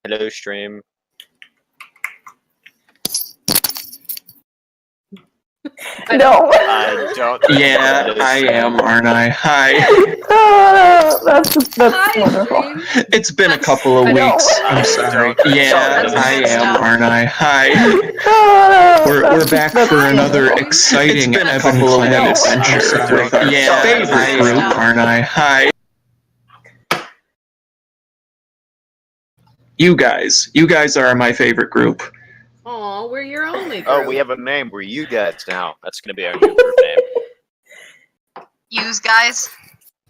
Hello, stream. No. I don't. Yeah, I am, aren't I? Hi. That's Hi, wonderful. stream. It's been a couple of I know. weeks. I'm sorry. Yeah, That's I good am, stuff. aren't I? Hi. We're back for another exciting Ebonclad adventure with our favorite group, aren't I? Hi. You guys are my favorite group. Aw, we're your only group. Oh, we have a name. We're you guys now. That's gonna be our new group name. Use guys.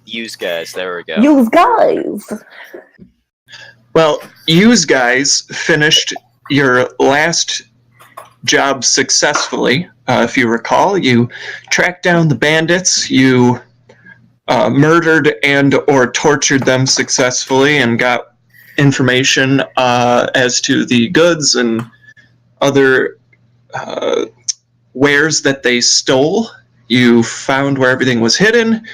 Use guys. There we go. You guys. Well, you guys finished your last job successfully. If you recall, you tracked down the bandits, you murdered and or tortured them successfully and got information as to the goods and other wares that they stole. You found where everything was hidden.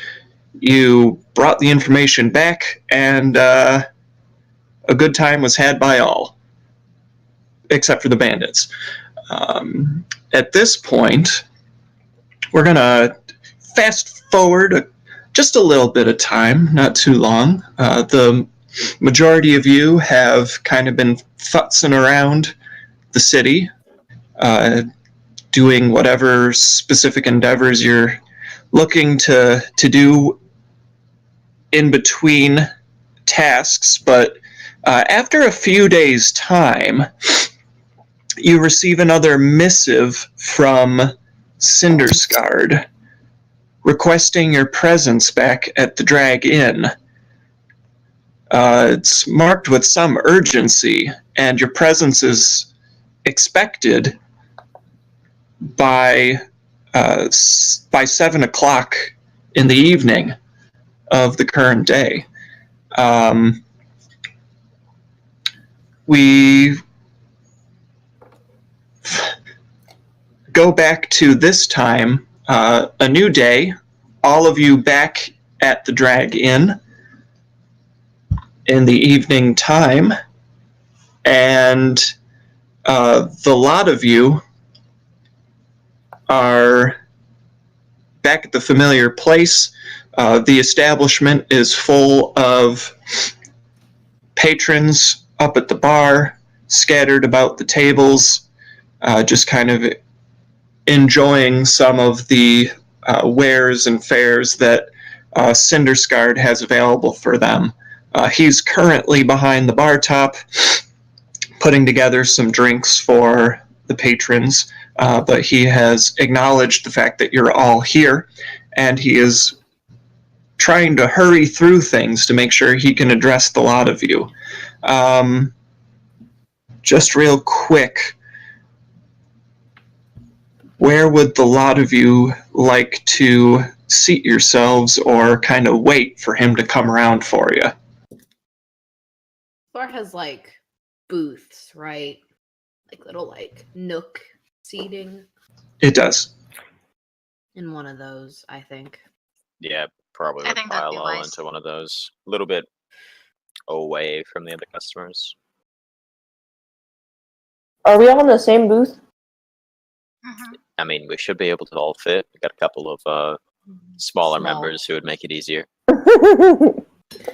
You brought the information back, and a good time was had by all, except for the bandits. At this point, we're going to fast forward just a little bit of time, not too long. The majority of you have kind of been futzing around the city, doing whatever specific endeavors you're looking to do in between tasks, but after a few days' time, you receive another missive from Cinderscard requesting your presence back at the Drag Inn. It's marked with some urgency, and your presence is expected by 7 o'clock in the evening of the current day. We go back to this time, a new day, all of you back at the Drag Inn in the evening time, and the lot of you are back at the familiar place. The establishment is full of patrons up at the bar, scattered about the tables, just kind of enjoying some of the wares and fares that Cinderscard has available for them. He's currently behind the bar top, putting together some drinks for the patrons, but he has acknowledged the fact that you're all here, and he is trying to hurry through things to make sure he can address the lot of you. Just real quick, where would the lot of you like to seat yourselves or kind of wait for him to come around for you? Bar has like booths, right? Like little like nook seating. It does. In one of those, I think. Yeah, probably I would think that'd pile be all wise. into one of those. A little bit away from the other customers. Are we all in the same booth? Mm-hmm. I mean, we should be able to all fit. We got a couple of smaller Small. members who would make it easier.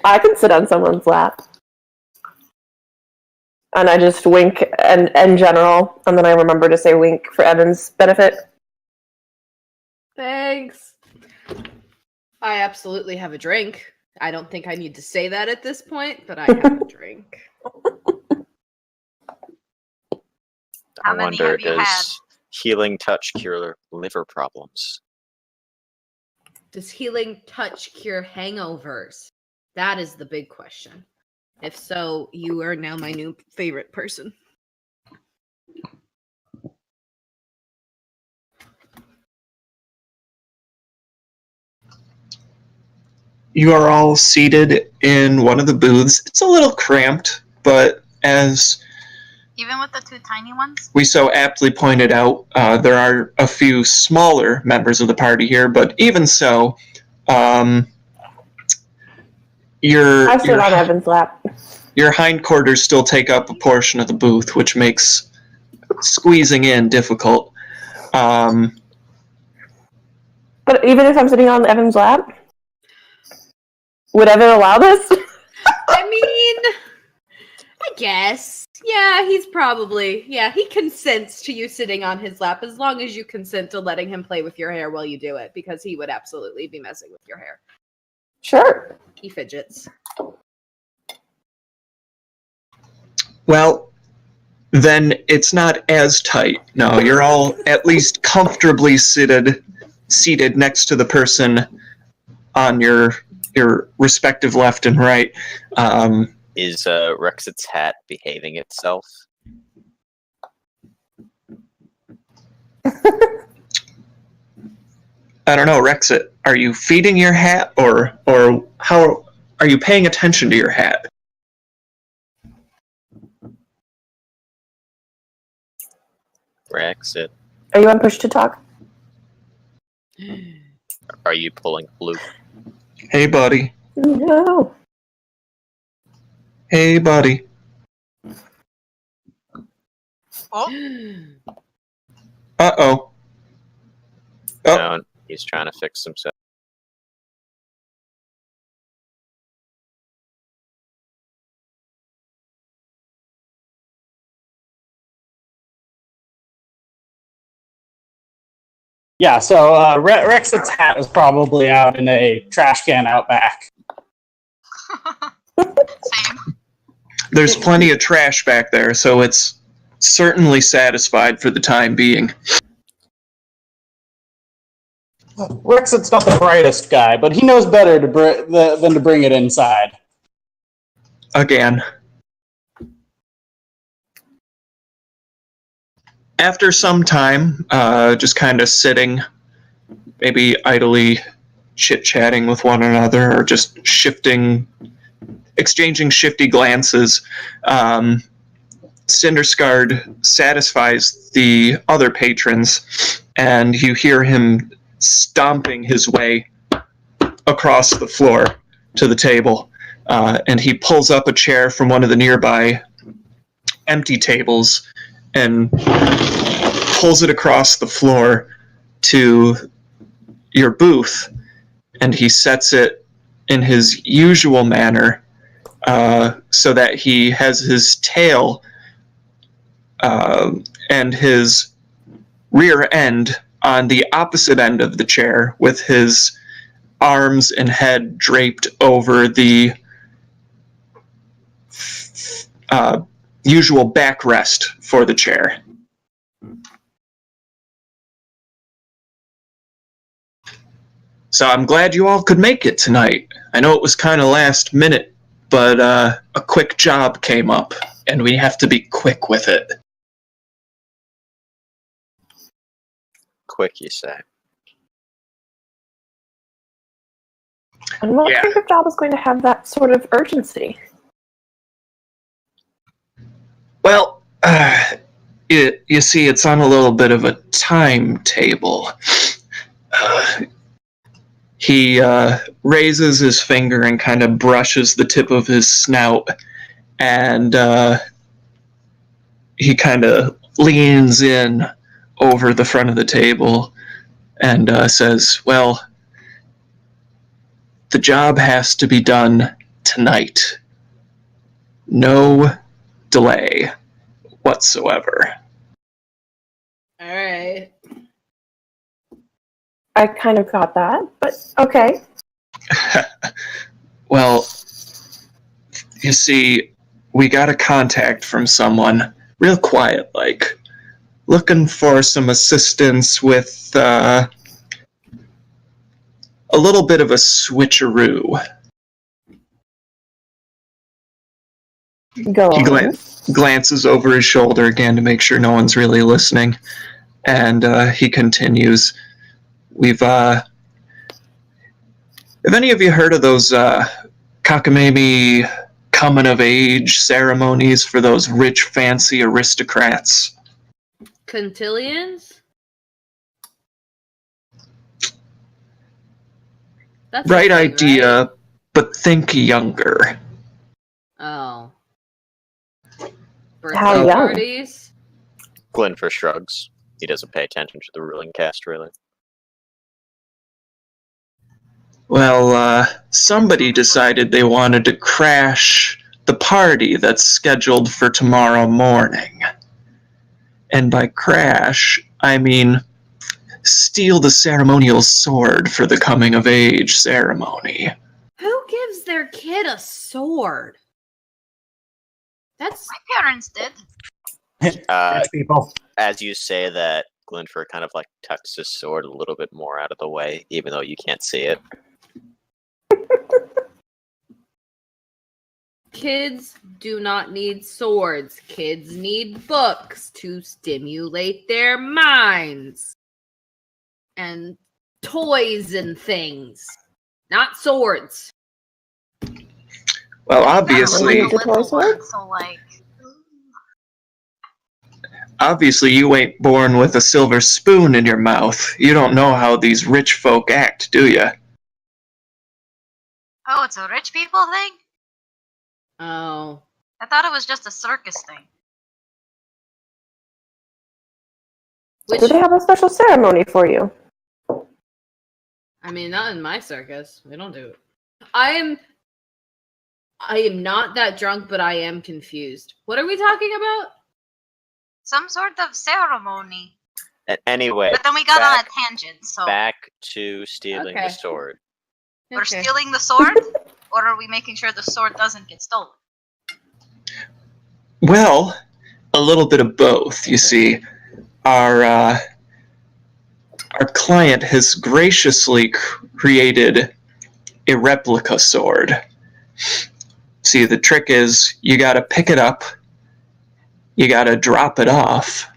I can sit on someone's lap. And I just wink and general, and then I remember to say wink for Evan's benefit. Thanks. I absolutely have a drink. I don't think I need to say that at this point, but I have a drink. How I many wonder, have you does had? healing touch cure liver problems? Does healing touch cure hangovers? That is the big question. If so, you are now my new favorite person. You are all seated in one of the booths. It's a little cramped, but as Even with the two tiny ones? we so aptly pointed out, there are a few smaller members of the party here, but even so, I sit on Evan's lap. your hindquarters still take up a portion of the booth, which makes squeezing in difficult. But even if I'm sitting on Evan's lap, would Evan allow this? I mean, I guess. Yeah, he consents to you sitting on his lap as long as you consent to letting him play with your hair while you do it, because he would absolutely be messing with your hair. Sure. He fidgets. Well, then it's not as tight. No, you're all at least comfortably seated next to the person on your respective left and right. Is Rexit's hat behaving itself? I don't know, Rexit. Are you feeding your hat, or how are you paying attention to your hat? Rexit, Are you on push to talk? are you pulling Bloop? Hey, buddy. No. Hey, buddy. Oh, Uh-oh. Oh. No, he's trying to fix himself. Yeah, so Rexit's hat is probably out in a trash can out back. same. There's plenty of trash back there, so it's certainly satisfied for the time being. Rexit's not the brightest guy, but he knows better than to bring it inside. Again. After some time, just kind of sitting, maybe idly chit-chatting with one another, or just exchanging shifty glances, Cinderscard satisfies the other patrons, and you hear him stomping his way across the floor to the table, and he pulls up a chair from one of the nearby empty tables and pulls it across the floor to your booth, and he sets it in his usual manner, so that he has his tail and his rear end on the opposite end of the chair, with his arms and head draped over the usual backrest for the chair. So I'm glad you all could make it tonight. I know it was kind of last minute, but a quick job came up, and we have to be quick with it. Quick, you say? And what Yeah. kind of job is going to have that sort of urgency? Well, you see, it's on a little bit of a timetable. He raises his finger and kind of brushes the tip of his snout, and he kind of leans in over the front of the table and says, well, the job has to be done tonight. No delay whatsoever. All right. I kind of got that, but okay. Well, you see, we got a contact from someone, real quiet like, looking for some assistance with a little bit of a switcheroo. Go He on. glances over his shoulder again to make sure no one's really listening, and he continues, have any of you heard of those cockamamie coming of age ceremonies for those rich, fancy aristocrats? Quintillions? That's a Right thing, idea, right? but think younger. Oh. How birthday young? parties. Glinfir shrugs. He doesn't pay attention to the ruling caste, really. Well, somebody decided they wanted to crash the party that's scheduled for tomorrow morning. And by crash, I mean steal the ceremonial sword for the coming of age ceremony. Who gives their kid a sword? That's My parents did. Rich people. As you say that, Glinfir kind of like tucks his sword a little bit more out of the way, even though you can't see it. kids do not need swords. Kids need books to stimulate their minds. And toys and things. Not swords. Well, That's obviously, like a little one, so like. obviously you ain't born with a silver spoon in your mouth. You don't know how these rich folk act, do you? Oh, it's a rich people thing? Oh. I thought it was just a circus thing. Which, Do they have a special ceremony for you? I mean, not in my circus. We don't do it. I am not that drunk, but I am confused. What are we talking about? Some sort of ceremony. Anyway, But then we got on back, a tangent, so. back to stealing Okay. the sword. We're Okay. stealing the sword? Or are we making sure the sword doesn't get stolen? Well, a little bit of both, you see. Our client has graciously created a replica sword. See, the trick is you gotta pick it up, you gotta drop it off,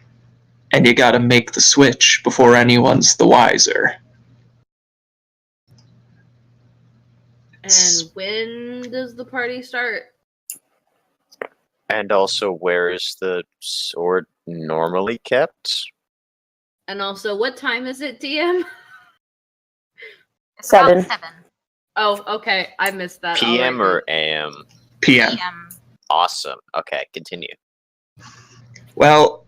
and you gotta make the switch before anyone's the wiser. And when does the party start? And also, where is the sword normally kept? And also, what time is it, DM? It's 7. about 7 Oh, okay. I missed that. PM already. or AM? PM. p.m. Awesome. Okay, continue. Well,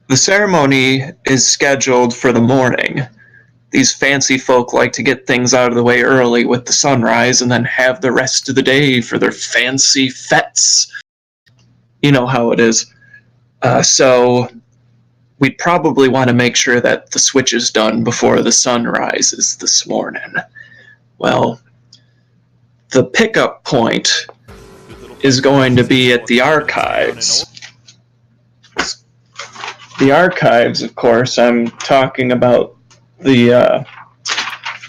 the ceremony is scheduled for the morning. These fancy folk like to get things out of the way early with the sunrise and then have the rest of the day for their fancy fetes. You know how it is. So we'd probably want to make sure that the switch is done before the sun rises this morning. Well, the pickup point is going to be at the archives. The archives, of course, I'm talking about the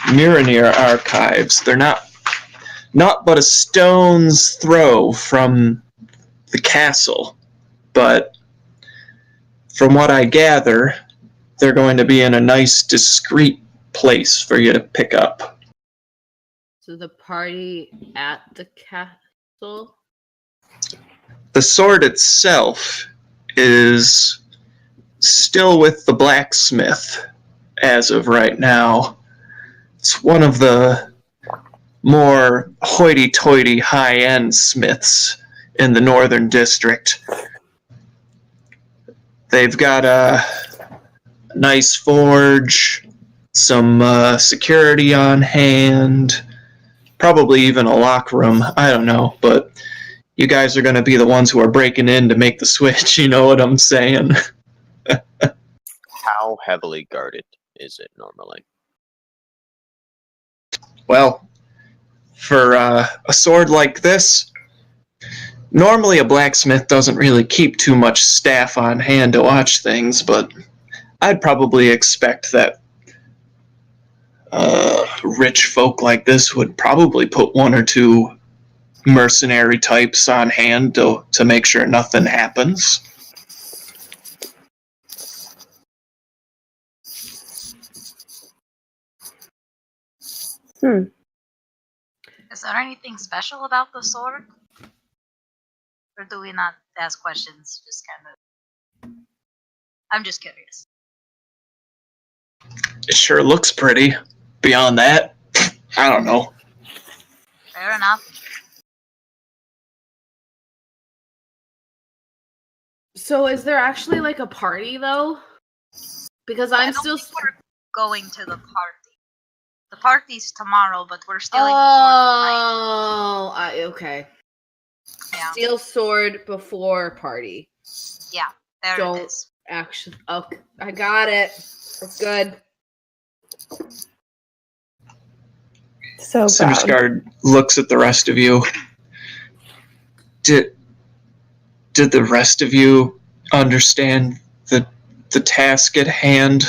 Miranir archives. They're not but a stone's throw from the castle, but from what I gather, they're going to be in a nice, discreet place for you to pick up. So the party at the castle? The sword itself is still with the blacksmith as of right now. It's one of the more hoity-toity high-end smiths in the northern district. They've got a nice forge, some security on hand, probably even a lock room. I don't know, but you guys are going to be the ones who are breaking in to make the switch, you know what I'm saying? How heavily guarded is it normally? Well, for a sword like this, normally a blacksmith doesn't really keep too much staff on hand to watch things, but I'd probably expect that rich folk like this would probably put 1 or 2 mercenary types on hand to make sure nothing happens. Is there anything special about the sword? Or do we not ask questions? Just kind of. I'm just curious. It sure looks pretty. Beyond that, I don't know. Fair enough. So is there actually like a party though? Because I I'm don't still. think we're going to the party. The party's tomorrow, but we're stealing the sword tonight. Oh, okay. Yeah. Steal sword before party. Yeah, there Don't it is. actually. Okay, I got it. It's good. So brown. Cindersguard looks at the rest of you. Did the rest of you understand the task at hand?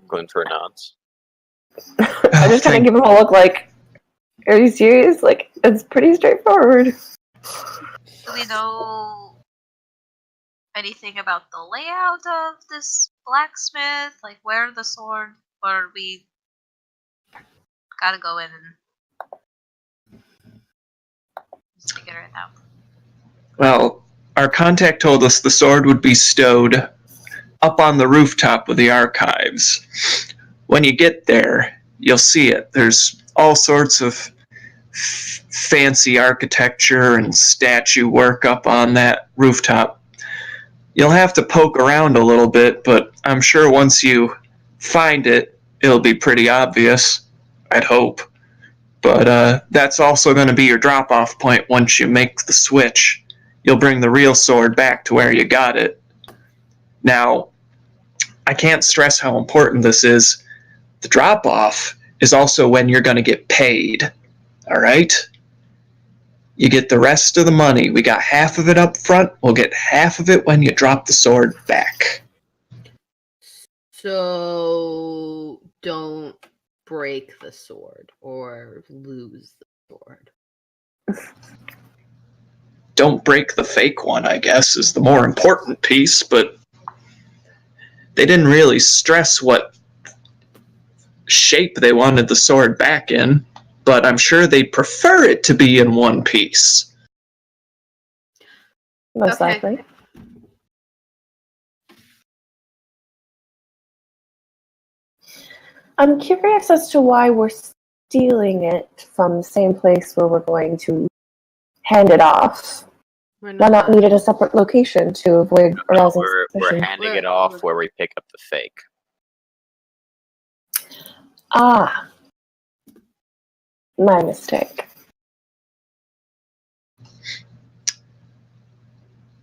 Glinfir nods. I just kind of give him a look like, are you serious? Like, it's pretty straightforward. Do we know anything about the layout of this blacksmith? Like where the sword, or we gotta go in and just figure it out? Well, our contact told us the sword would be stowed up on the rooftop of the archives. When you get there, you'll see it. There's all sorts of fancy architecture and statue work up on that rooftop. You'll have to poke around a little bit, but I'm sure once you find it, it'll be pretty obvious. I'd hope. But that's also going to be your drop-off point once you make the switch. You'll bring the real sword back to where you got it. Now, I can't stress how important this is. The drop-off is also when you're going to get paid. Alright? You get the rest of the money. We got half of it up front. We'll get half of it when you drop the sword back. So don't break the sword or lose the sword. Don't break the fake one, I guess, is the more important piece, but they didn't really stress what shape they wanted the sword back in, but I'm sure they'd prefer it to be in one piece. Most Okay. likely. I'm curious as to why we're stealing it from the same place where we're going to hand it off. We're Why not meet at a separate location to avoid No, arousing we're suspicion? handing it off where we pick up the fake. Ah. My mistake.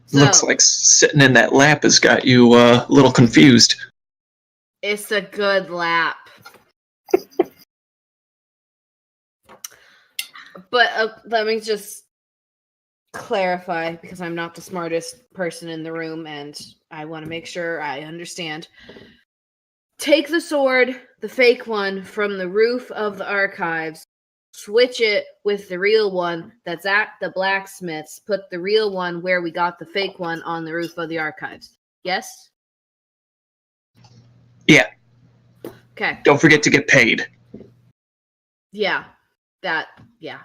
So, Looks like sitting in that lap has got you a little confused. it's a good lap. But let me just clarify, because I'm not the smartest person in the room and I want to make sure I understand. Take the sword, the fake one, from the roof of the archives, switch it with the real one that's at the blacksmith's, put the real one where we got the fake one on the roof of the archives. Yes? Yeah. Okay. Don't forget to get paid. Yeah. Yeah.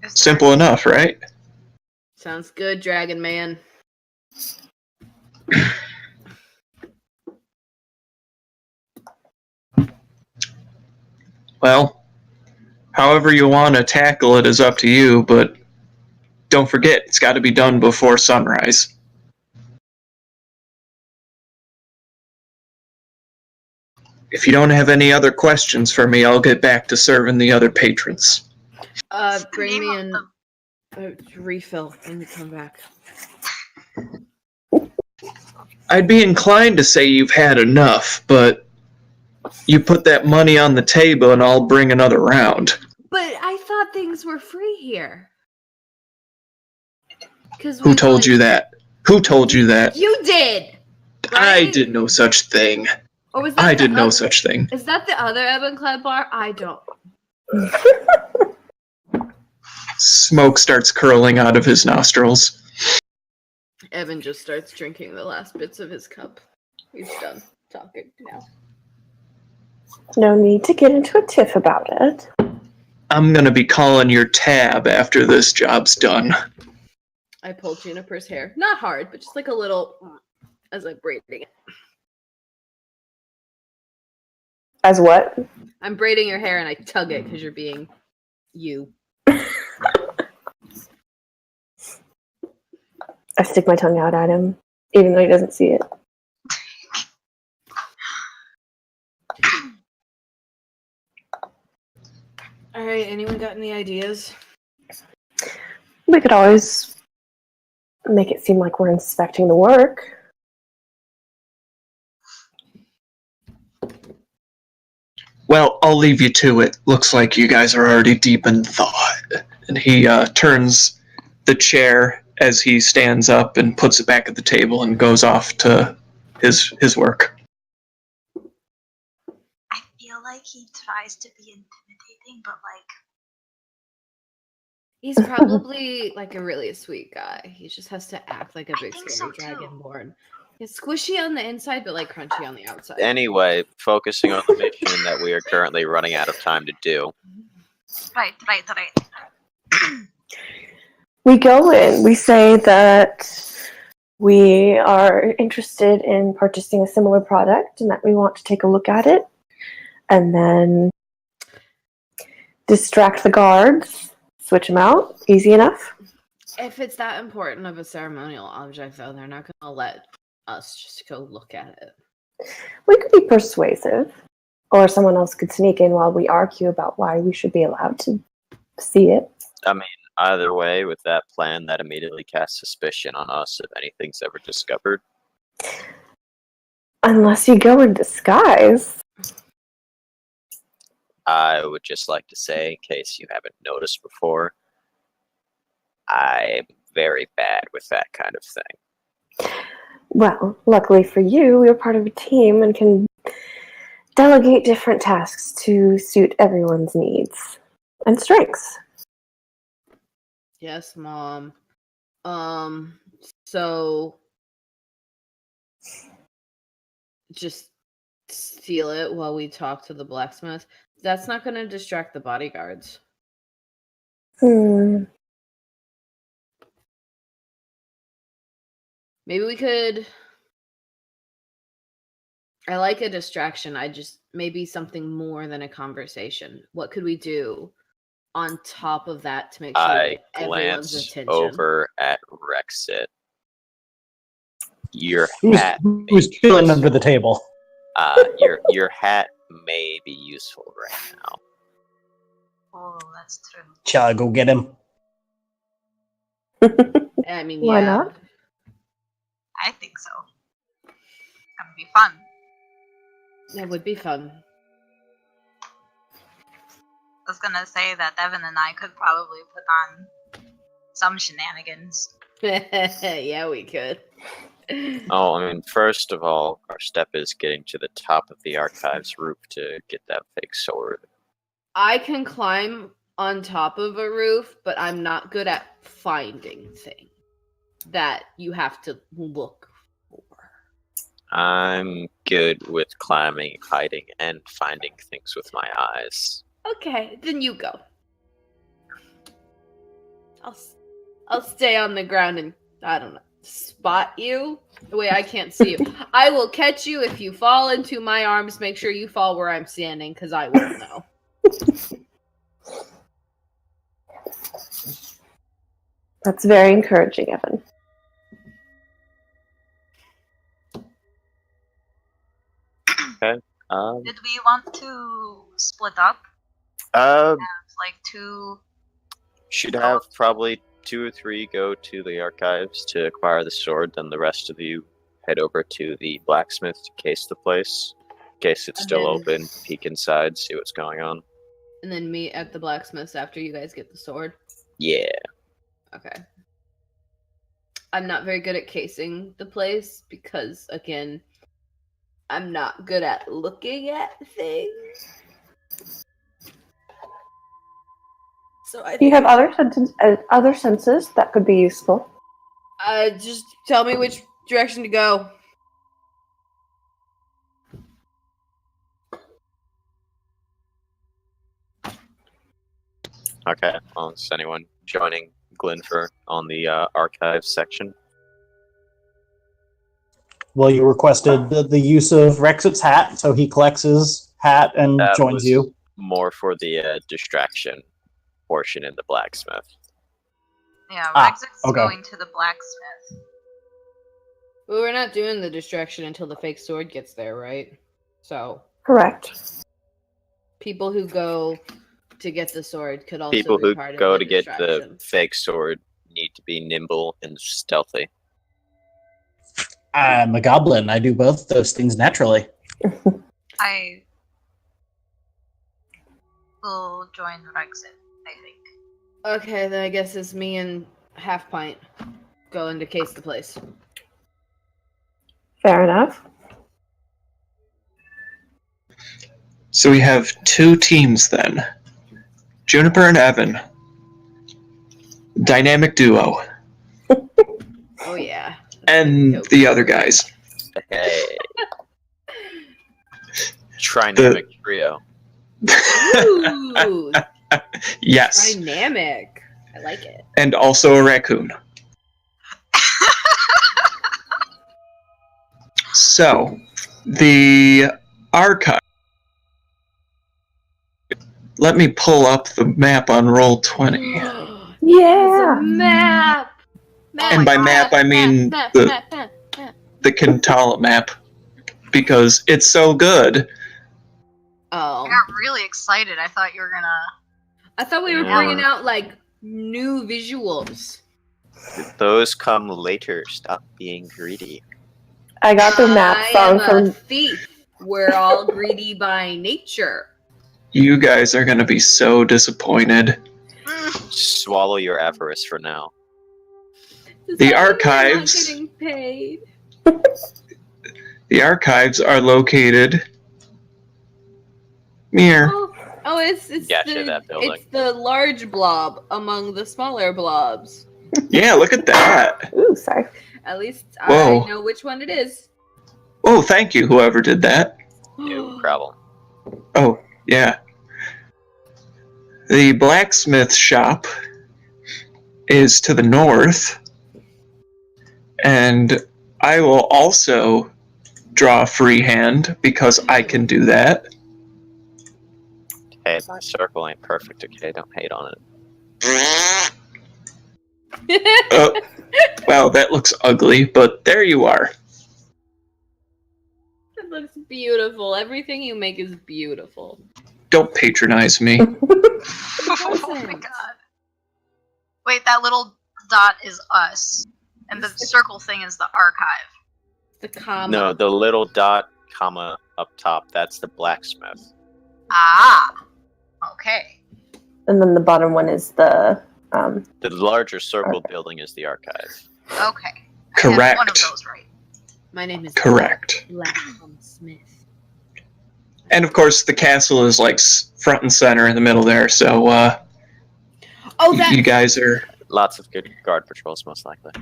Simple enough, right? Sounds good, Dragon Man. Well, however you want to tackle it is up to you, but don't forget, it's got to be done before sunrise. If you don't have any other questions for me, I'll get back to serving the other patrons. Bring me in a refill when we come back. I'd be inclined to say you've had enough, but you put that money on the table and I'll bring another round. But I thought things were free here. Who told you that? Who told you that? You did! I Right? did no such thing. Or was that I the did no oth- such thing. Is that the other Ebonclad bar? I don't. Smoke starts curling out of his nostrils. Evan just starts drinking the last bits of his cup. He's done talking now. No need to get into a tiff about it. I'm gonna be calling your tab after this job's done. I pulled Juniper's hair. Not hard, but just like a little as I'm braiding it. As what? I'm braiding your hair and I tug it because you're being you. I stick my tongue out at him, even though he doesn't see it. All right, anyone got any ideas? We could always make it seem like we're inspecting the work. Well, I'll leave you to it. Looks like you guys are already deep in thought. And he turns the chair as he stands up and puts it back at the table and goes off to his work. I feel like he tries to be intimidating, but like He's probably like a really sweet guy. He just has to act like a big think scary so, too. dragonborn. He's squishy on the inside, but like crunchy on the outside. Anyway, focusing on the mission that we are currently running out of time to do. right. We go in, we say that we are interested in purchasing a similar product and that we want to take a look at it, and then distract the guards, switch them out, easy enough. If it's that important of a ceremonial object, though, they're not going to let us just go look at it. We could be persuasive, or someone else could sneak in while we argue about why we should be allowed to see it. I mean, either way, with that plan, that immediately casts suspicion on us if anything's ever discovered. Unless you go in disguise. I would just like to say, in case you haven't noticed before, I'm very bad with that kind of thing. Well, luckily for you, we are part of a team and can delegate different tasks to suit everyone's needs and strengths. Yes, Mom. So just steal it while we talk to the blacksmith. That's not going to distract the bodyguards. Hmm. Maybe we could. I like a distraction. Maybe something more than a conversation. What could we do on top of that to make sure I everyone's glance attention? over at Rexit. Your hat. Who's chilling under the table? Your hat may be useful right now. Oh, that's true. Shall I go get him? I mean, Why yeah. not? I think so. It's gonna be fun. It would be fun. I was gonna say that Devin and I could probably put on some shenanigans. Yeah, we could. Oh, I mean, first of all, our step is getting to the top of the archives roof to get that fake sword. I can climb on top of a roof, but I'm not good at finding things that you have to look for. I'm good with climbing, hiding, and finding things with my eyes. Okay, then you go. I'll stay on the ground and, I don't know, spot you the way I can't see you. I will catch you if you fall into my arms. Make sure you fall where I'm standing, because I won't know. That's very encouraging, Evan. Okay. Did we want to split up? Like two. Should have probably 2 or 3 go to the archives to acquire the sword, then the rest of you head over to the blacksmith to case the place. In case it's still open, peek inside, see what's going on. And then meet at the blacksmith's after you guys get the sword? Yeah. Okay. I'm not very good at casing the place because, again, I'm not good at looking at things. So I You have other senses that could be useful. just tell me which direction to go. Okay. Well, is anyone joining Glinfir on the archives section? Well, you requested the use of Rexit's hat, so he collects his hat and That joins was you. more for the distraction portion in the blacksmith. Yeah, Ah, Rexit's okay. going to the blacksmith. Well, we're not doing the distraction until the fake sword gets there, right? So Correct. people who go to get the sword could also People be who part of go the to get the distraction. fake sword need to be nimble and stealthy. I'm a goblin. I do both those things naturally. I will join Rexit, I think. Okay, then I guess it's me and Half Pint going to case the place. Fair enough. So we have 2 teams then. Juniper and Evan. Dynamic duo. Oh yeah. And the other guys. Hey. Trinamic trio. Ooh, Yes. dynamic. I like it. And also a raccoon. So, the archive. Let me pull up the map on Roll20. Yeah. Map. And by map, I mean the Kintala map. Because it's so good. Oh, I got really excited. I thought you were gonna. I thought we were Yeah. bringing out like new visuals. Those come later. Stop being greedy. I got the map I song am a from. thief. We're all greedy by nature. You guys are going to be so disappointed. Swallow your avarice for now. Does The that mean we're archives- not getting paid? The archives are located near. Oh, it's Gotcha, that building. it's the large blob among the smaller blobs. Yeah, look at that. Ooh, sorry. At least Whoa. I know which one it is. Oh, thank you, whoever did that. No problem. Oh, yeah. The blacksmith shop is to the north. And I will also draw a free hand because I can do that. Hey, my circle ain't perfect, okay? Don't hate on it. Oh, well, that looks ugly, but there you are. It looks beautiful. Everything you make is beautiful. Don't patronize me. Oh my god. Wait, that little dot is us. And the circle thing is the archive. The comma. No, the little dot, comma, up top, that's the blacksmith. Ah! Okay. And then the bottom one is the. The larger circle building is the archive. Okay. I Correct. had one of those right. My name is Correct. Blacksmith. And of course, the castle is like front and center in the middle there, so Oh, that. you guys are. Lots of good guard patrols, most likely.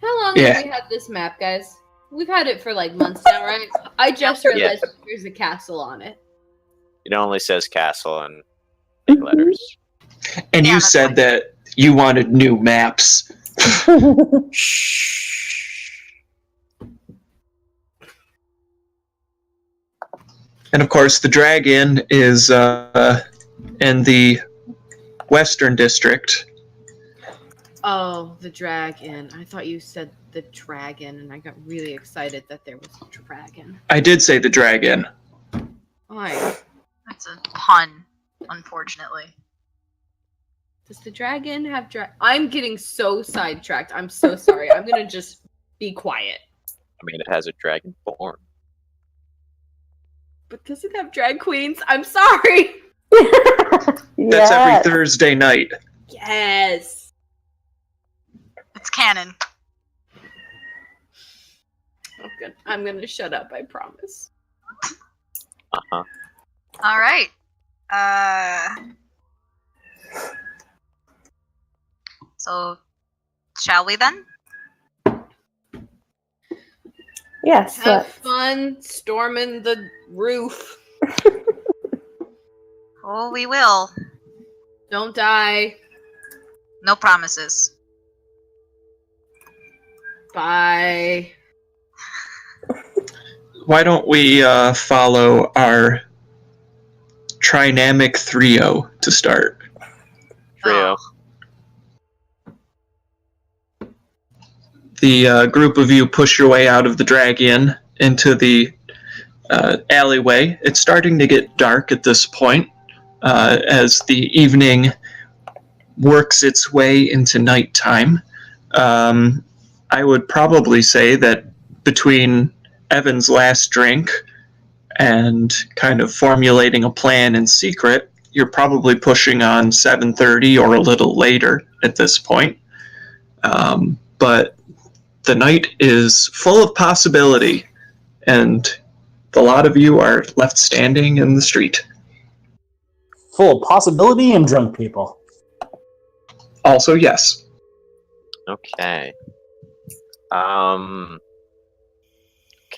How long Yeah. have we had this map, guys? We've had it for like months now, right? I just realized there's a castle on it. It only says castle in big letters. And Yeah, you that's said fine. that you wanted new maps. And of course, the dragon is in the Western District. Oh, the dragon. I thought you said the dragon, and I got really excited that there was a dragon. I did say the dragon. Why? That's a pun, unfortunately. Does the dragon have I'm getting so sidetracked. I'm so sorry. I'm gonna just be quiet. I mean, it has a dragon form. But does it have drag queens? I'm sorry. That's every Thursday night. Yes. It's canon. I'm gonna shut up. I promise. Uh-huh. Alright. So, shall we then? Yes. Have fun storming the roof. Oh, we will. Don't die. No promises. Bye. Why don't we follow our Trinamic Trio to start. Trio. The group of you push your way out of the Dragon into the alleyway. It's starting to get dark at this point as the evening works its way into nighttime. I would probably say that between Evan's last drink and kind of formulating a plan in secret, you're probably pushing on 7:30 or a little later at this point. But the night is full of possibility, and a lot of you are left standing in the street. Full of possibility and drunk people. Also, yes. Okay.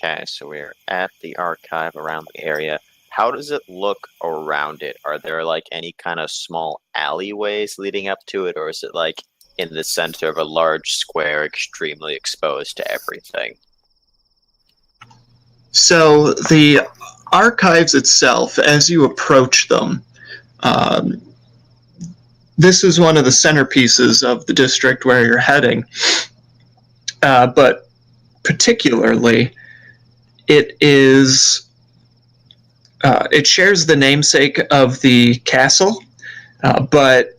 Okay, so we're at the archive around the area. How does it look around it? Are there like any kind of small alleyways leading up to it, or is it like in the center of a large square, extremely exposed to everything? So the archives itself, as you approach them, this is one of the centerpieces of the district where you're heading. But particularly, it shares the namesake of the castle, but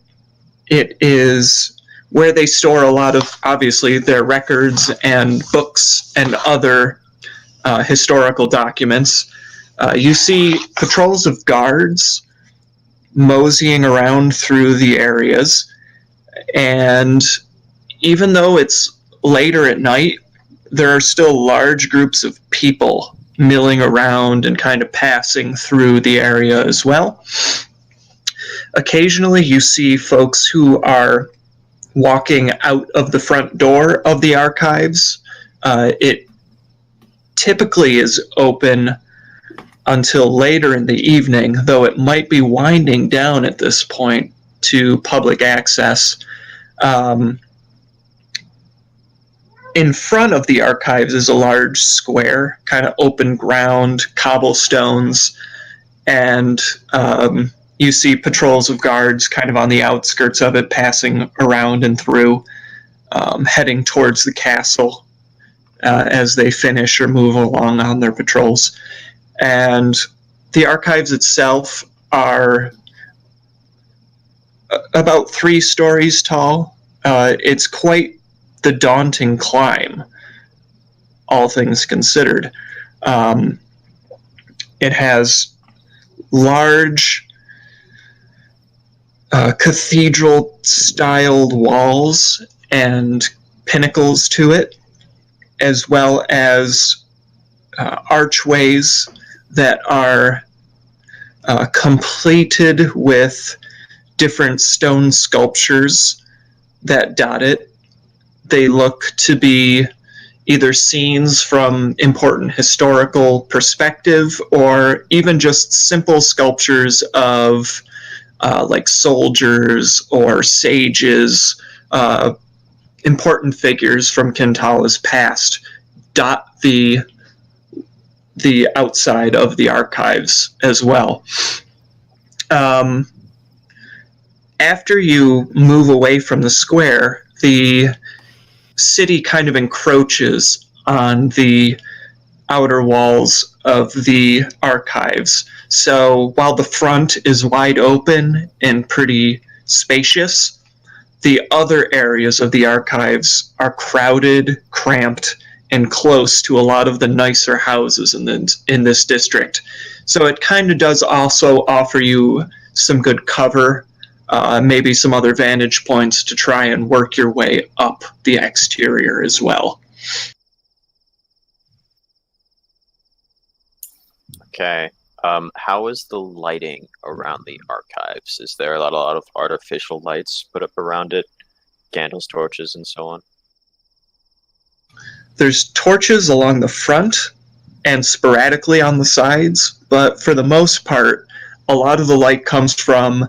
it is where they store a lot of, obviously, their records and books and other historical documents. You see patrols of guards moseying around through the areas, and even though it's later at night, there are still large groups of people milling around and kind of passing through the area as well. Occasionally you see folks who are walking out of the front door of the archives. It typically is open until later in the evening, though it might be winding down at this point to public access. In front of the archives is a large square, kind of open ground, cobblestones, and you see patrols of guards kind of on the outskirts of it, passing around and through, heading towards the castle as they finish or move along on their patrols. And the archives itself are about 3 stories tall. It's quite the daunting climb, all things considered. It has large cathedral-styled walls and pinnacles to it, as well as archways that are completed with different stone sculptures that dot it. They look to be either scenes from important historical perspective or even just simple sculptures of like soldiers or sages, important figures from Kintala's past dot the outside of the archives as well. After you move away from the square, the city kind of encroaches on the outer walls of the archives. So while the front is wide open and pretty spacious, the other areas of the archives are crowded, cramped, and close to a lot of the nicer houses in this district. So it kind of does also offer you some good cover, maybe some other vantage points to try and work your way up the exterior as well. Okay. How is the lighting around the archives? Is there a lot of artificial lights put up around it? Candles, torches, and so on? There's torches along the front and sporadically on the sides, but for the most part, a lot of the light comes from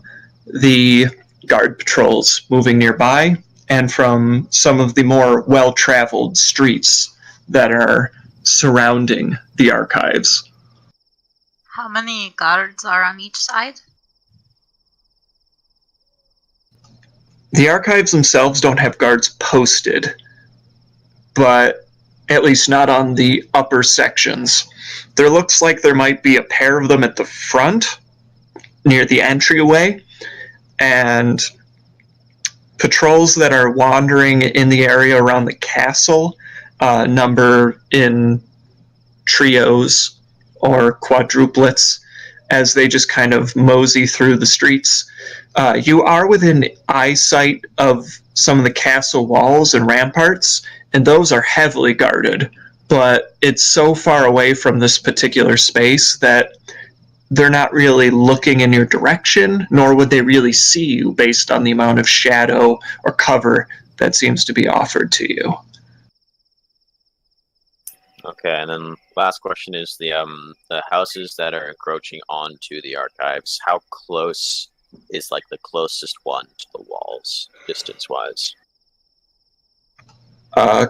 the guard patrols moving nearby and from some of the more well-traveled streets that are surrounding the archives. How many guards are on each side? The archives themselves don't have guards posted, but at least not on the upper sections. There looks like there might be a pair of them at the front, near the entryway, and patrols that are wandering in the area around the castle number in trios or quadruplets as they just kind of mosey through the streets. You are within eyesight of some of the castle walls and ramparts, and those are heavily guarded, but it's so far away from this particular space that they're not really looking in your direction, nor would they really see you based on the amount of shadow or cover that seems to be offered to you. Okay, and then last question is the houses that are encroaching onto the archives. How close is like the closest one to the walls, distance-wise?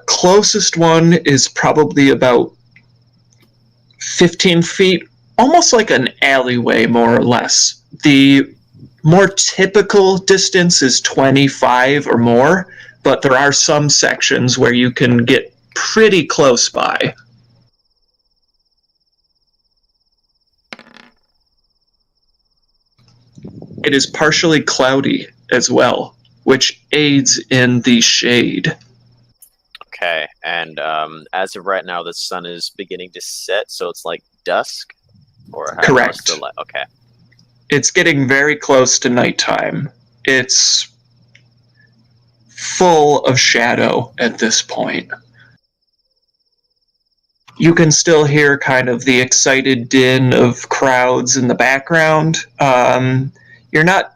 Closest one is probably about 15 feet, almost like an alleyway, more or less. The more typical distance is 25 or more, but there are some sections where you can get pretty close by. It is partially cloudy as well, which aids in the shade. Okay, and as of right now, the sun is beginning to set, so it's like dusk? Or how Correct. close to okay. It's getting very close to nighttime. It's full of shadow at this point. You can still hear kind of the excited din of crowds in the background. You're not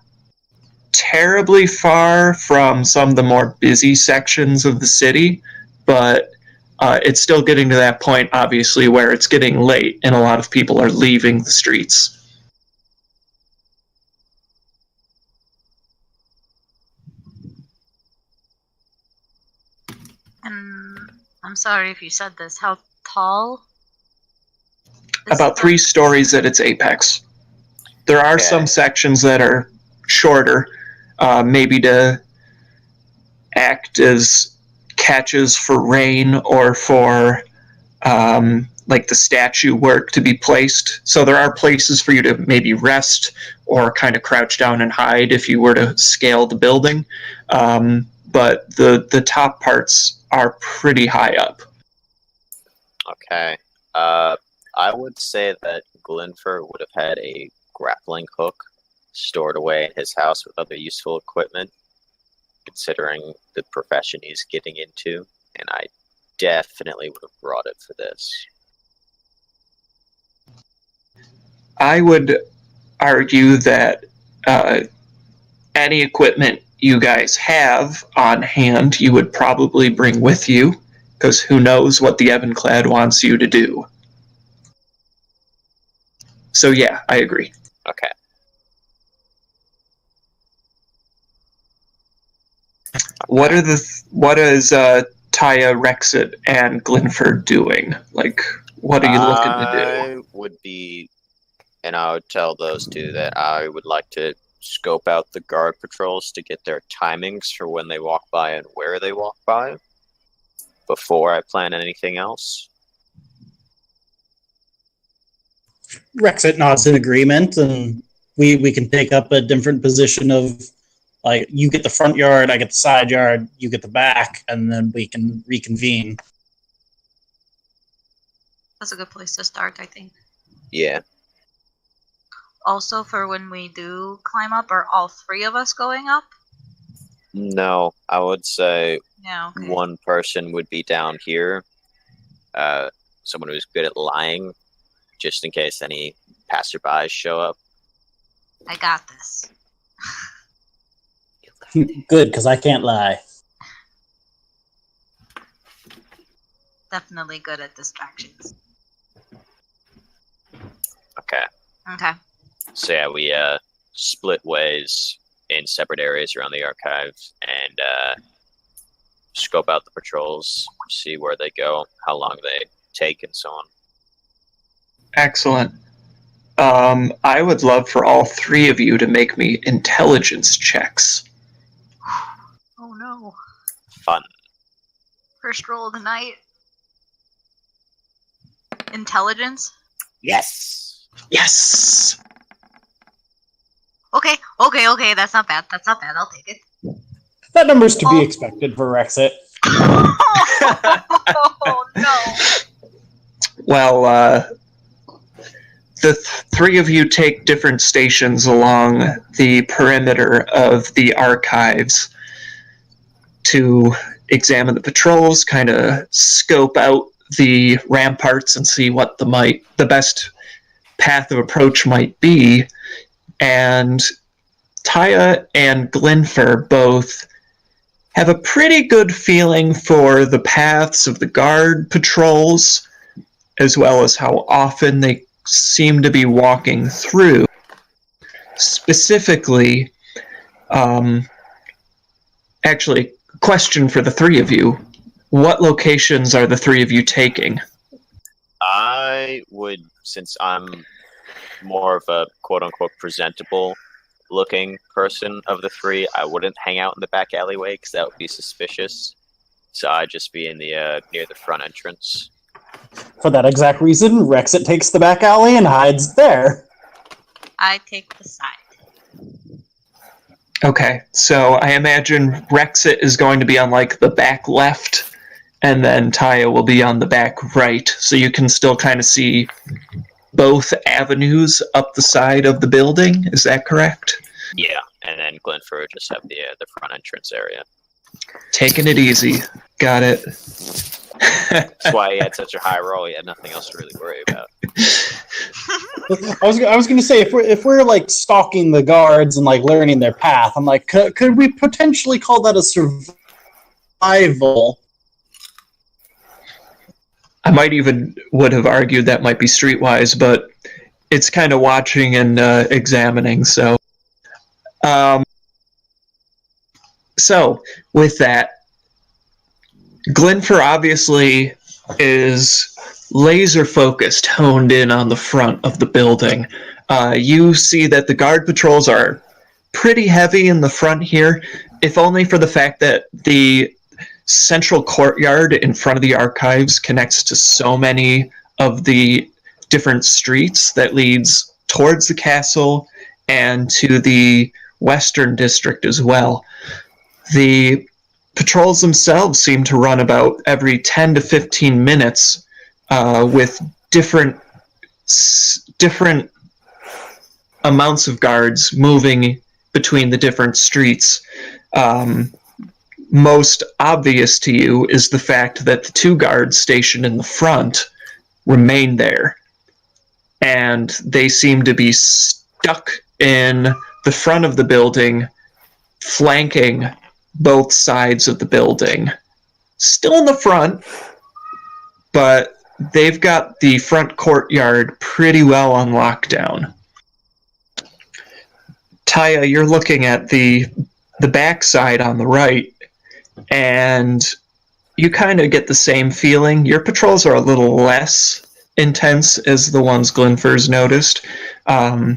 terribly far from some of the more busy sections of the city, but it's still getting to that point, obviously, where it's getting late and a lot of people are leaving the streets. And I'm sorry if you said this. How tall? About 3 stories at its apex. There are some sections that are shorter, maybe to act as catches for rain or for like the statue work to be placed. So there are places for you to maybe rest or kind of crouch down and hide if you were to scale the building. But the top parts are pretty high up. Okay. I would say that Glinfir would have had a grappling hook stored away in his house with other useful equipment, considering the profession he's getting into, and I definitely would have brought it for this. I would argue that any equipment you guys have on hand, you would probably bring with you, because who knows what the Ebonclad wants you to do. So yeah, I agree. Okay. What is Taya, Rexit, and Glinfir doing? Like, what are you looking to do? I would be, and I would tell those two that I would like to scope out the guard patrols to get their timings for when they walk by and where they walk by before I plan anything else. Rexit nods in agreement, and we can take up a different position of, like, you get the front yard, I get the side yard, you get the back, and then we can reconvene. That's a good place to start, I think. Yeah. Also, for when we do climb up, are all 3 of us going up? No, I would say Yeah, okay. one person would be down here. Someone who's good at lying, just in case any passerbys show up. I got this. Good, because I can't lie. Definitely good at distractions. Okay. Okay. So yeah, we split ways in separate areas around the archive and scope out the patrols, see where they go, how long they take, and so on. Excellent. I would love for all three of you to make me intelligence checks. Oh no. Fun. First roll of the night. Intelligence? Yes! Yes! Okay, that's not bad. I'll take it. That number's to be expected for Rexit. Oh no. Well, the three of you take different stations along the perimeter of the archives to examine the patrols, kind of scope out the ramparts and see what the best path of approach might be. And Taya and Glinfir both have a pretty good feeling for the paths of the guard patrols, as well as how often they seem to be walking through. Specifically, actually, question for the three of you. What locations are the three of you taking? I would, since I'm more of a quote-unquote presentable looking person of the three, I wouldn't hang out in the back alleyway because that would be suspicious. So I'd just be in the near the front entrance. For that exact reason, Rexit takes the back alley and hides there. I take the side. Okay, so I imagine Rexit is going to be on like the back left, and then Taya will be on the back right, so you can still kind of see both avenues up the side of the building. Is that correct? Yeah, and then Glinfir would just have the front entrance area. Taking it easy. Got it. That's why he had such a high roll. He had nothing else to really worry about. I was going to say, if we're like stalking the guards and like learning their path, I'm like, could we potentially call that a survival? I might even would have argued that might be streetwise, but it's kind of watching and examining. So with that, Glinfir obviously is laser focused, honed in on the front of the building. You see that the guard patrols are pretty heavy in the front here, if only for the fact that the central courtyard in front of the archives connects to so many of the different streets that leads towards the castle and to the western district as well. The patrols themselves seem to run about every 10 to 15 minutes with different amounts of guards moving between the different streets. Most obvious to you is the fact that the two guards stationed in the front remain there. And they seem to be stuck in the front of the building, flanking both sides of the building. Still in the front, but they've got the front courtyard pretty well on lockdown. Taya, you're looking at the backside on the right, and you kind of get the same feeling. Your patrols are a little less intense as the ones Glinfir's noticed.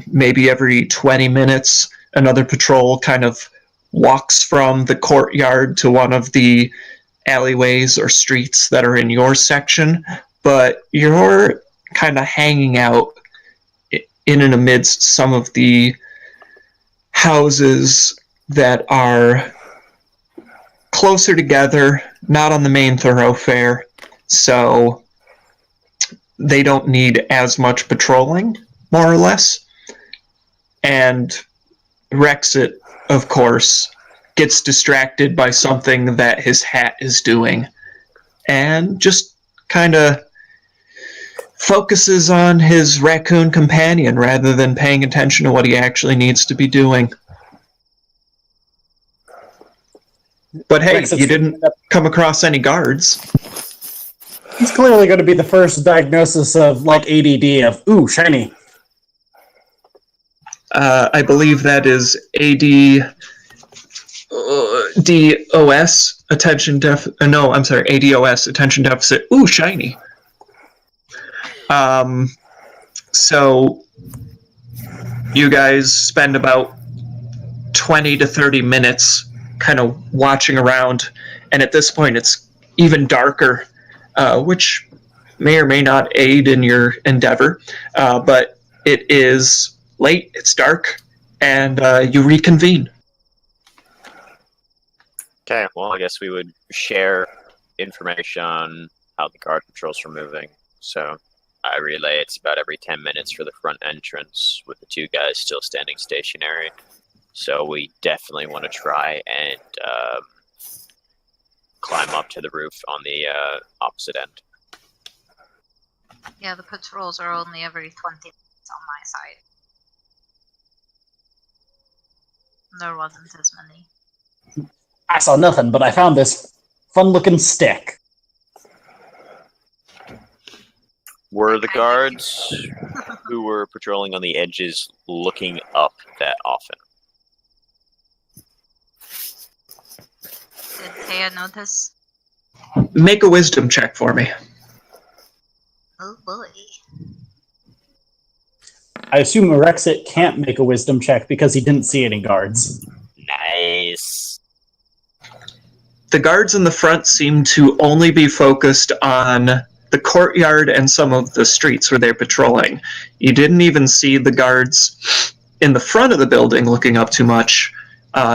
Maybe every 20 minutes, another patrol kind of walks from the courtyard to one of the alleyways or streets that are in your section, but you're kind of hanging out in and amidst some of the houses that are closer together, not on the main thoroughfare, so they don't need as much patrolling, more or less. And Rexit, of course, gets distracted by something that his hat is doing and just kind of focuses on his raccoon companion rather than paying attention to what he actually needs to be doing. But hey, you didn't come across any guards. He's clearly going to be the first diagnosis of like ADD of, ooh, shiny. I believe that is DOS, attention ADOS, attention deficit. Ooh, shiny. So You guys spend about 20 to 30 minutes kind of watching around, and at this point it's even darker, which may or may not aid in your endeavor, but it is late, it's dark, and you reconvene. Okay, well, I guess we would share information on how the guard patrols are moving. So I relay it's about every 10 minutes for the front entrance, with the two guys still standing stationary. So we definitely want to try and climb up to the roof on the opposite end. Yeah, the patrols are only every 20 minutes on my side. There wasn't as many. I saw nothing, but I found this fun-looking stick. Were the guards who were patrolling on the edges looking up that often? Did Taya notice? Make a wisdom check for me. Oh boy. I assume Rexit can't make a wisdom check because he didn't see any guards. Nice. The guards in the front seem to only be focused on the courtyard and some of the streets where they're patrolling. You didn't even see the guards in the front of the building looking up too much,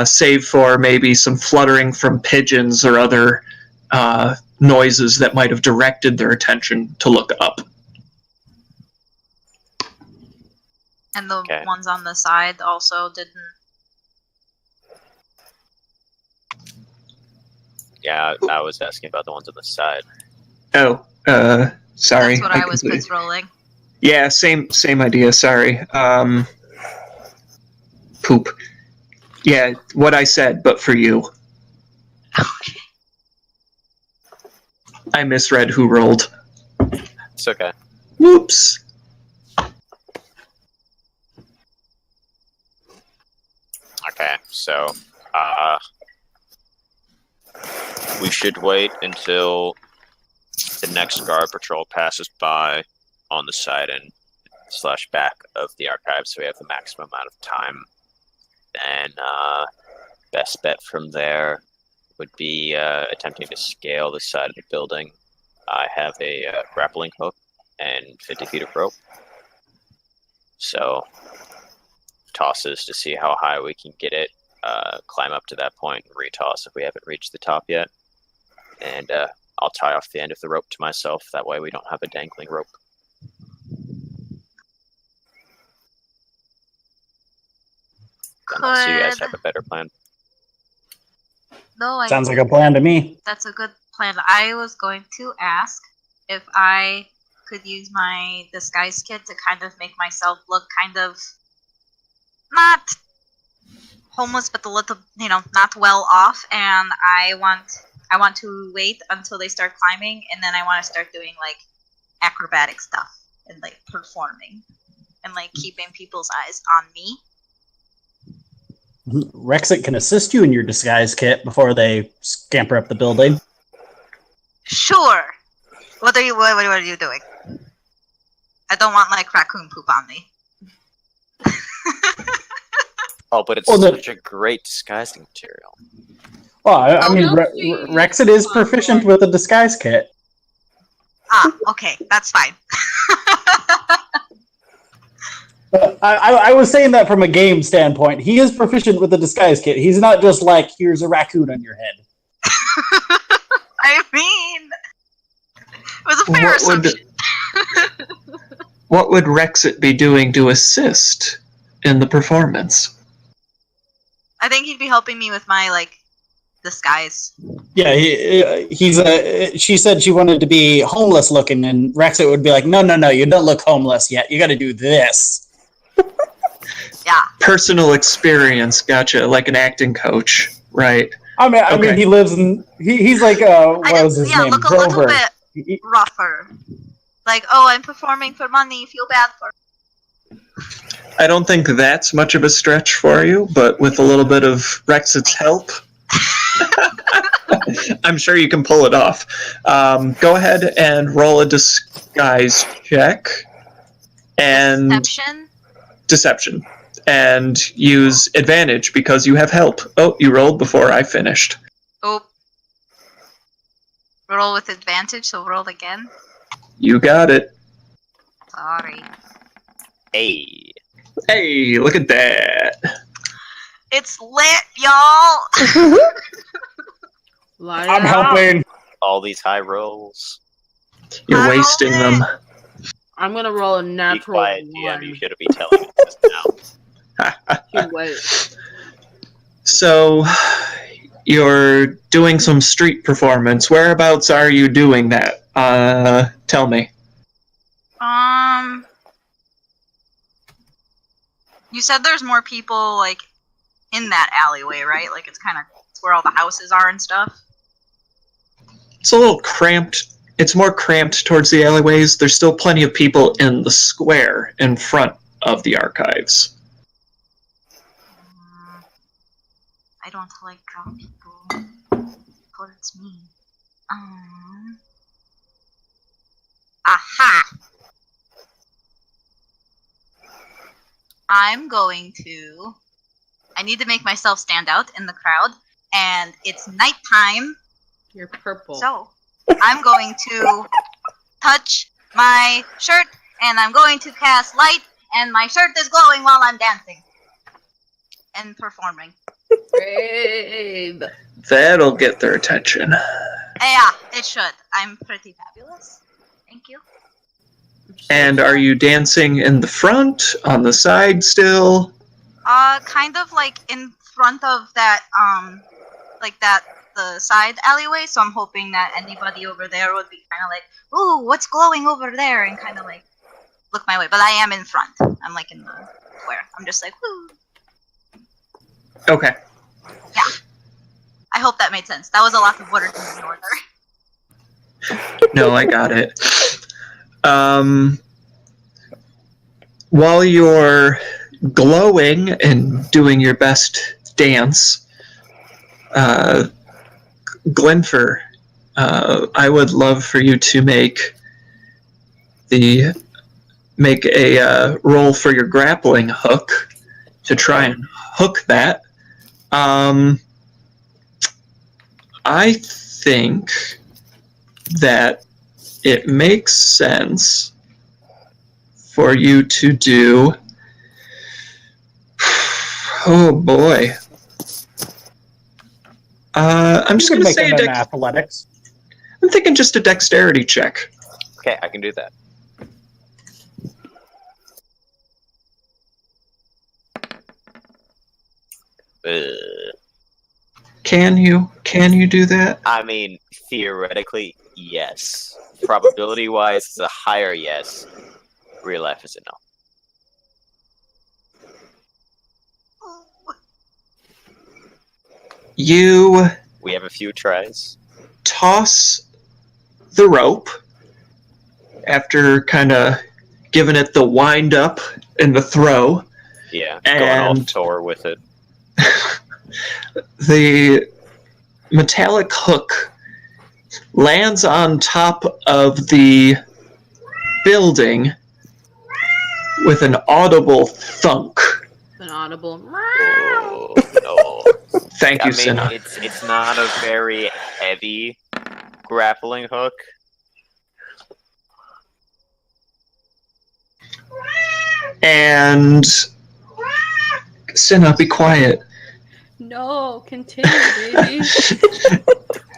save for maybe some fluttering from pigeons or other noises that might have directed their attention to look up. And the ones on the side also didn't. Yeah, I was asking about the ones on the side. Oh, sorry. That's what I was patrolling. Yeah, same idea, sorry. Poop. Yeah, what I said, but for you. Okay. I misread who rolled. It's okay. Whoops. Okay, so we should wait until the next guard patrol passes by on the side and / back of the archive, so we have the maximum amount of time. And best bet from there would be attempting to scale the side of the building. I have a grappling hook and 50 feet of rope. So tosses to see how high we can get it, climb up to that point and retoss if we haven't reached the top yet. And I'll tie off the end of the rope to myself, that way we don't have a dangling rope. Unless you guys have a better plan. No, Sounds like a plan to me. That's a good plan. I was going to ask if I could use my disguise kit to kind of make myself look kind of not homeless, but a little, not well off. And I want to wait until they start climbing, and then I want to start doing like acrobatic stuff and like performing and like keeping people's eyes on me. Rexit can assist you in your disguise kit before they scamper up the building. Sure. What are you doing? I don't want like raccoon poop on me. Oh, but it's such a great disguising material. Well, I mean, Rexit is proficient with a disguise kit. Ah, okay, that's fine. I was saying that from a game standpoint. He is proficient with the disguise kit. He's not just like, here's a raccoon on your head. I mean, it was a fair assumption. What would Rexit be doing to assist in the performance? I think he'd be helping me with my, like, disguise. Yeah, she said she wanted to be homeless looking, and Rexit would be like, no, you don't look homeless yet. You got to do this. Yeah. Personal experience, gotcha, like an acting coach, right? I mean, he lives in. He's like, what was his name? Look a little bit rougher. Like, oh, I'm performing for money. Feel bad for. I don't think that's much of a stretch for you, but with a little bit of Rexit's help, I'm sure you can pull it off. Go ahead and roll a disguise check. And Deception. Deception. and use advantage because you have help. Oh, you rolled before I finished. Oh. Roll with advantage, so roll again. You got it. Sorry. Hey. Hey, look at that. It's lit, y'all! I'm helping. All these high rolls. You're I wasting rolled them. I'm gonna roll a Be natural quiet, one. DM. You shouldn't be telling me this now. You wait. So, you're doing some street performance. Whereabouts are you doing that? Tell me. You said there's more people, like, in that alleyway, right? Like, it's kind of where all the houses are and stuff? It's a little cramped. It's more cramped towards the alleyways. There's still plenty of people in the square in front of the archives. I don't like drunk people. But it's me. Aha! I need to make myself stand out in the crowd, and it's nighttime, You're purple. so I'm going to touch my shirt, and I'm going to cast light, and my shirt is glowing while I'm dancing. And performing. Babe. That'll get their attention. Yeah, it should. I'm pretty fabulous. Thank you. And are you dancing in the front, on the side still? Kind of like in front of that, the side alleyway, so I'm hoping that anybody over there would be kind of like, ooh, what's glowing over there, and kind of like look my way. But I am in front. I'm like in the square. I'm just like, woo. Okay. Yeah. I hope that made sense. That was a lot of words in order. No, I got it. While you're glowing and doing your best dance, Glinfir, I would love for you to make a roll for your grappling hook to try and hook that. I think that it makes sense for you to do. Oh boy. I'm just going to say athletics. I'm thinking just a dexterity check. Okay, I can do that. Can you do that? I mean, theoretically, yes. Probability-wise, it's a higher yes. Real life is a no. We have a few tries. Toss the rope after kind of giving it the wind up and the throw. Yeah, going all Thor with it. The metallic hook lands on top of the building with an audible thunk. An audible. Oh, no. Thank you, I mean, Cinna. it's not a very heavy grappling hook. And Cinna, be quiet. No, continue, baby.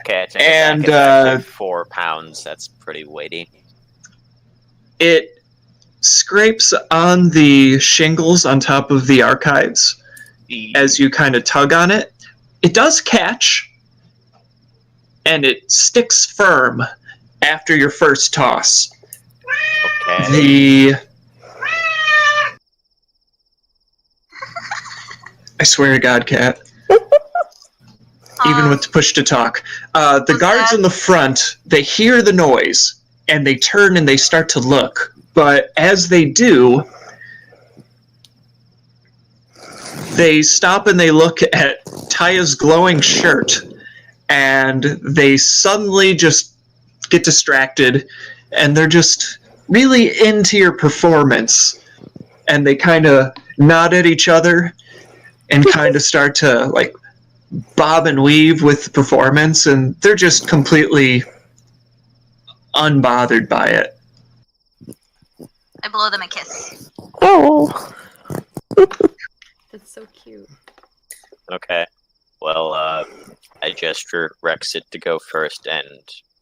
Okay, I take And, it back. It's like 4 pounds. That's pretty weighty. It scrapes on the shingles on top of the archives as you kind of tug on it. It does catch, and it sticks firm after your first toss. Okay. I swear to God, Cat. Even with push to talk. The guards in the front, they hear the noise, and they turn and they start to look. But as they do, they stop and they look at Taya's glowing shirt, and they suddenly just get distracted, and they're just really into your performance. and they kind of nod at each other and kind of start to like bob and weave with the performance, and they're just completely unbothered by it. I blow them a kiss. Oh. That's so cute. Okay. Well, I gesture Rexit to go first and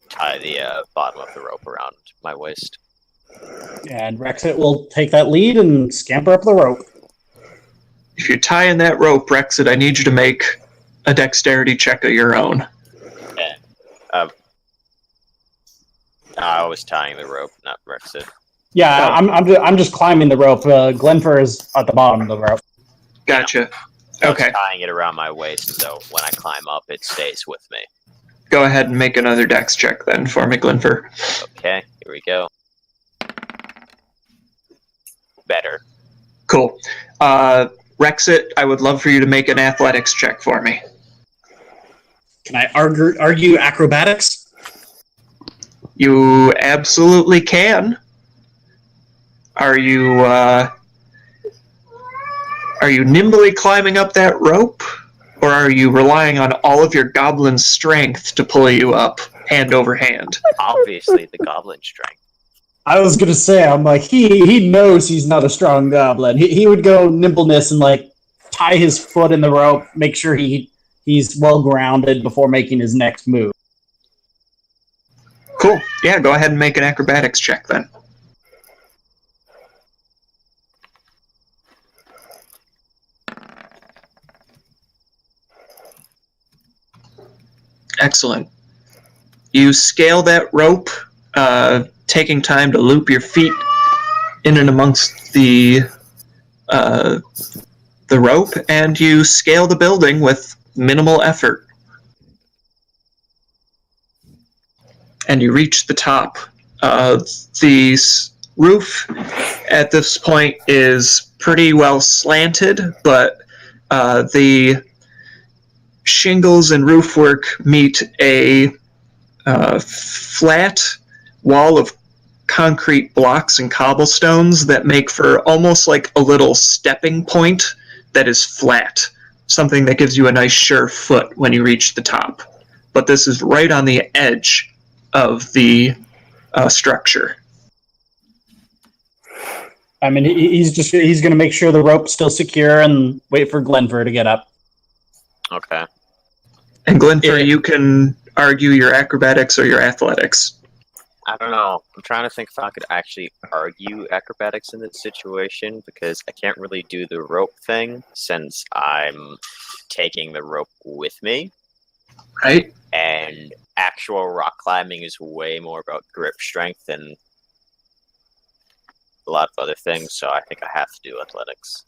tie the bottom of the rope around my waist. And Rexit will take that lead and scamper up the rope. If you're tying that rope, Rexit, I need you to make a dexterity check of your own. Okay. I was tying the rope, not Rexit. Yeah, I'm just climbing the rope. Glinfir is at the bottom of the rope. Gotcha. I Okay. was tying it around my waist, so when I climb up, it stays with me. Go ahead and make another dex check then for me, Glinfir. Okay, here we go. Better. Cool. Rexit, I would love for you to make an athletics check for me. Can I argue acrobatics? You absolutely can. Are you nimbly climbing up that rope, or are you relying on all of your goblin strength to pull you up, hand over hand? Obviously, the goblin strength. I was gonna say, I'm like, he knows he's not a strong goblin. He would go nimbleness and like tie his foot in the rope, make sure he's well grounded before making his next move. Cool. Yeah, go ahead and make an acrobatics check then. Excellent. You scale that rope, taking time to loop your feet in and amongst the rope, and you scale the building with minimal effort. And you reach the top. The roof at this point is pretty well slanted, but the shingles and roofwork meet a flat wall of concrete blocks and cobblestones that make for almost like a little stepping point that is flat, something that gives you a nice sure foot when you reach the top. But this is right on the edge of the structure. I mean, he's going to make sure the rope's still secure and wait for Glinfir to get up. Okay. And Glinfir, you can argue your acrobatics or your athletics. I don't know. I'm trying to think if I could actually argue acrobatics in this situation, because I can't really do the rope thing since I'm taking the rope with me. Right? And actual rock climbing is way more about grip strength than a lot of other things, so I think I have to do athletics.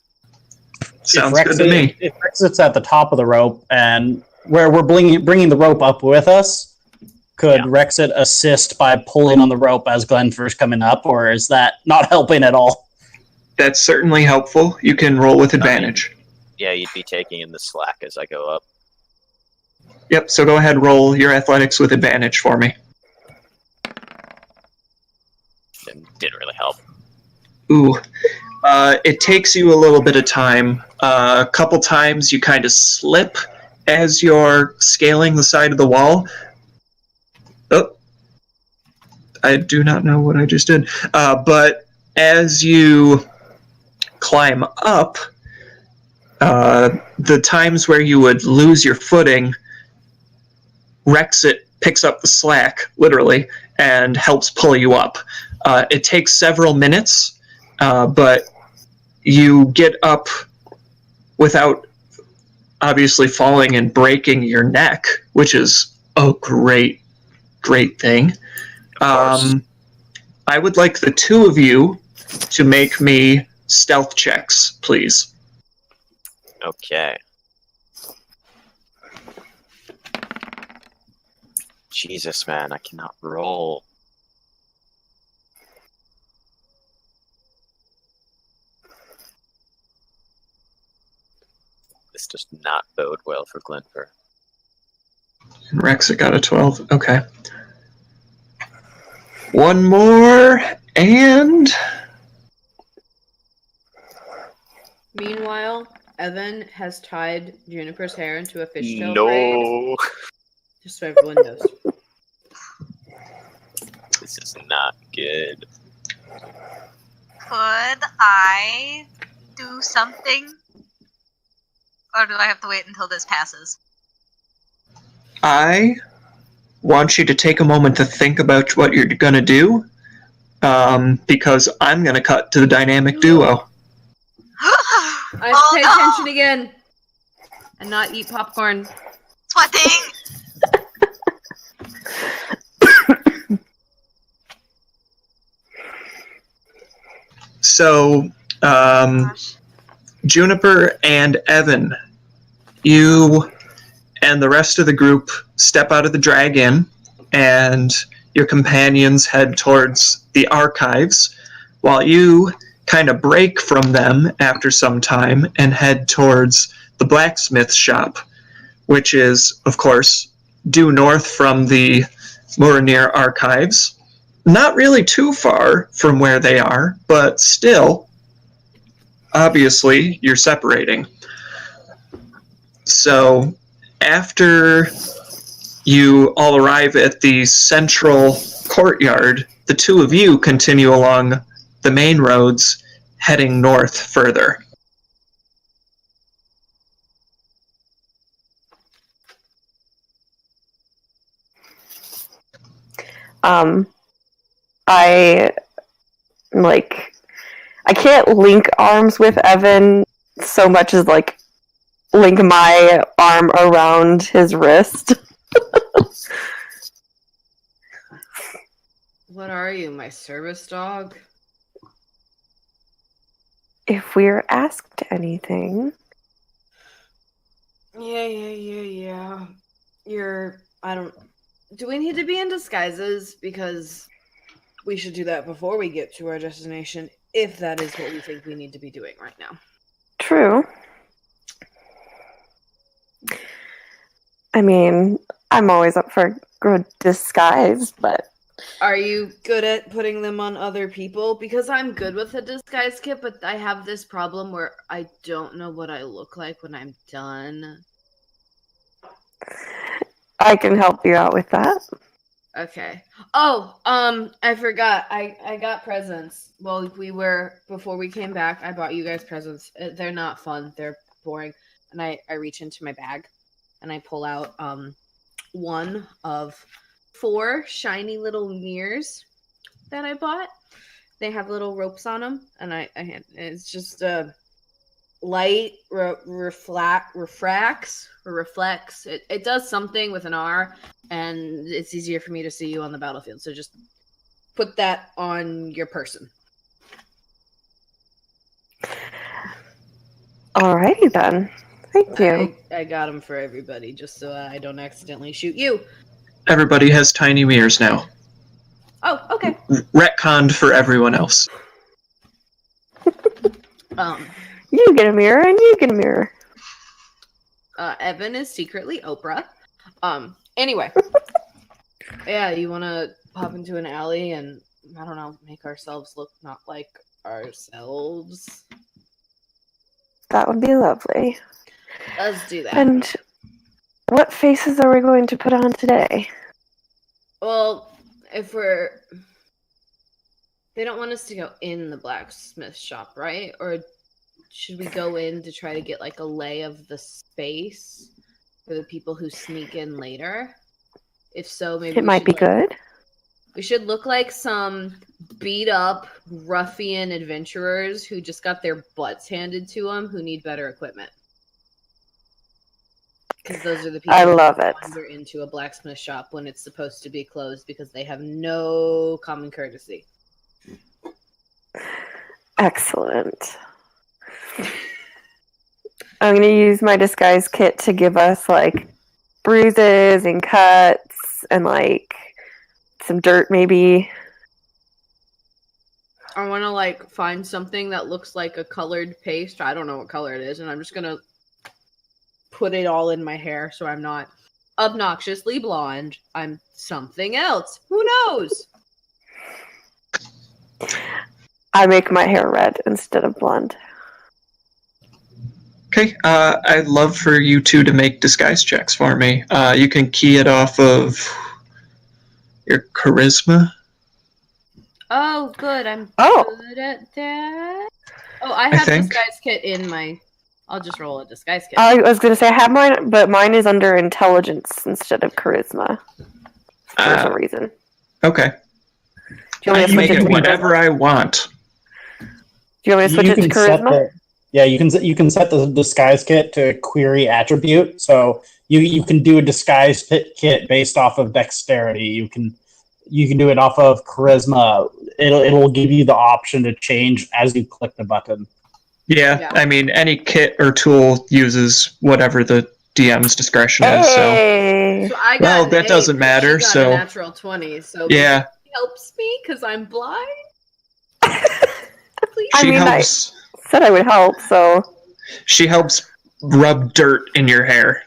Sounds good to me. If Rexit's at the top of the rope and where we're bringing the rope up with us, could Rexit assist by pulling on the rope as Glenfir's coming up, or is that not helping at all? That's certainly helpful. You can roll with advantage. Yeah, you'd be taking in the slack as I go up. Yep, so go ahead and roll your athletics with advantage for me. Didn't really help. Ooh. It takes you a little bit of time. A couple times you kind of slip as you're scaling the side of the wall. Oh. I do not know what I just did. But as you climb up, the times where you would lose your footing, Rexit picks up the slack, literally, and helps pull you up. It takes several minutes, but you get up without obviously falling and breaking your neck, which is a great thing. I would like the two of you to make me stealth checks, please. Okay. Jesus, man, I cannot roll. This does not bode well for Glinfir. And Rexit got a 12. Okay. One more, and Meanwhile, Evan has tied Juniper's hair into a fishtail braid, No, just so everyone knows. this is not good. Could I do something? Or do I have to wait until this passes? I want you to take a moment to think about what you're going to do, because I'm going to cut to the dynamic duo. I have to pay attention again and not eat popcorn. Sweating! So, Gosh. Juniper and Evan, you and the rest of the group step out of the drag inn, and your companions head towards the archives, while you kind of break from them after some time and head towards the blacksmith shop, which is, of course, due north from the Muranir archives. Not really too far from where they are, but still, obviously, you're separating. So, after you all arrive at the central courtyard, the two of you continue along the main roads, heading north further. I can't link arms with Evan so much as link my arm around his wrist. What are you, my service dog? If we're asked anything. Yeah. Do we need to be in disguises? Because we should do that before we get to our destination, if that is what we think we need to be doing right now. True. I mean, I'm always up for a good disguise, but... Are you good at putting them on other people? Because I'm good with a disguise kit, but I have this problem where I don't know what I look like when I'm done. I can help you out with that. Okay. Oh, I forgot. I got presents. Well, before we came back, I bought you guys presents. They're not fun. They're boring. And I reach into my bag and I pull out one of 4 shiny little mirrors that I bought. They have little ropes on them, and it's just light refracts. It does something with an R, and it's easier for me to see you on the battlefield. So just put that on your person. Alrighty then. Thank you. I got them for everybody, just so I don't accidentally shoot you. Everybody has tiny mirrors now. Oh, okay. Retconned for everyone else. You get a mirror and you get a mirror. Evan is secretly Oprah. Anyway. Yeah, you want to pop into an alley and, I don't know, make ourselves look not like ourselves? That would be lovely. Let's do that. And what faces are we going to put on today? Well, they don't want us to go in the blacksmith shop, right? Or should we go in to try to get a lay of the space for the people who sneak in later? If so, maybe it might be good. We should look like some beat up ruffian adventurers who just got their butts handed to them who need better equipment. Because those are the people I love who it. wander into a blacksmith shop when it's supposed to be closed because they have no common courtesy. Excellent. I'm going to use my disguise kit to give us bruises and cuts and some dirt maybe. I want to find something that looks like a colored paste. I don't know what color it is, and I'm just going to put it all in my hair so I'm not obnoxiously blonde. I'm something else. Who knows? I make my hair red instead of blonde. Okay, I'd love for you two to make disguise checks for me. You can key it off of your charisma. Oh, good. I'm Oh. good at that. Oh, I I have think. disguise kit in my. I'll just roll a disguise kit. I was going to say I have mine, but mine is under intelligence instead of charisma for some reason. Okay. Do you want me to I switch make it it to whatever I want. Do you want me to switch it to charisma? You can set the disguise kit to query attribute. So you can do a disguise kit based off of dexterity. You can do it off of charisma. It'll give you the option to change as you click the button. Yeah, I mean, any kit or tool uses whatever the DM's discretion is. Hey. So I got well, an that 8, doesn't but matter. She got So a natural 20. So yeah, it helps me because I'm blind. she helps. I said I would help, so She helps rub dirt in your hair,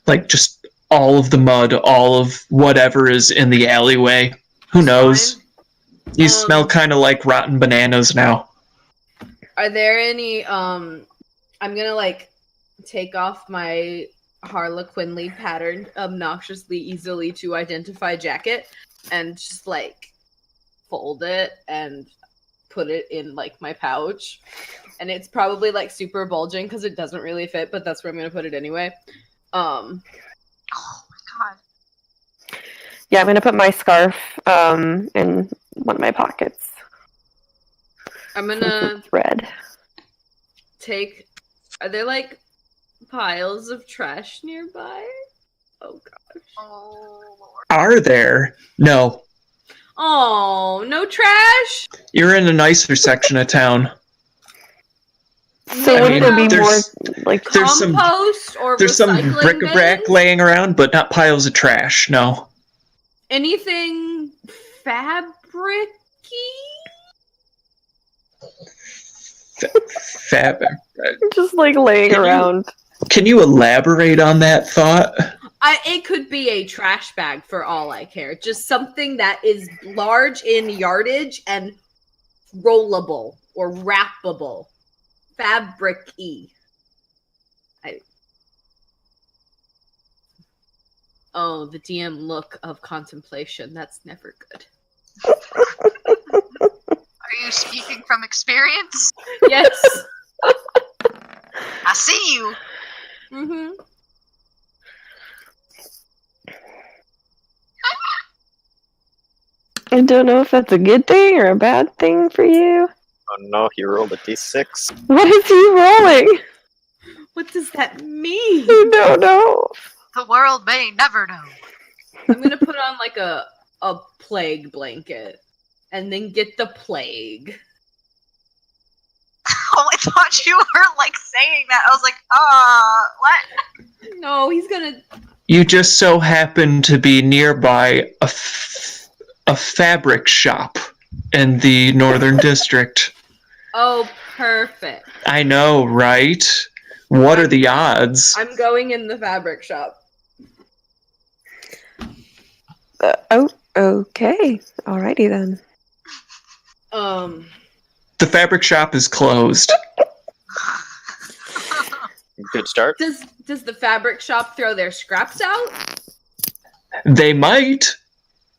like just all of the mud, all of whatever is in the alleyway. Who knows? You smell kind of like rotten bananas now. Are there any I'm gonna like take off my Harlequinly patterned obnoxiously easily to identify jacket and just like fold it and put it in like my pouch, and it's probably like super bulging because it doesn't really fit, but that's where I'm gonna put it anyway. Oh my god. yeah, I'm gonna put my scarf in one of my pockets. I'm gonna It's red. take. Are there like piles of trash nearby? Oh gosh. Oh lord. Are there? No. Oh, no trash. You're in a nicer section of town. So I would mean, there be more there's like there's some compost or there's some recycling bric-a-brac bins? laying around, but not piles of trash. No. Anything fabric-y? Fab. just like laying around? Can you elaborate on that thought? It could be a trash bag for all I care. Just something that is large in yardage and rollable or wrappable. Fabric-y. Oh, the DM look of contemplation. That's never good. Are you speaking from experience? Yes. I see you. Mm-hmm. I don't know if that's a good thing or a bad thing for you. Oh no, he rolled a d6. What is he rolling? What does that mean? I don't know. The world may never know. I'm gonna put on like a plague blanket and then get the plague. Oh, I thought you were like saying that. I was like, what? No, he's gonna. You just so happen to be nearby a fabric shop in the Northern District. Oh, perfect. I know, right? What are the odds? I'm going in the fabric shop. Oh, okay. Alrighty then. The fabric shop is closed. Good start. Does the fabric shop throw their scraps out? They might.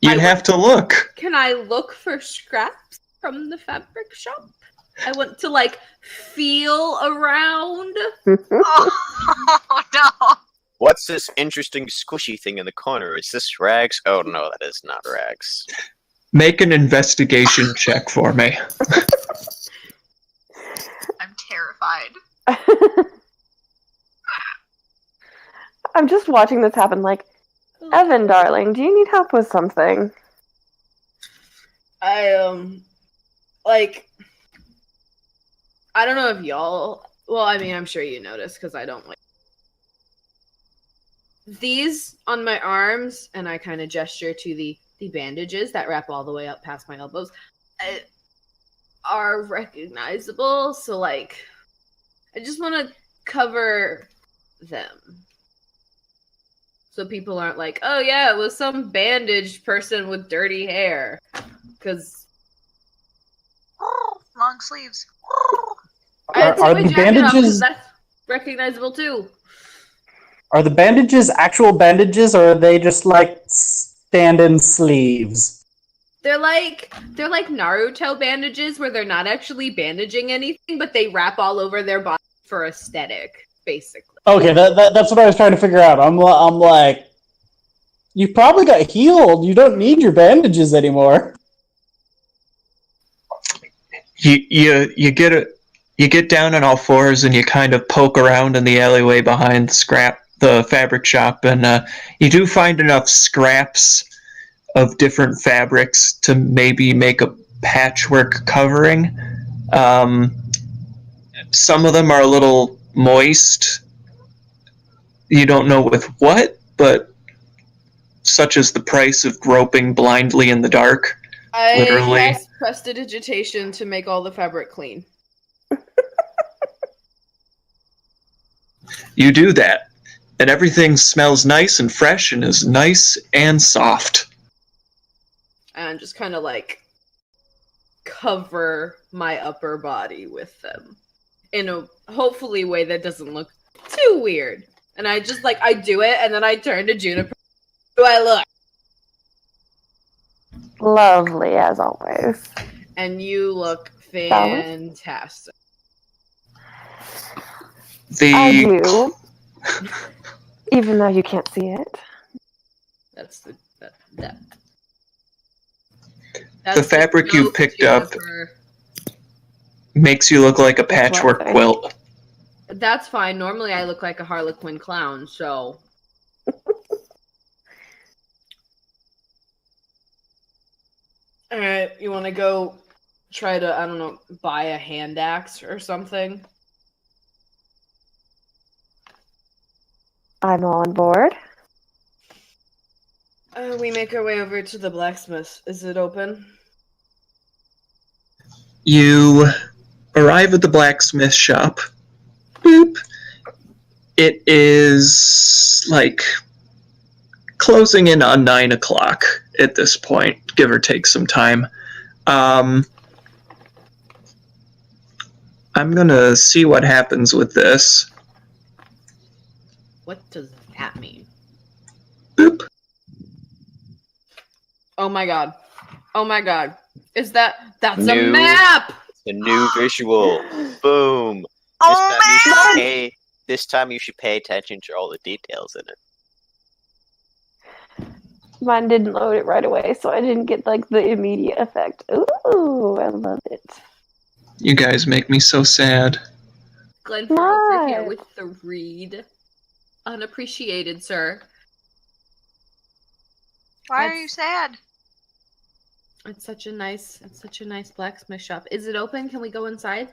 You'd have to look. Can I look for scraps from the fabric shop? I want to like feel around. Oh no. What's this interesting squishy thing in the corner? Is this rags? Oh no, that is not rags. Make an investigation check for me. I'm terrified. I'm just watching this happen like, Evan, darling, do you need help with something? Like, I don't know if y'all, well, I mean, I'm sure you noticed because I don't like these on my arms, and I kind of gesture to the bandages that wrap all the way up past my elbows, are recognizable. So, like, I just want to cover them. So people aren't like, oh yeah, it was some bandaged person with dirty hair. Because Long sleeves. Well, Can't Are take my the jacket off 'cause bandages that's recognizable too. are the bandages actual bandages, or are they just like stand-in sleeves? They're like Naruto bandages where they're not actually bandaging anything, but they wrap all over their body for aesthetic, basically. Okay, that's what I was trying to figure out. I'm like, you probably got healed. You don't need your bandages anymore. You get down on all fours and you kind of poke around in the alleyway behind the fabric shop, and you do find enough scraps of different fabrics to maybe make a patchwork covering. Some of them are a little moist. You don't know with what, but such as the price of groping blindly in the dark. I Literally. cast prestidigitation to make all the fabric clean. You do that, and everything smells nice and fresh and is nice and soft. And just kind of like cover my upper body with them in a hopefully way that doesn't look too weird. And I just I do it, and then I turn to Juniper. Do I look? Lovely as always. And you look fantastic. I do. Even though you can't see it. That's the fabric you picked up makes you look like a patchwork quilt. That's fine. Normally I look like a Harlequin clown, so. Alright, you want to go try to, I don't know, buy a hand axe or something? I'm on board. We make our way over to the blacksmith. Is it open? You arrive at the blacksmith shop. Boop. It is closing in on 9 o'clock at this point, give or take some time. I'm gonna see what happens with this. What does that mean? Boop. Oh my god. Oh my god. That's a New- map! The new visual. Boom. This time you should pay attention to all the details in it. Mine didn't load it right away, so I didn't get the immediate effect. Ooh, I love it. You guys make me so sad. Glinfir over here What? with the read. Unappreciated, sir. Why are you sad? It's such a nice blacksmith shop. Is it open? Can we go inside?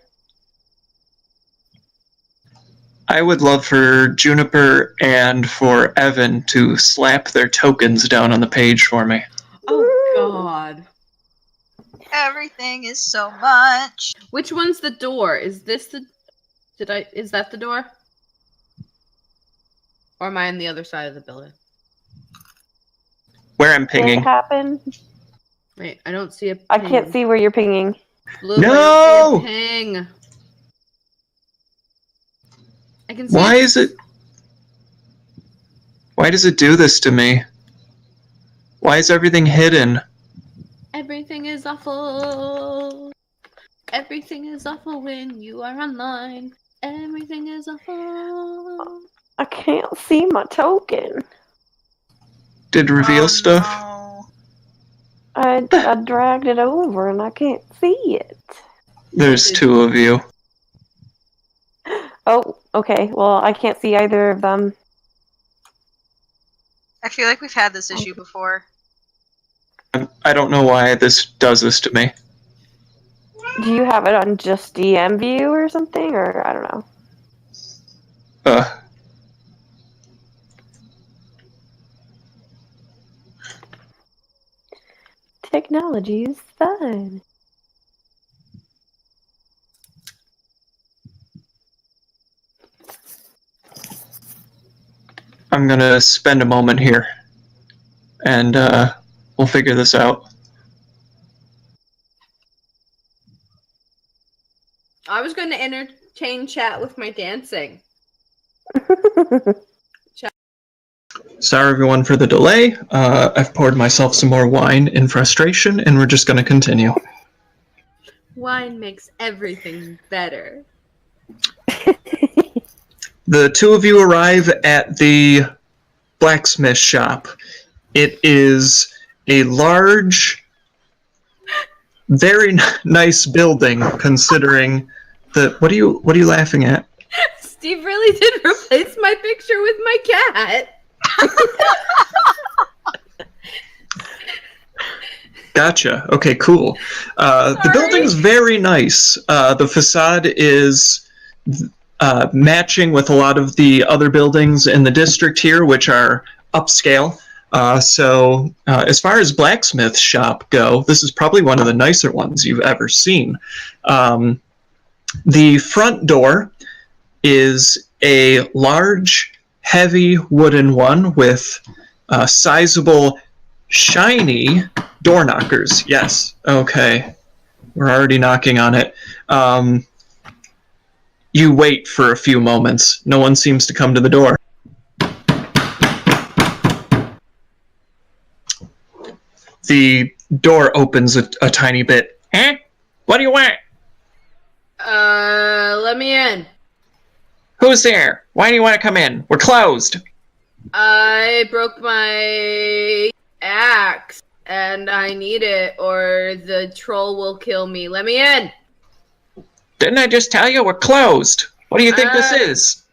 I would love for Juniper and for Evan to slap their tokens down on the page for me. Oh god. Everything is so much. Which one's the door? Is this the is that the door? Or am I on the other side of the building? Where I'm Did it pinging. happen? Wait, I don't see a ping. I can't see where you're pinging. Blue, No! I don't see a ping. I can see Why does it do this to me? Why is everything hidden? Everything is awful. Everything is awful when you are online. Everything is awful. I can't see my token. Did it reveal stuff? No. I dragged it over and I can't see it. There's 2 of you. Oh, okay. Well, I can't see either of them. I feel like we've had this issue before. I don't know why this does this to me. Do you have it on just DM view or something? Or I don't know. Technology is fun. I'm gonna spend a moment here, and we'll figure this out. I was going to entertain chain chat with my dancing. Sorry, everyone, for the delay. I've poured myself some more wine in frustration, and we're just going to continue. Wine makes everything better. The two of you arrive at the blacksmith shop. It is a large, very nice building, considering the. What are you laughing at? Steve really did replace my picture with my cat. Gotcha. Okay, cool. The building's very nice. The facade is matching with a lot of the other buildings in the district here, which are upscale. So as far as blacksmith shop go, this is probably one of the nicer ones you've ever seen. The front door is a large, heavy wooden one with sizable, shiny door knockers. Yes. Okay. We're already knocking on it. You wait for a few moments. No one seems to come to the door. The door opens a tiny bit. Eh? What do you want? Let me in. Who's there? Why do you want to come in? We're closed. I broke my axe, and I need it, or the troll will kill me. Let me in. Didn't I just tell you we're closed? What do you think this is?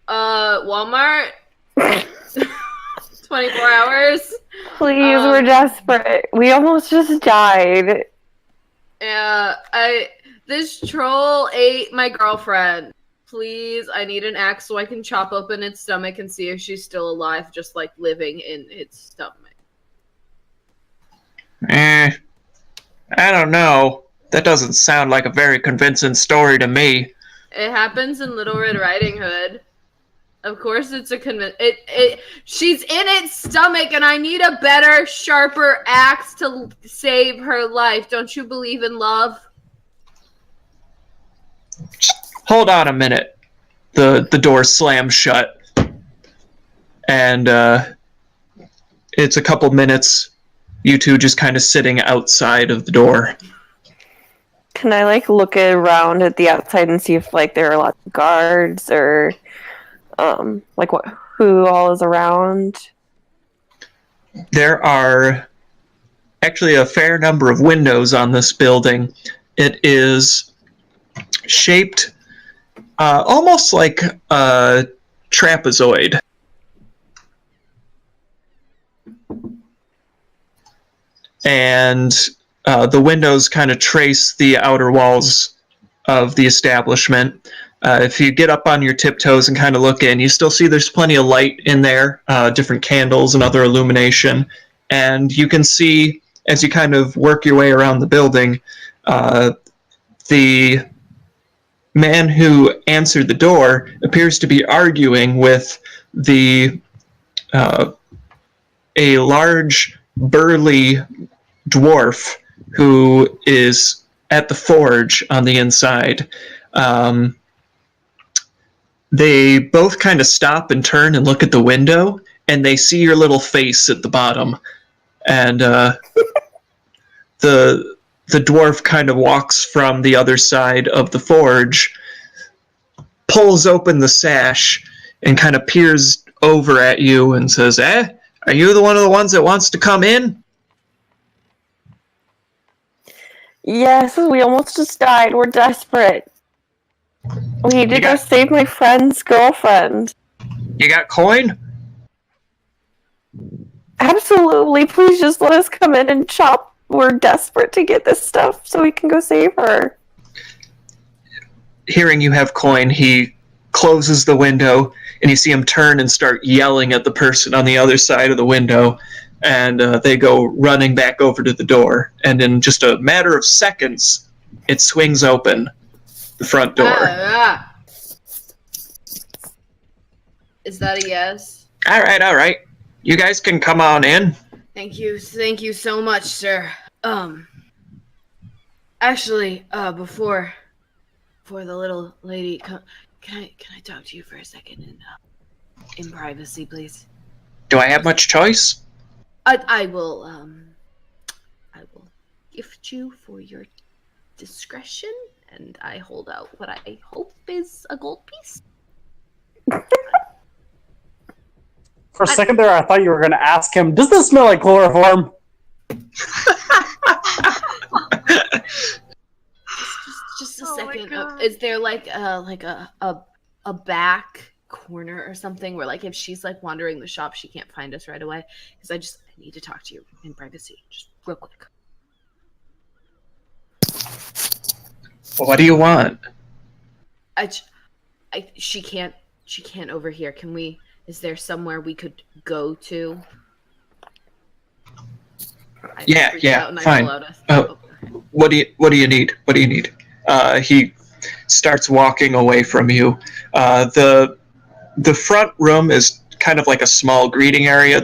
Walmart? 24 hours? Please, we're desperate. We almost just died. Yeah, this troll ate my girlfriend. Please, I need an axe so I can chop open its stomach and see if she's still alive, just like living in its stomach. I don't know. That doesn't sound like a very convincing story to me. It happens in Little Red Riding Hood. Of course it's a she's in its stomach and I need a better, sharper axe to save her life. Don't you believe in love? Hold on a minute. The door slams shut. And it's a couple minutes. You two just kind of sitting outside of the door. Can I look around at the outside and see if there are lots of guards or who all is around? There are actually a fair number of windows on this building. It is shaped almost like a trapezoid. And the windows kind of trace the outer walls of the establishment. If you get up on your tiptoes and kind of look in, you still see there's plenty of light in there, different candles and other illumination. And you can see, as you kind of work your way around the building, the man who answered the door appears to be arguing with a large, burly dwarf who is at the forge on the inside. They both kind of stop and turn and look at the window, and they see your little face at the bottom. And the dwarf kind of walks from the other side of the forge, pulls open the sash, and kind of peers over at you and says, are you one of the ones that wants to come in? Yes, we almost just died. We're desperate. We need to go save my friend's girlfriend. You got coin? Absolutely. Please just let us come in and chop. We're desperate to get this stuff so we can go save her. Hearing you have coin, he closes the window, and you see him turn and start yelling at the person on the other side of the window. And they go running back over to the door. And in just a matter of seconds, it swings open, the front door. Is that a yes? All right. You guys can come on in. Thank you so much, sir. Actually, before For the little lady, can I talk to you for a second in privacy, please? Do I have much choice? I will gift you for your discretion, and I hold out what I hope is a gold piece. For a second there, I thought you were going to ask him, does this smell like chloroform? Just a Oh my second. God. Is there like a back corner or something where, like, if she's like wandering the shop, she can't find us right away? Because I need to talk to you in privacy, just real quick. Well, what do you want? She can't overhear. Can we? Is there somewhere we could go to? Yeah, fine. What do you need? What do you need? He starts walking away from you. The front room is kind of like a small greeting area.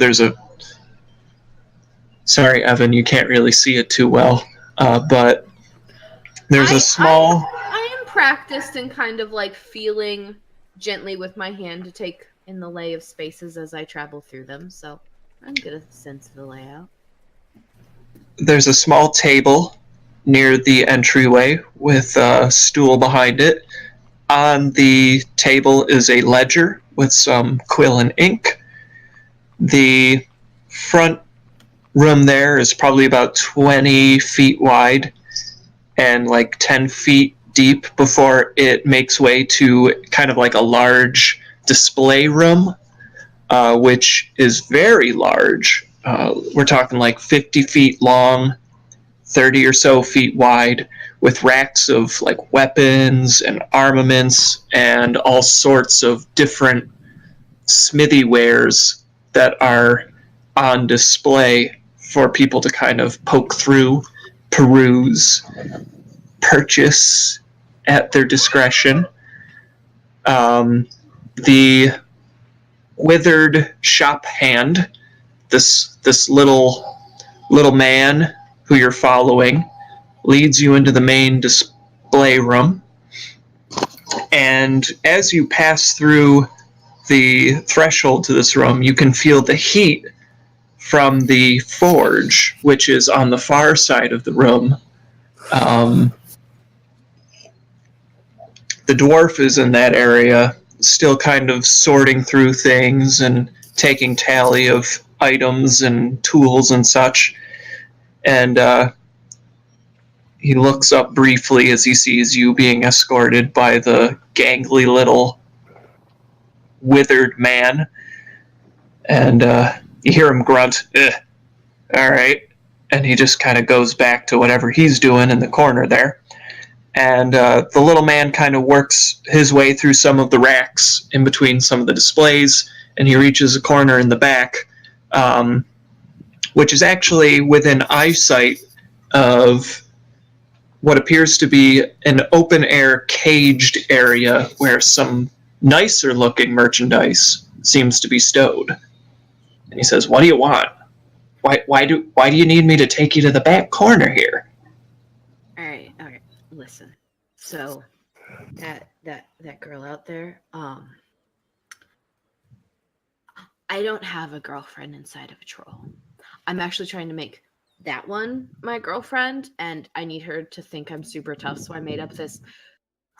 Sorry, Evan, you can't really see it too well, but there's a small. I am practiced in kind of like feeling gently with my hand to take in the lay of spaces as I travel through them, so I'm good at the sense of the layout. There's a small table near the entryway with a stool behind it. On the table is a ledger with some quill and ink. The front room there is probably about 20 feet wide and like 10 feet deep before it makes way to kind of like a large display room, which is very large. We're talking like 50 feet long, 30 or so feet wide, with racks of like weapons and armaments and all sorts of different smithy wares that are on display for people to kind of poke through, peruse, purchase at their discretion. The withered shop hand, this little man who you're following, leads you into the main display room. And as you pass through the threshold to this room, you can feel the heat from the forge, which is on the far side of the room. The dwarf is in that area, still kind of sorting through things and taking tally of items and tools and such. And he looks up briefly as he sees you being escorted by the gangly little withered man. And you hear him grunt, all right. And he just kind of goes back to whatever he's doing in the corner there. And the little man kind of works his way through some of the racks in between some of the displays, and he reaches a corner in the back, which is actually within eyesight of what appears to be an open-air caged area where some nicer-looking merchandise seems to be stowed. And he says, "What do you want? Why do you need me to take you to the back corner here?" All right. Listen. So that girl out there, I don't have a girlfriend inside of a troll. I'm actually trying to make that one my girlfriend, and I need her to think I'm super tough, so I made up this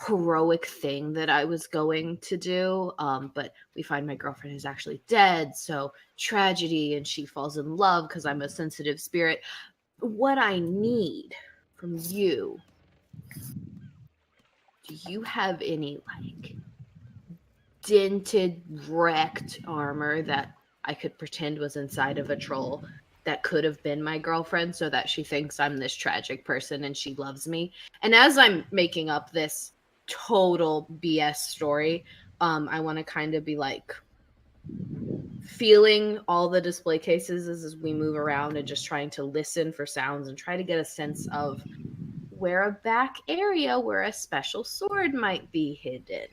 heroic thing that I was going to do, but we find my girlfriend is actually dead, so tragedy, and she falls in love because I'm a sensitive spirit. What I need from you, do you have any like dented, wrecked armor that I could pretend was inside of a troll that could have been my girlfriend, so that she thinks I'm this tragic person and she loves me? And as I'm making up this total BS story, I want to kind of be like feeling all the display cases as we move around and just trying to listen for sounds and try to get a sense of where a back area where a special sword might be hidden.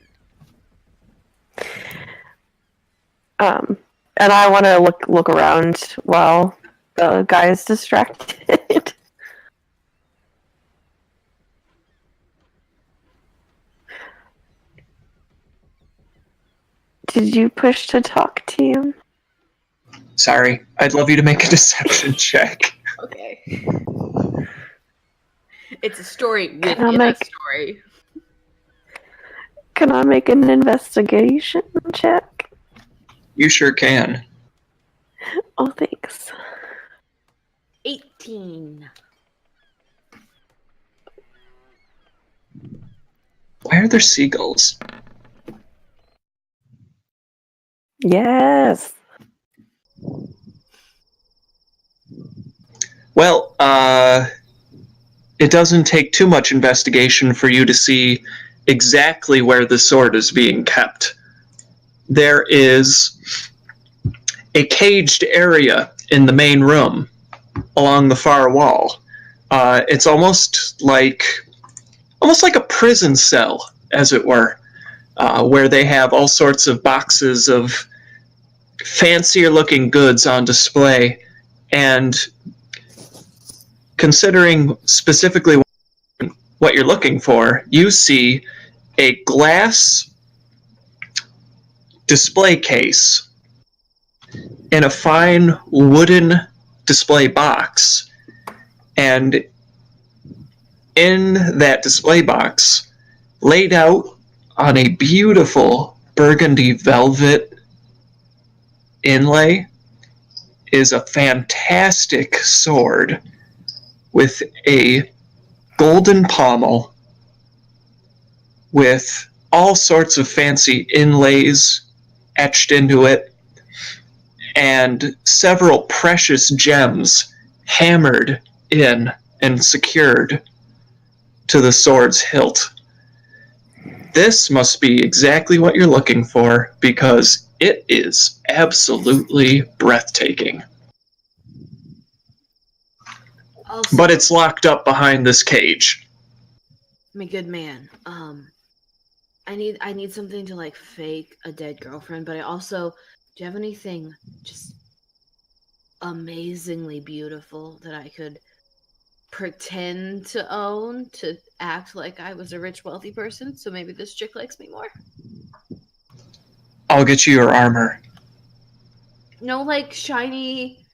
And I want to look around while the guy is distracted. Did you push to talk to him? Sorry, I'd love you to make a deception check. Okay. It's a story Can I within a make- story. Can I make an investigation check? You sure can. Oh, thanks. 18. Why are there seagulls? Yes. Well, it doesn't take too much investigation for you to see exactly where the sword is being kept. There is a caged area in the main room along the far wall. It's almost like a prison cell, as it were, where they have all sorts of boxes of fancier looking goods on display. And considering specifically what you're looking for, you see a glass display case in a fine wooden display box. And in that display box, laid out on a beautiful burgundy velvet inlay, is a fantastic sword with a golden pommel with all sorts of fancy inlays etched into it and several precious gems hammered in and secured to the sword's hilt. This must be exactly what you're looking for, because it is absolutely breathtaking. Also, But it's locked up behind this cage. my good man. I need something to like fake a dead girlfriend, but I also, do you have anything just amazingly beautiful that I could pretend to own to act like I was a rich, wealthy person? So maybe this chick likes me more. I'll get you your armor. No, like shiny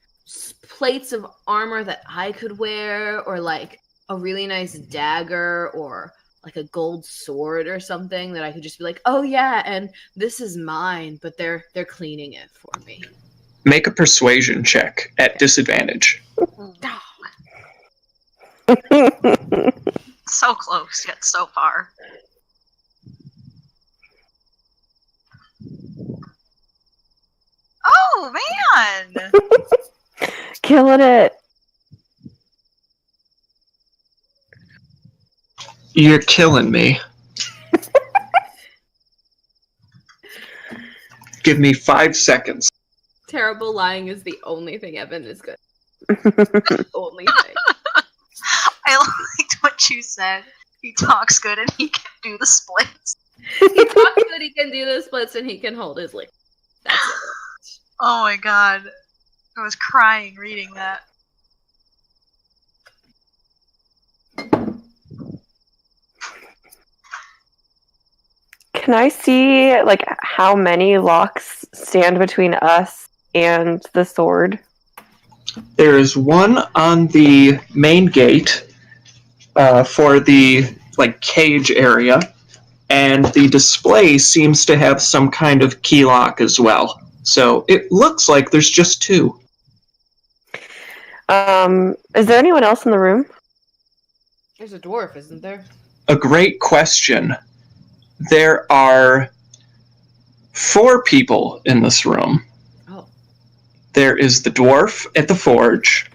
plates of armor that I could wear, or like a really nice dagger, or like a gold sword or something that I could just be like, oh yeah, and this is mine, but they're cleaning it for me. Make a persuasion check at disadvantage. So close, yet so far. Oh, man! Killing it. You're killing me. Give me 5 seconds. Terrible lying is the only thing Evan is good. Only thing. I liked what you said. He talks good and he can do the splits. He talks good, he can do the splits, and he can hold his liquor. That's it. Oh my god. I was crying reading that. Can I see like how many locks stand between us and the sword? There is one on the main gate for the cage area, and the display seems to have some kind of key lock as well. So it looks like there's just 2. Is there anyone else in the room? There's a dwarf, isn't there? A great question. There are 4 people in this room. Oh. There is the dwarf at the forge.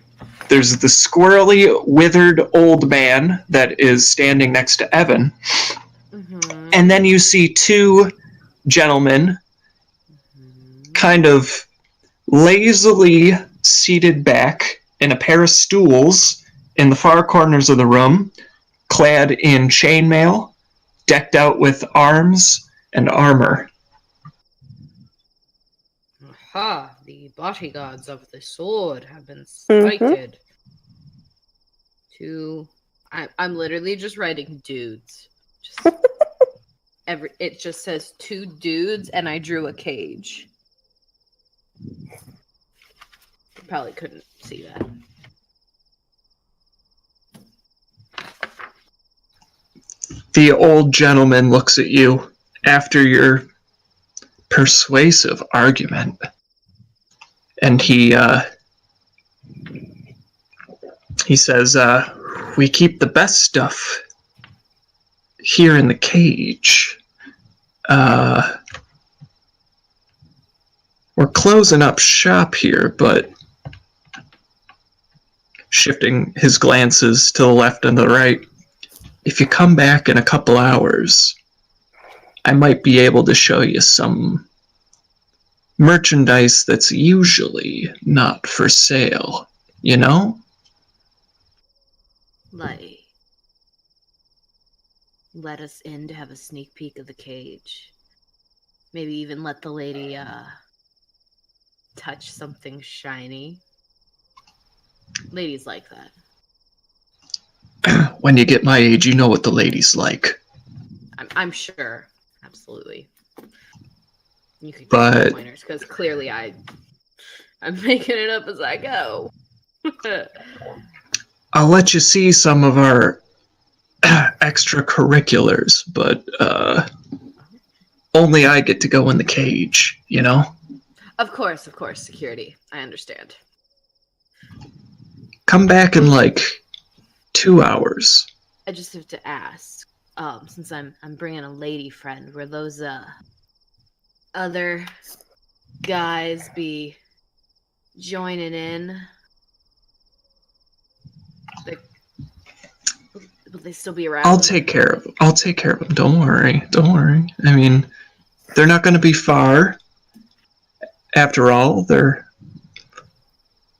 There's the squirrely, withered old man that is standing next to Evan. Mm-hmm. And then you see 2 gentlemen kind of lazily seated back in a pair of stools in the far corners of the room, clad in chainmail, decked out with arms and armor. Aha, the bodyguards of the sword have been sighted. I'm literally just writing dudes. Just it just says 2 dudes, and I drew a cage. You probably couldn't see that. The old gentleman looks at you after your persuasive argument, and he says, we keep the best stuff here in the cage. We're closing up shop here, but shifting his glances to the left and the right, if you come back in a couple hours, I might be able to show you some merchandise that's usually not for sale, you know? Like, let us in to have a sneak peek of the cage. Maybe even let the lady touch something shiny. Ladies like that. When you get my age, you know what the ladies like. I'm sure. Absolutely. You could But- give me pointers, because clearly I'm making it up as I go. I'll let you see some of our extracurriculars, but only I get to go in the cage, you know? Of course, security. I understand. Come back in like 2 hours. I just have to ask, since I'm bringing a lady friend, were those other guys be joining in? Will they still be around? I'll take care of them. Don't worry. I mean, they're not going to be far. After all, they're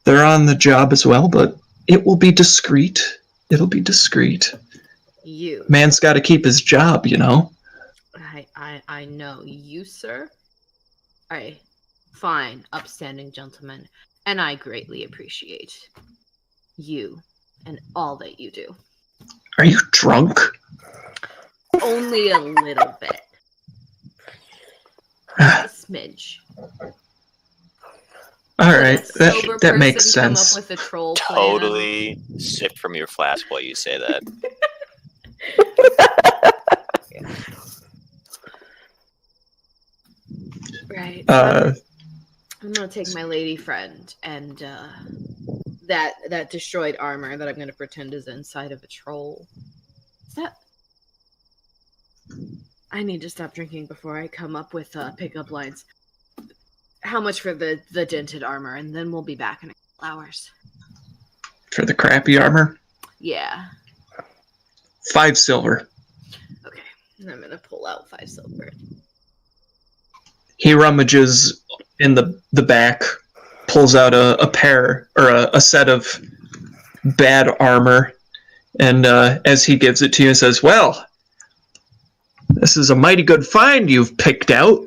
on the job as well, but it will be discreet. It'll be discreet. You. Man's got to keep his job, you know? I know. You, sir? Alright. Fine, upstanding gentleman. And I greatly appreciate you and all that you do. Are you drunk? Only a little bit. A smidge. All right, Sober that makes person come sense. up with a troll plan. Totally sip from your flask while you say that. Right. Uh, I'm gonna take my lady friend and that destroyed armor that I'm gonna pretend is inside of a troll. Is that? I need to stop drinking before I come up with pickup lines. How much for the dented armor, and then we'll be back in a couple hours. for the crappy armor, Yeah. 5 silver. Okay. And I'm gonna pull out 5 silver. He rummages in the back, pulls out a pair or a set of bad armor, and as he gives it to you, he says, "Well, this is a mighty good find you've picked out.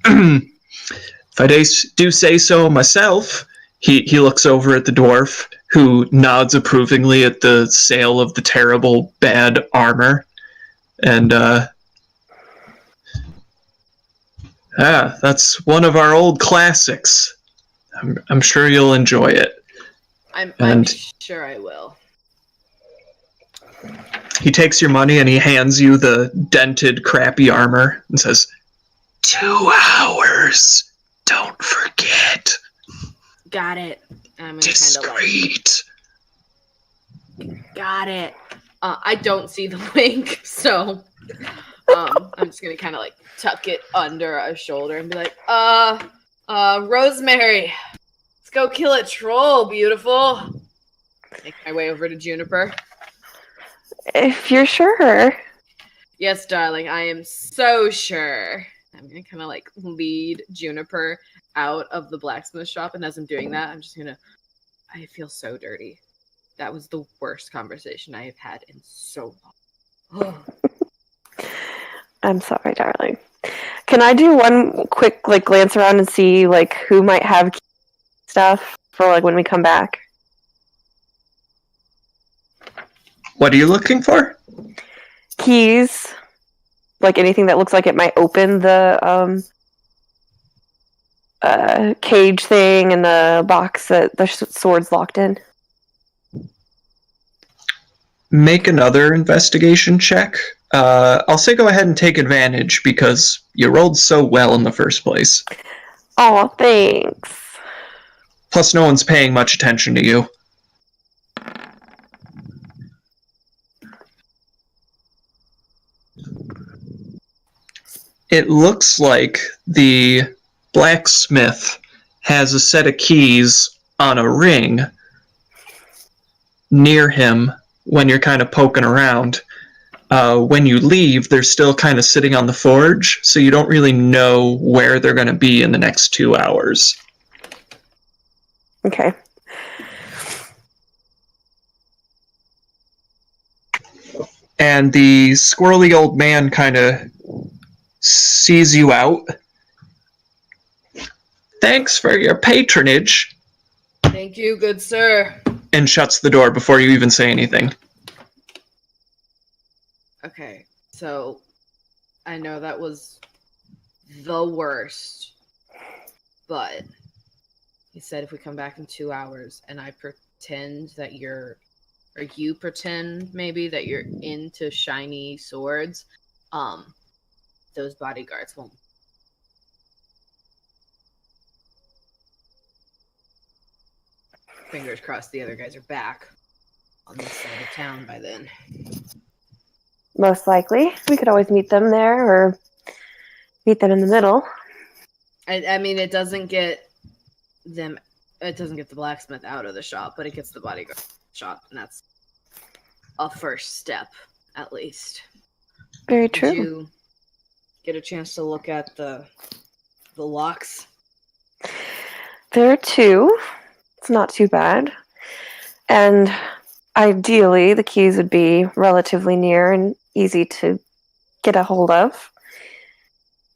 If I do say so myself." He looks over at the dwarf, who nods approvingly at the sale of the terrible bad armor, and that's one of our old classics. I'm sure you'll enjoy it. I'm sure I will. He takes your money and he hands you the dented, crappy armor and says, 2 hours. Don't forget. Got it. I'm gonna kind of Discreet. got it. I don't see the wink, so I'm just gonna kind of like tuck it under a shoulder and be like, Rosemary, let's go kill a troll, beautiful. Make my way over to Juniper. If you're sure. Yes, darling, I am so sure. I'm gonna kind of like lead Juniper out of the blacksmith shop, and as I'm doing that, I'm just gonna. I feel so dirty. That was the worst conversation I have had in so long. I'm sorry, darling. Can I do one quick glance around and see who might have stuff for when we come back? What are you looking for? Keys. Like anything that looks like it might open the cage thing and the box that the sword's locked in? Make another investigation check. I'll say go ahead and take advantage because you rolled so well in the first place. Oh, thanks. Plus, no one's paying much attention to you. It looks like the blacksmith has a set of keys on a ring near him when you're kind of poking around. When you leave, they're still kind of sitting on the forge, so you don't really know where they're going to be in the next 2 hours. Okay. And the squirrely old man kind of sees you out. Thanks for your patronage. Thank you, good sir. And shuts the door before you even say anything. Okay, so I know that was the worst, but he said if we come back in 2 hours and I pretend that or you pretend maybe that you're into shiny swords, those bodyguards won't. Fingers crossed the other guys are back on this side of town by then. Most likely. We could always meet them there or meet them in the middle. I mean, it doesn't get the blacksmith out of the shop, but it gets the bodyguard shop, and that's a first step, at least. Very true. Did you get a chance to look at the locks? There are 2. It's not too bad. And ideally, the keys would be relatively near and easy to get a hold of.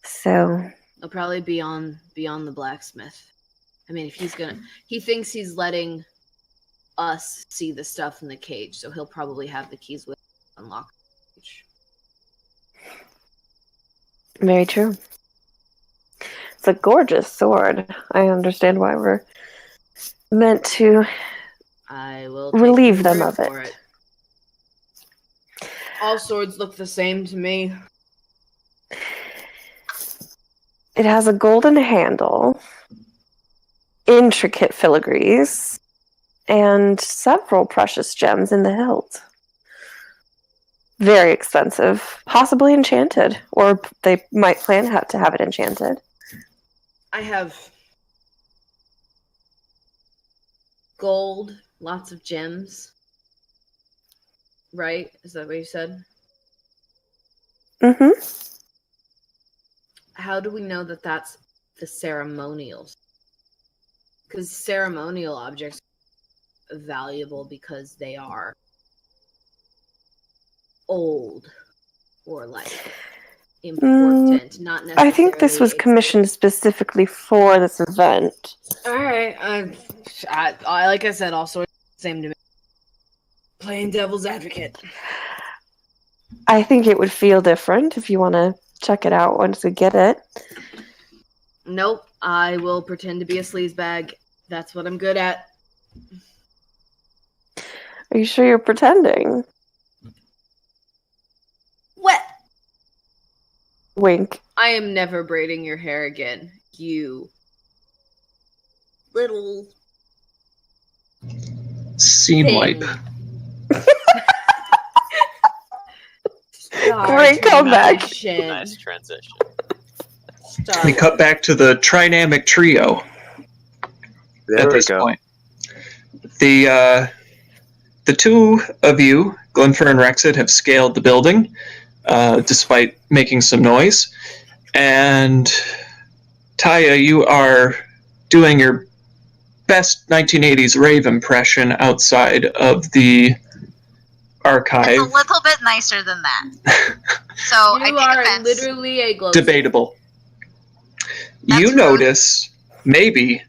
So They'll probably be beyond the blacksmith. I mean, if he thinks he's letting us see the stuff in the cage, so he'll probably have the keys with him to unlock the cage. very true. It's a gorgeous sword. I understand why we're meant to I will relieve take them your of word for it. All swords look the same to me. It has a golden handle, intricate filigrees, and several precious gems in the hilt. Very expensive, possibly enchanted, or they might plan to have it enchanted. I have gold, lots of gems. Right? Is that what you said? Mm-hmm. How do we know that that's the ceremonials? Because ceremonial objects are valuable because they are old or like important, not necessarily. I think this was commissioned specifically for this event. All right. I like I said, all sorts of the same to me. Playing devil's advocate. I think it would feel different if you want to check it out once we get it. Nope. I will pretend to be a sleazebag. That's what I'm good at. Are you sure you're pretending? What? Wink. I am never braiding your hair again. You little Scene thing. wipe. Great comeback. Nice transition. We cut back to the trinamic trio. There at we this go. point. The two of you, Glinfir and Rexit, have scaled the building, despite making some noise. And Taya, you are doing your best 1980s rave impression outside of the archive. It's a little bit nicer than that. So I You take are offense. literally a glow. Debatable. That's You rude. notice, maybe,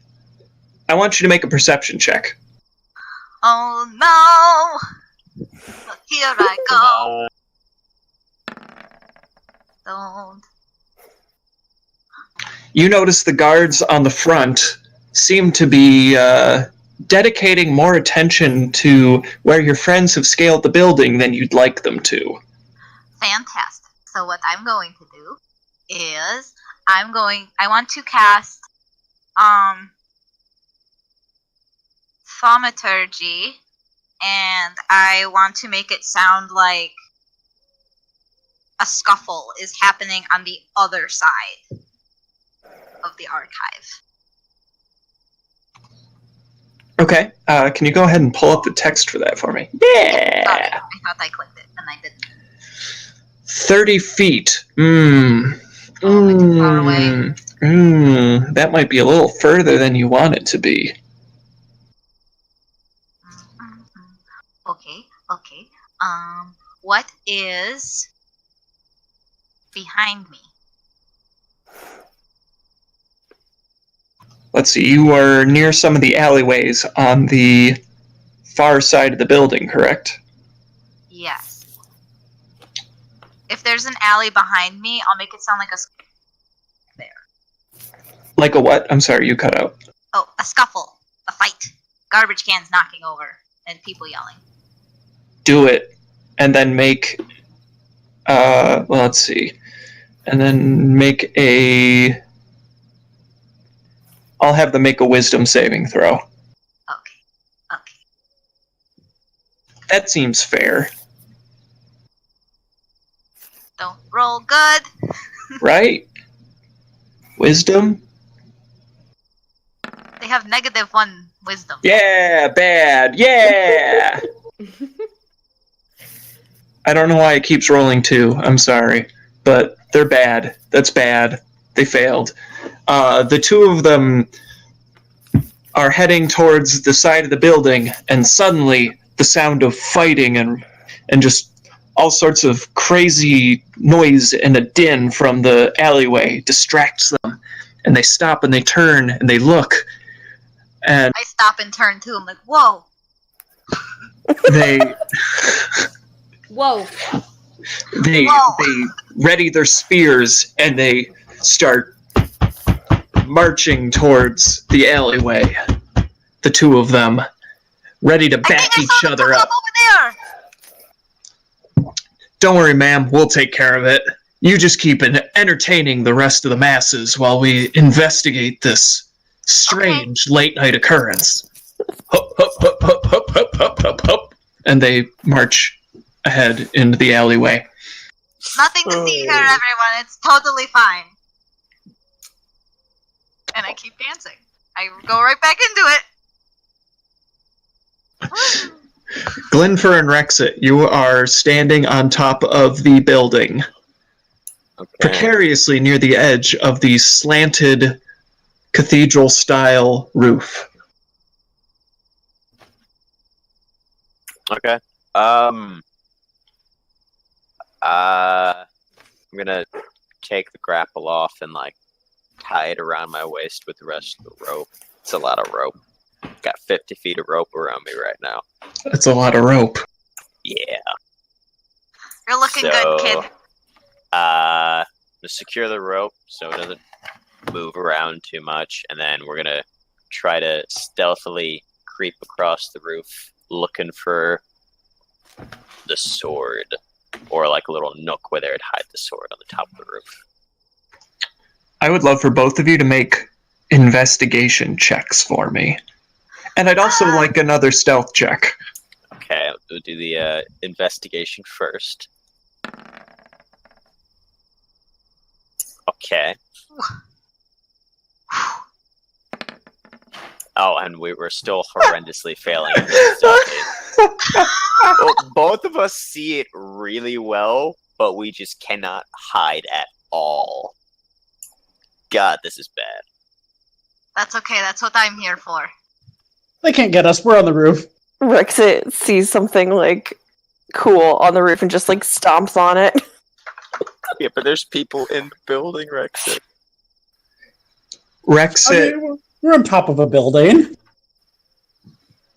I want you to make a perception check. Oh no! Here I go. Don't. You notice the guards on the front seem to be dedicating more attention to where your friends have scaled the building than you'd like them to. Fantastic. So what I'm going to do is I want to cast thaumaturgy, and I want to make it sound like a scuffle is happening on the other side of the archive. Okay, can you go ahead and pull up the text for that for me? Sorry, I thought I clicked it, and I didn't. 30 feet. Too far away. That might be a little further than you want it to be. Okay. What is behind me? Let's see, you are near some of the alleyways on the far side of the building, correct? Yes. If there's an alley behind me, I'll make it sound like a there. Like a what? I'm sorry, you cut out. Oh, a scuffle. A fight. Garbage cans knocking over. And people yelling. Do it. And then make... let's see. And then make a... I'll have them make a wisdom saving throw. Okay. That seems fair. Don't roll good. Right? Wisdom? They have -1 wisdom. Yeah, bad. Yeah! I don't know why it keeps rolling 2. I'm sorry. But they're bad. That's bad. They failed. The two of them are heading towards the side of the building, and suddenly the sound of fighting and just all sorts of crazy noise and a din from the alleyway distracts them. And they stop and they turn and they look. And I stop and turn too. I'm like, whoa. they Whoa. they ready their spears and they start marching towards the alleyway. The two of them, ready to back each other up. Over there. Don't worry, ma'am. We'll take care of it. You just keep entertaining the rest of the masses while we investigate this strange late-night occurrence. Hup, hup, hup, hup, hup, hup, hup, hup, hup. And they march ahead into the alleyway. Nothing to see here, everyone. It's totally fine. And I keep dancing. I go right back into it. Glinfir and Rexit, you are standing on top of the building, precariously near the edge of the slanted cathedral-style roof. Okay. I'm gonna take the grapple off and tie it around my waist with the rest of the rope. It's a lot of rope. Got 50 feet of rope around me right now. That's a lot of rope. Yeah. You're looking good, kid. To secure the rope so it doesn't move around too much, and then we're gonna try to stealthily creep across the roof looking for the sword, or a little nook where they would hide the sword on the top of the roof. I would love for both of you to make investigation checks for me. And I'd also like another stealth check. Okay, we'll do the investigation first. Okay. Oh, and we were still horrendously failing. Well, both of us see it really well, but we just cannot hide at all. God, this is bad. That's okay. That's what I'm here for. They can't get us. We're on the roof. Rexit sees something cool on the roof and just stomps on it. Yeah, but there's people in the building, Rexit. Rexit, We're on top of a building.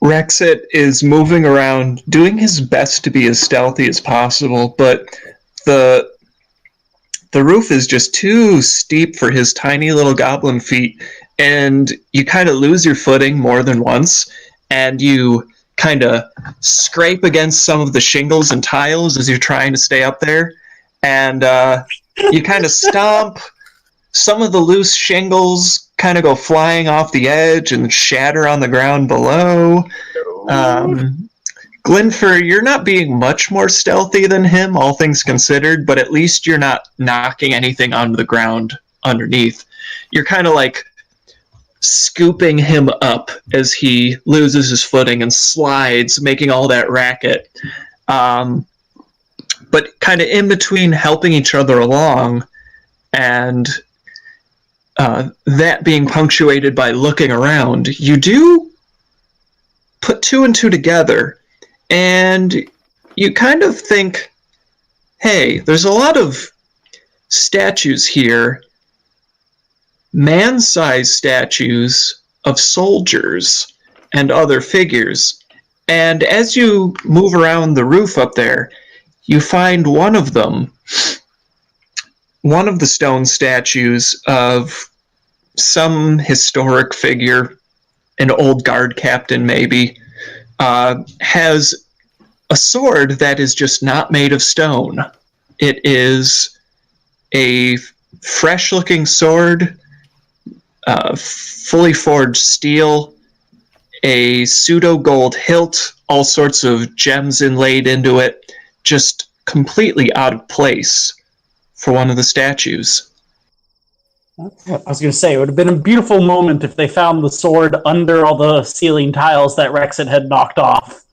Rexit is moving around, doing his best to be as stealthy as possible, but the the roof is just too steep for his tiny little goblin feet, and you kind of lose your footing more than once, and you kind of scrape against some of the shingles and tiles as you're trying to stay up there, and you kind of stomp. Some of the loose shingles kind of go flying off the edge and shatter on the ground below. Glinfir, you're not being much more stealthy than him, all things considered, but at least you're not knocking anything onto the ground underneath. You're kind of like scooping him up as he loses his footing and slides, making all that racket. But kind of in between helping each other along and that being punctuated by looking around, you do put two and two together, and you kind of think, hey, there's a lot of statues here, man-sized statues of soldiers and other figures. And as you move around the roof up there, you find one of them, one of the stone statues of some historic figure, an old guard captain maybe, has a sword that is just not made of stone. It is a fresh-looking sword, fully forged steel, a pseudo-gold hilt, all sorts of gems inlaid into it, just completely out of place for one of the statues. I was going to say, it would have been a beautiful moment if they found the sword under all the ceiling tiles that Rexit had knocked off.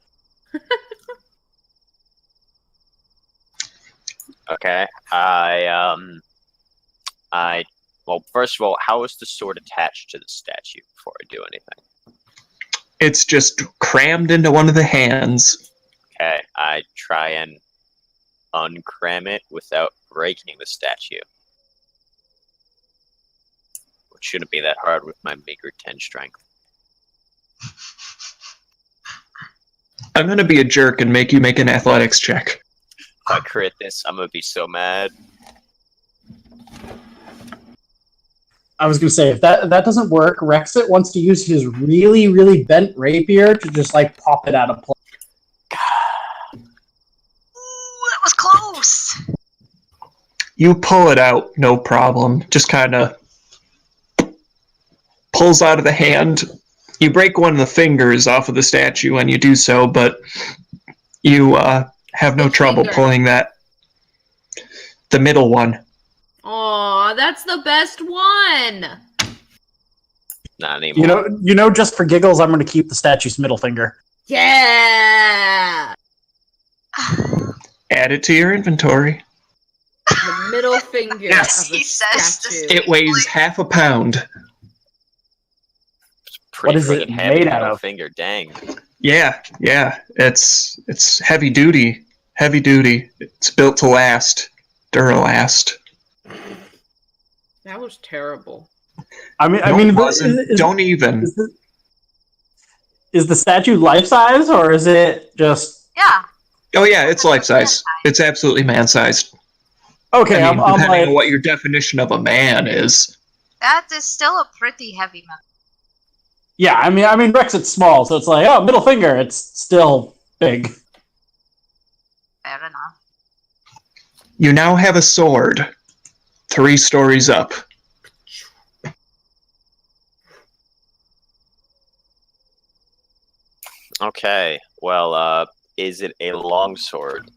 Okay. Well, first of all, how is the sword attached to the statue before I do anything? It's just crammed into one of the hands. Okay, I try and uncram it without breaking the statue. Which shouldn't be that hard with my meager 10 strength. I'm going to be a jerk and make you make an athletics check. If I crit this, I'm going to be so mad. I was going to say, if that doesn't work, Rexit wants to use his really, really bent rapier to just, like, pop it out of place. Ooh, that was close! You pull it out, no problem. Just kind of pulls out of the hand. You break one of the fingers off of the statue when you do so, but you have no trouble pulling that. The middle one. Aw, that's the best one! Not anymore. You know, just for giggles, I'm going to keep the statue's middle finger. Yeah! Add it to your inventory. The middle finger Yes. of a He says statue. It weighs half a pound. Pretty What is it friggin' heavy made out middle of? finger, dang. Yeah. It's heavy duty. Heavy duty. It's built to last. Duralast. That was terrible. I mean, No, it wasn't. Don't even. Is the statue life-size, or is it just... Yeah. Oh yeah, it's life-size. It's absolutely man-sized. Okay, I mean, I'm depending like... on what your definition of a man is. That is still a pretty heavy metal. Yeah, I mean, Rexit's small, so it's like, oh, middle finger, it's still big. Fair enough. You now have a sword. 3 stories up. Okay, well, is it a long sword?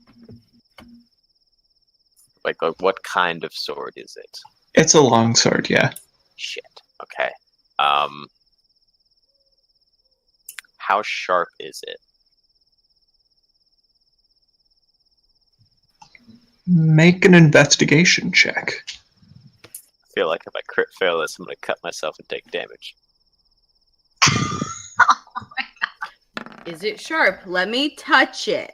Like, what kind of sword is it? It's a long sword, yeah. Shit. Okay. How sharp is it? Make an investigation check. I feel like if I crit fail this, I'm going to cut myself and take damage. Is it sharp? Let me touch it.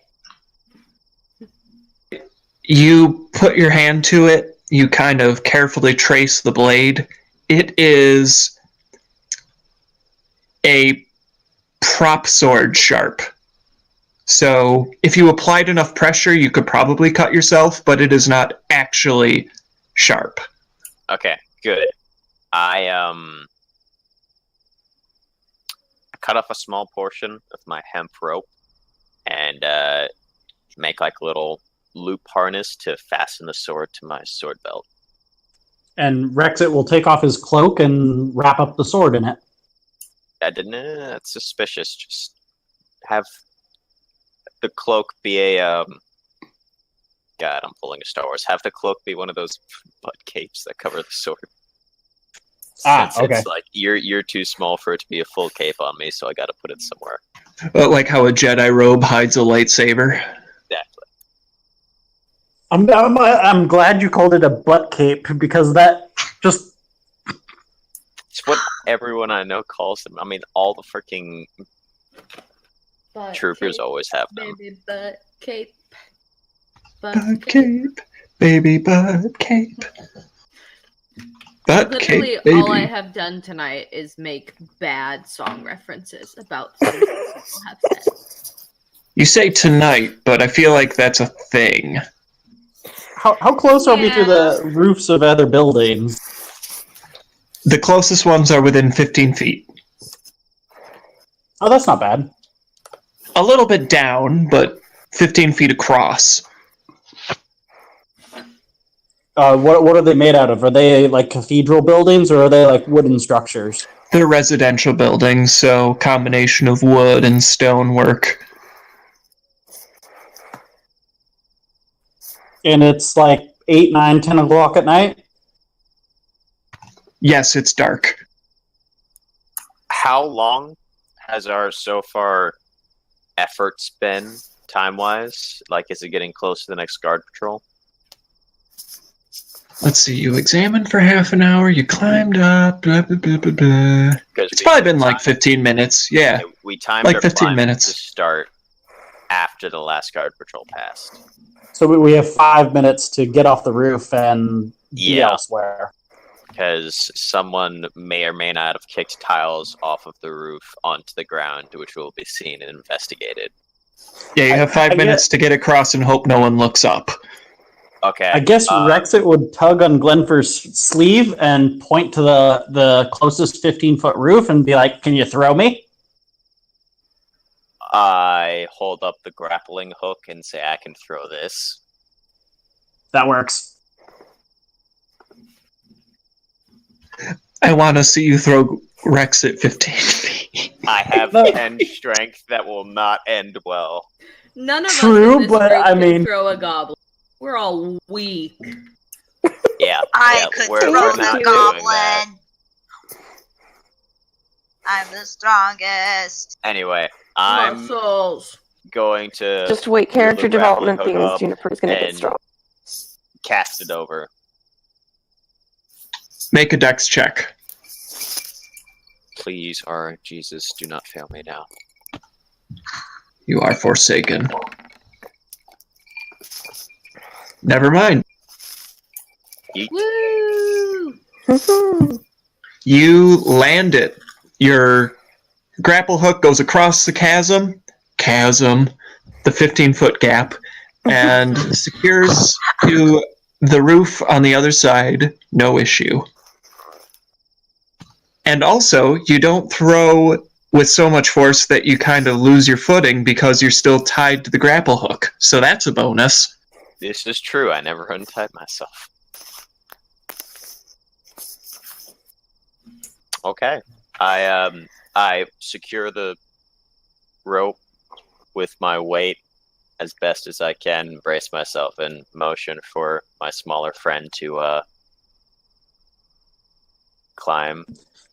You put your hand to it. You kind of carefully trace the blade. It is a prop sword sharp. So if you applied enough pressure, you could probably cut yourself, but it is not actually sharp. Okay, good. I cut off a small portion of my hemp rope and make like a little loop harness to fasten the sword to my sword belt. And Rexit will take off his cloak and wrap up the sword in it. That's suspicious. Just have the cloak be a God, I'm pulling a Star Wars. Have the cloak be one of those butt capes that cover the sword. Since Okay. It's like you're too small for it to be a full cape on me, so I got to put it somewhere. But like how a Jedi robe hides a lightsaber. Exactly. I'm glad you called it a butt cape because that just It's what everyone I know calls them. I mean, all the freaking Butt troopers cape, always have them. baby butt cape. Butt cape, baby butt cape. Butt Literally, cape, baby. all I have done tonight is make bad song references about things that people have said. You say tonight, but I feel like that's a thing. how close are we to the roofs of other buildings? The closest ones are within 15 feet. Oh, that's not bad. A little bit down, but 15 feet across. What are they made out of? Are they like cathedral buildings or are they like wooden structures? They're residential buildings, so combination of wood and stonework. And it's like 8, 9, 10 o'clock at night? Yes, it's dark. How long has our so far efforts been time-wise? Like, is it getting close to the next guard patrol? Let's see, you examined for half an hour, you climbed up, blah, blah, blah, blah, blah. It's probably been like 15 minutes, yeah. We timed Like our 15 climb minutes. to start after the last guard patrol passed. So we have 5 minutes to get off the roof and be Yeah. elsewhere. Because someone may or may not have kicked tiles off of the roof onto the ground, which will be seen and investigated. Yeah, you have 5 minutes to get across and hope no one looks up. Okay. I guess Rexit would tug on Glinfir's sleeve and point to the closest 15-foot roof and be like, "Can you throw me?" I hold up the grappling hook and say, I can throw this. That works. I want to see you throw Rex at 15 feet. I have 10 strength that will not end well. None of True, us in this but group I can mean- throw a goblin. We're all weak. Yeah. I could we're throw not the doing that. goblin. I'm the strongest. Anyway, I'm Muscles. going to Just wait, character the grappling development hook things. up Juniper's gonna get and strong. cast it over. Make a dex check. Please, or Jesus, do not fail me now. You are forsaken. Never mind. Woo! You land it. Your grapple hook goes across the chasm, the 15-foot gap, and secures to the roof on the other side, no issue. And also, you don't throw with so much force that you kind of lose your footing because you're still tied to the grapple hook. So that's a bonus. This is true. I never untied myself. Okay. I secure the rope with my weight as best as I can, brace myself in motion for my smaller friend to climb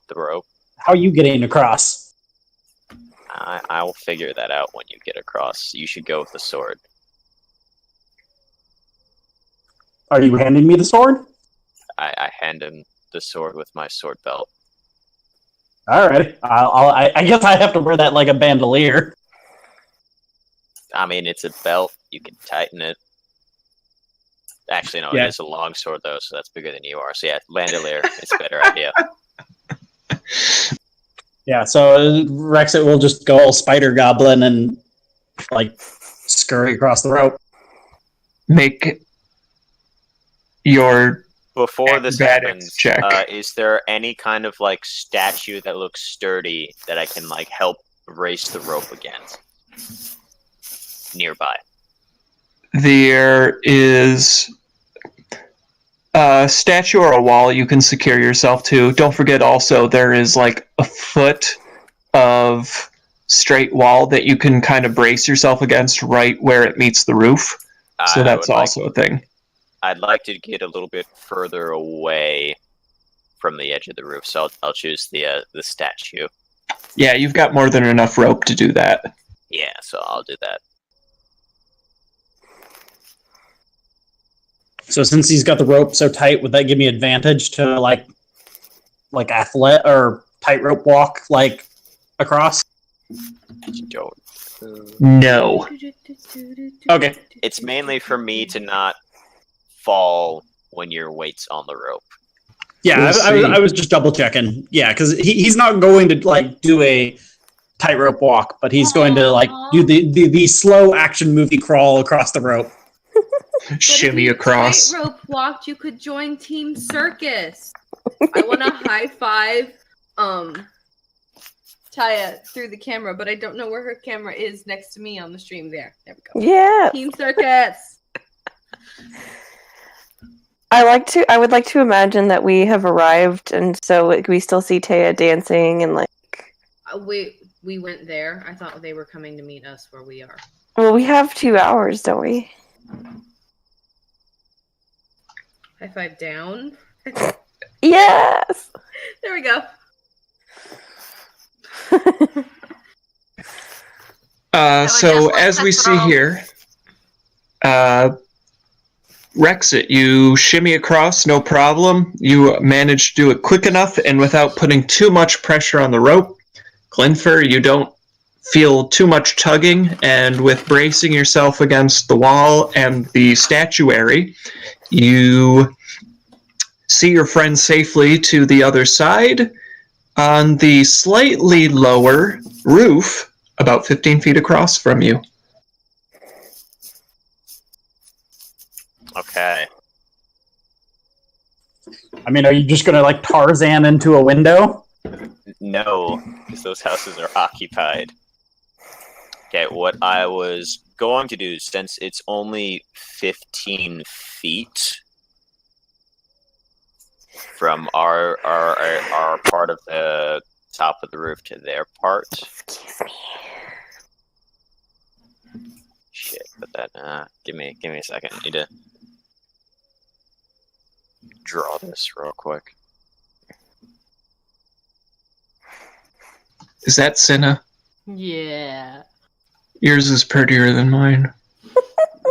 the rope. How are you getting across? I will figure that out when you get across. You should go with the sword. Are you handing me the sword? I hand him the sword with my sword belt. All right. I guess I have to wear that like a bandolier. I mean, it's a belt. You can tighten it. Actually, no, Yeah. it is a long sword, though, so that's bigger than you are. So, yeah, bandolier. It's a better idea. Yeah, so Rexit will just go all spider goblin and like scurry across the rope. Make your Before this Acrobatics happens, check. is there any kind of like statue that looks sturdy that I can like help race the rope against nearby? There is a statue or a wall you can secure yourself to. Don't forget also there is like a foot of straight wall that you can kind of brace yourself against right where it meets the roof. So that's also a thing. I'd like to get a little bit further away from the edge of the roof, so I'll choose the statue. Yeah, you've got more than enough rope to do that. Yeah, so I'll do that. So since he's got the rope so tight, would that give me advantage to like athlete or tightrope walk like across? Don't. No. Okay. It's mainly for me to not fall when your weight's on the rope. Yeah, I was just double checking. Yeah, because he's not going to like do a tightrope walk, but he's going to like do the slow action movie crawl across the rope. Shimmy across. Tightrope walked, you could join Team Circus. I want to high five Taya through the camera, but I don't know where her camera is next to me on the stream. There we go. Yeah. Team Circus. I would like to imagine that we have arrived, and so like, we still see Taya dancing and like. We went there. I thought they were coming to meet us where we are. Well, we have 2 hours, don't we? High five down. Yes. There we go. So as we see here, Rexit, you shimmy across, no problem. You manage to do it quick enough and without putting too much pressure on the rope. Glinfir, you don't feel too much tugging, and with bracing yourself against the wall and the statuary, you see your friend safely to the other side on the slightly lower roof, about 15 feet across from you. Okay. I mean, are you just going to like Tarzan into a window? No, because those houses are occupied. Okay, what I was going to do, since it's only 15 feet from our part of the top of the roof to their part. Excuse me. Shit, but that give me a second. I need to draw this real quick. Is that Cinna? Yeah. Yours is prettier than mine.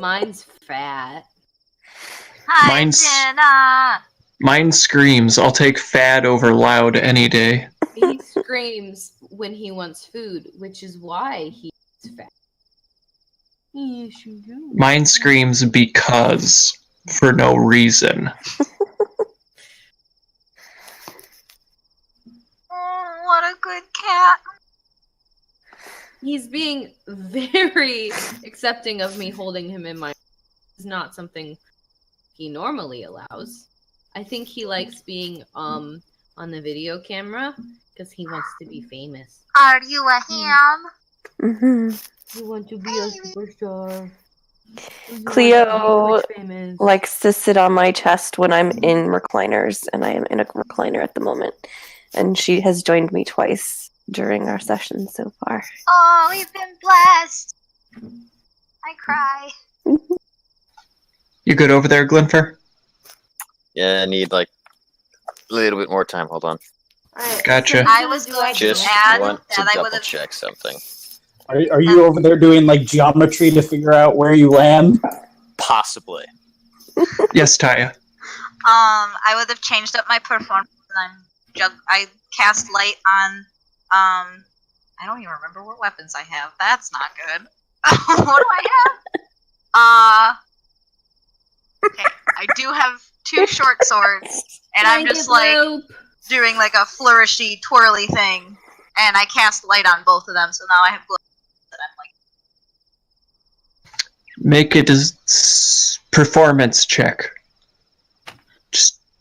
Mine's fat. Hi, Jenna. Mine screams. I'll take fat over loud any day. He screams when he wants food, which is why he's fat. Yes, you do. Mine screams because, for no reason. Oh, what a good cat. He's being very accepting of me holding him in my. It's not something he normally allows. I think he likes being on the video camera because he wants to be famous. Are you a ham? Mm-hmm. You want to be a superstar. Cleo likes to sit on my chest when I'm in recliners, and I am in a recliner at the moment. And she has joined me twice during our session so far. Oh, we've been blessed. I cry. You good over there, Glinfir? Yeah, I need like a little bit more time. Hold on. Gotcha. I was going Just to add want to that I would double have. check something. Are you over there doing like geometry to figure out where you land? Possibly. Yes, Taya. I would have changed up my performance. And I cast light on. I don't even remember what weapons I have. That's not good. What do I have? Okay, I do have 2 short swords, and I'm just like doing like a flourishy, twirly thing, and I cast light on both of them, so now I have glow that I'm like. Make it a performance check. Just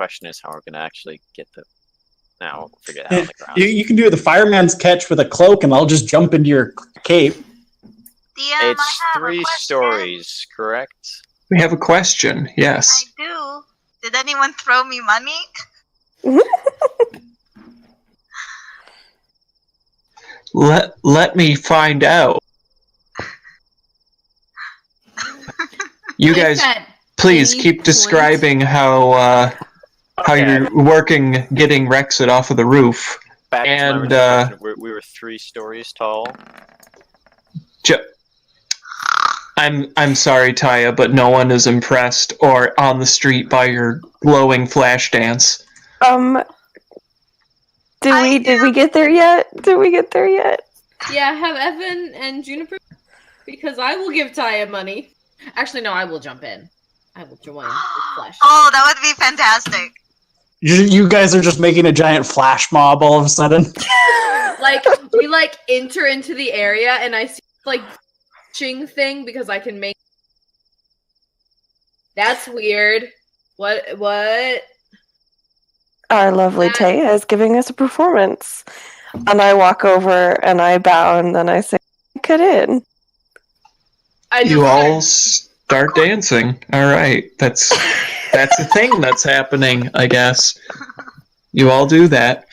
question is how we're gonna actually get the. Now we'll figure it out on the ground. You can do the fireman's catch with a cloak, and I'll just jump into your cape. DM, It's I have a 3 question. stories, correct? We have a question. Yes. I do. Did anyone throw me money? Let me find out. You guys, please keep describing how you're working getting Rexit off of the roof. Back to my And original question, we were 3 stories tall. I'm sorry, Taya, but no one is impressed or on the street by your glowing flash dance. Did we get there yet? Yeah, have Evan and Juniper, because I will give Taya money. Actually, no, I will jump in. I will join with Flash. Oh, that would be fantastic. You guys are just making a giant flash mob all of a sudden. We enter into the area, and I see ching thing because I can make. That's weird. What? Our lovely Taya is giving us a performance. And I walk over and I bow and then I say, "Cut in." You all start dancing. All right, that's a thing that's happening, I guess. You all do that.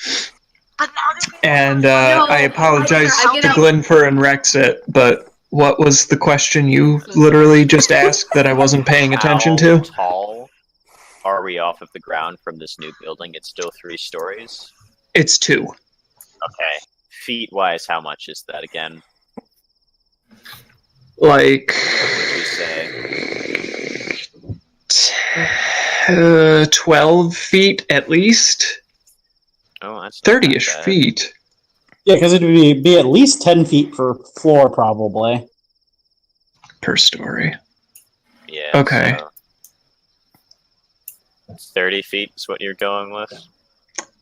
And I apologize to Glinfir and Rexit, but what was the question you literally just asked that I wasn't paying attention to? How tall are we off of the ground from this new building? It's still 3 stories? It's 2. Okay. Feet-wise, how much is that again? Like... What would you say? 12 feet at least? Oh, that's not 30-ish bad. feet. Yeah, because it would be at least 10 feet per floor, probably. Per story. Yeah. Okay. So 30 feet is what you're going with?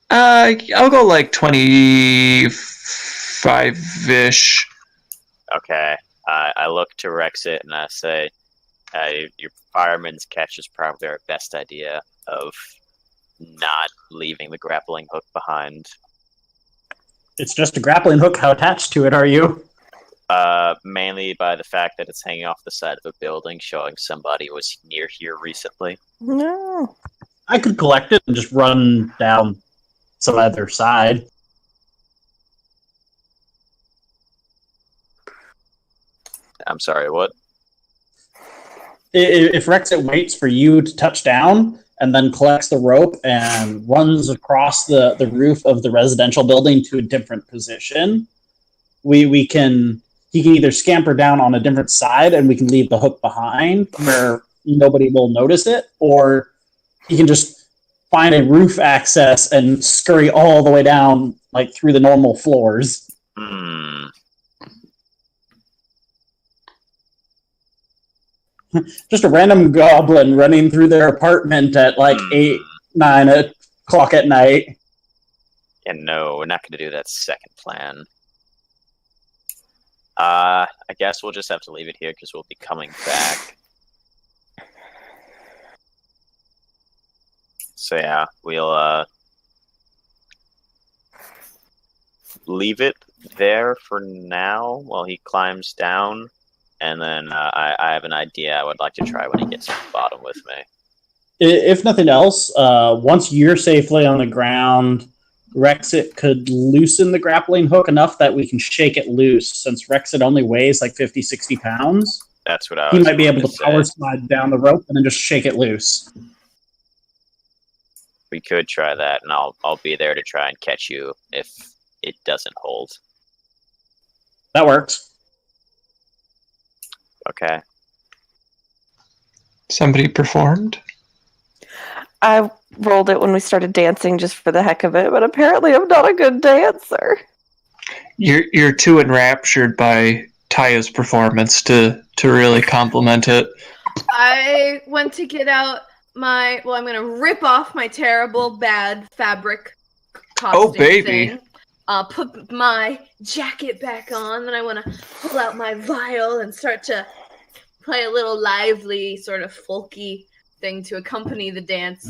I'll go like 25-ish. Okay. I look to Rexit and I say, your fireman's catch is probably our best idea of not leaving the grappling hook behind. It's just a grappling hook. How attached to it are you? Mainly by the fact that it's hanging off the side of a building, showing somebody was near here recently. No. I could collect it and just run down some other side. I'm sorry, what? If Rexit waits for you to touch down and then collects the rope and runs across the roof of the residential building to a different position, he can either scamper down on a different side and we can leave the hook behind where nobody will notice it, or he can just find a roof access and scurry all the way down through the normal floors. Just a random goblin running through their apartment at 8, 9 o'clock at night. Yeah, no, we're not going to do that second plan. I guess we'll just have to leave it here because we'll be coming back. So yeah, we'll leave it there for now while he climbs down. And then I have an idea I would like to try when he gets to the bottom with me. If nothing else, once you're safely on the ground, Rexit could loosen the grappling hook enough that we can shake it loose. Since Rexit only weighs 50, 60 pounds, that's what I was he might be able to power say. slide down the rope and then just shake it loose. We could try that, and I'll be there to try and catch you if it doesn't hold. That works. Okay. Somebody performed? I rolled it when we started dancing just for the heck of it, but apparently I'm not a good dancer. You're too enraptured by Taya's performance to really compliment it. I went to get out I'm going to rip off my terrible, bad fabric costume thing. Put my jacket back on, then I want to pull out my viol and start to play a little lively, sort of folky thing to accompany the dance.